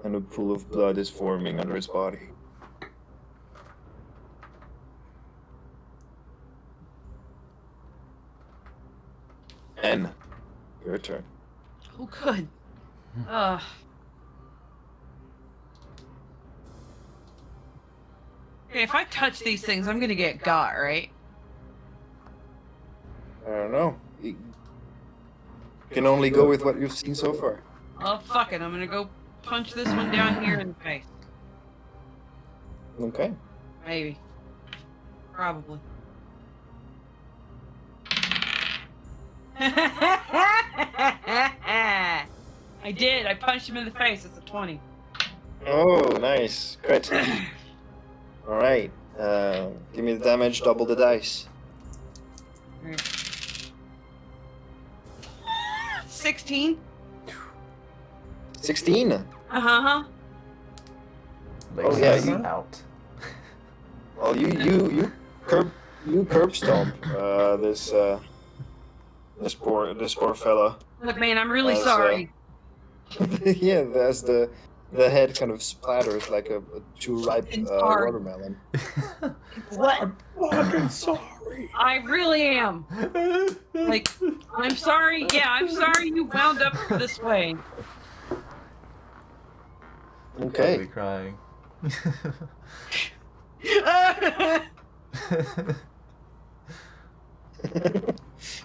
and a pool of blood is forming under its body. And your turn. Oh, good. Okay, if I touch these things, I'm gonna get got, right? I don't know. You can only go with what you've seen so far. Oh, fuck it. I'm gonna go punch this one down here in the face. Okay. Maybe. Probably. I did. I punched him in the face. It's a 20. Oh, nice. Great. Alright. Give me the damage, double the dice. 16. 16. Uh-huh. Oh, yeah, you- out. Well, you curb stomp this poor fella. Look, man, I'm really As, sorry. Yeah, as the head kind of splatters like a too ripe I'm sorry. watermelon. What? I'm sorry. I really am. Like, I'm sorry. Yeah, I'm sorry you wound up this way. Okay. Probably crying.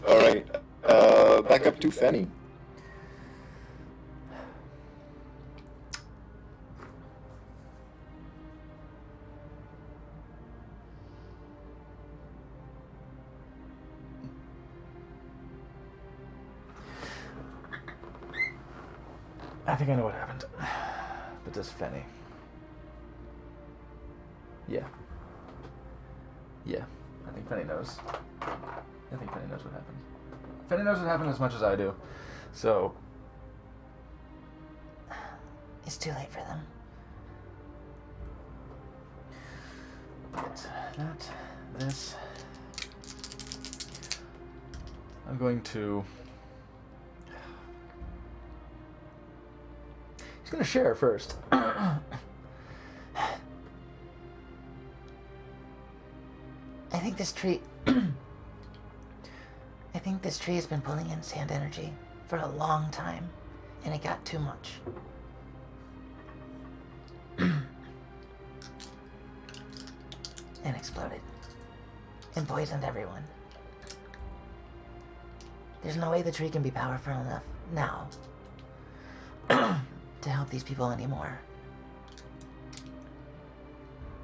All right. Back up to Fanny. I think I know what happened. But does Fenny? Yeah. Yeah. I think Fenny knows. I think Fenny knows what happened. Fenny knows what happened as much as I do. So. It's too late for them. Get that. this. I'm going to... He's going to share first. I think this tree... I think this tree has been pulling in sand energy for a long time, and it got too much. And exploded. And poisoned everyone. There's no way the tree can be powerful enough now to help these people anymore.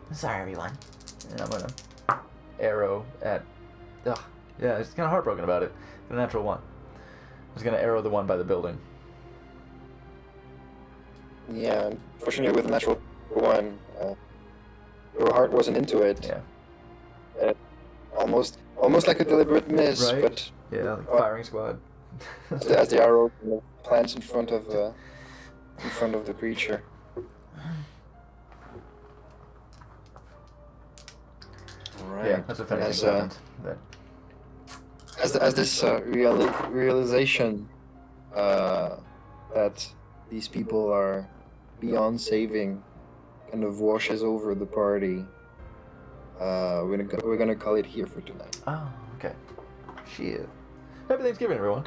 I'm sorry, everyone. And I'm going to arrow at... Ugh. Yeah, he's kind of heartbroken about it. The natural one. He's going to arrow the one by the building. Yeah, unfortunately with the natural one, your heart wasn't into it. Yeah. Almost like a deliberate miss, Right? but Yeah, like firing squad. as the arrow plants in front of the creature. Right. Yeah, that's a funny As, thing happened. That as this realization that these people are beyond saving kind of washes over the party, we're gonna call it here for tonight. Oh, okay. Shit. Happy Thanksgiving, everyone.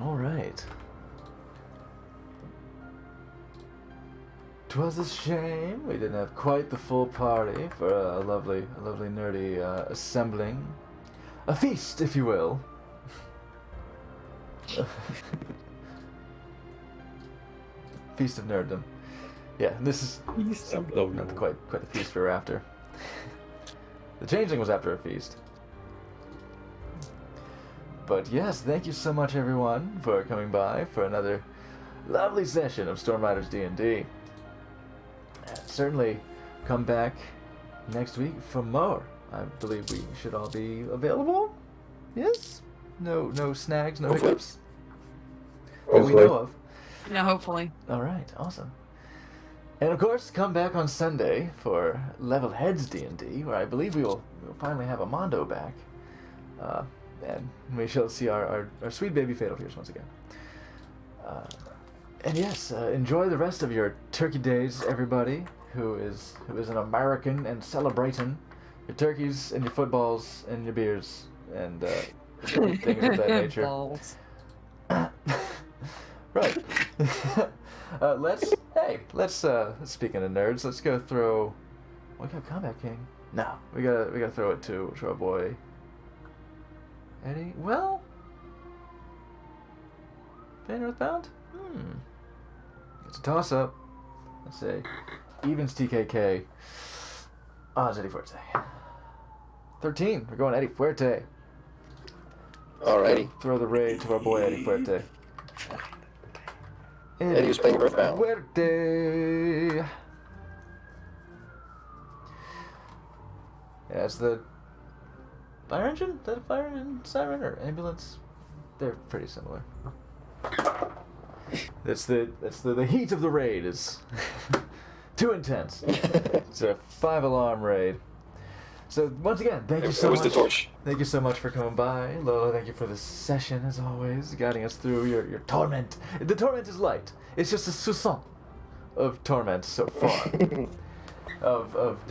All right. 'Twas a shame we didn't have quite the full party for a lovely nerdy assembling. A feast, if you will. Feast of nerddom. Yeah, this is not quite the feast we were after. The changeling was after a feast. But yes, thank you so much, everyone, for coming by for another lovely session of Storm Riders D&D. Certainly come back next week for more. I believe we should all be available. Yes? No snags, no Hopefully. hiccups that we know of. Yeah, hopefully. All right, awesome. And of course, come back on Sunday for Level Heads D&D, where I believe we'll finally have Amando back. And we shall see our sweet baby Fatal Fierce once again. And yes, enjoy the rest of your turkey days, everybody who is an American and celebrating your turkeys and your footballs and your beers and things of that nature. Balls. Right. Let's speaking of nerds, let's go throw. We got Combat King. No, we gotta throw it to our boy Eddie. Well, Van Earthbound? It's a toss up. Let's say evens TKK. Odds Eddie Fuerte. 13. We're going Eddie Fuerte. Alrighty. Throw the raid to our boy Eddie Fuerte. Eddie was playing Earthbound. Fuerte. Yeah, it's the fire engine? Is that a fire engine siren or ambulance? They're pretty similar. That's the heat of the raid is too intense. It's a 5-alarm raid. So once again, thank you so It was the much. torch. Thank you so much for coming by, Lola. Thank you for this session as always, guiding us through your torment. The torment is light. It's just a soupçon of torment so far. of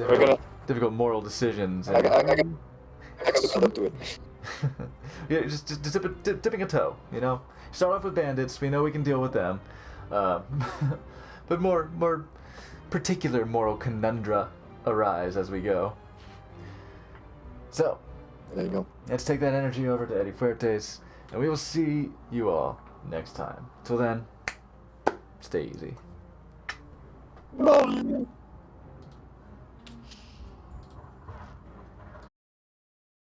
difficult moral decisions. I got to come up to it. Yeah, just dipping a toe, you know. Start off with bandits. We know we can deal with them, but more particular moral conundra arise as we go. So, There you go. let's take that energy over to Eddie Fuertes, and we will see you all next time. Till then, stay easy. Bye.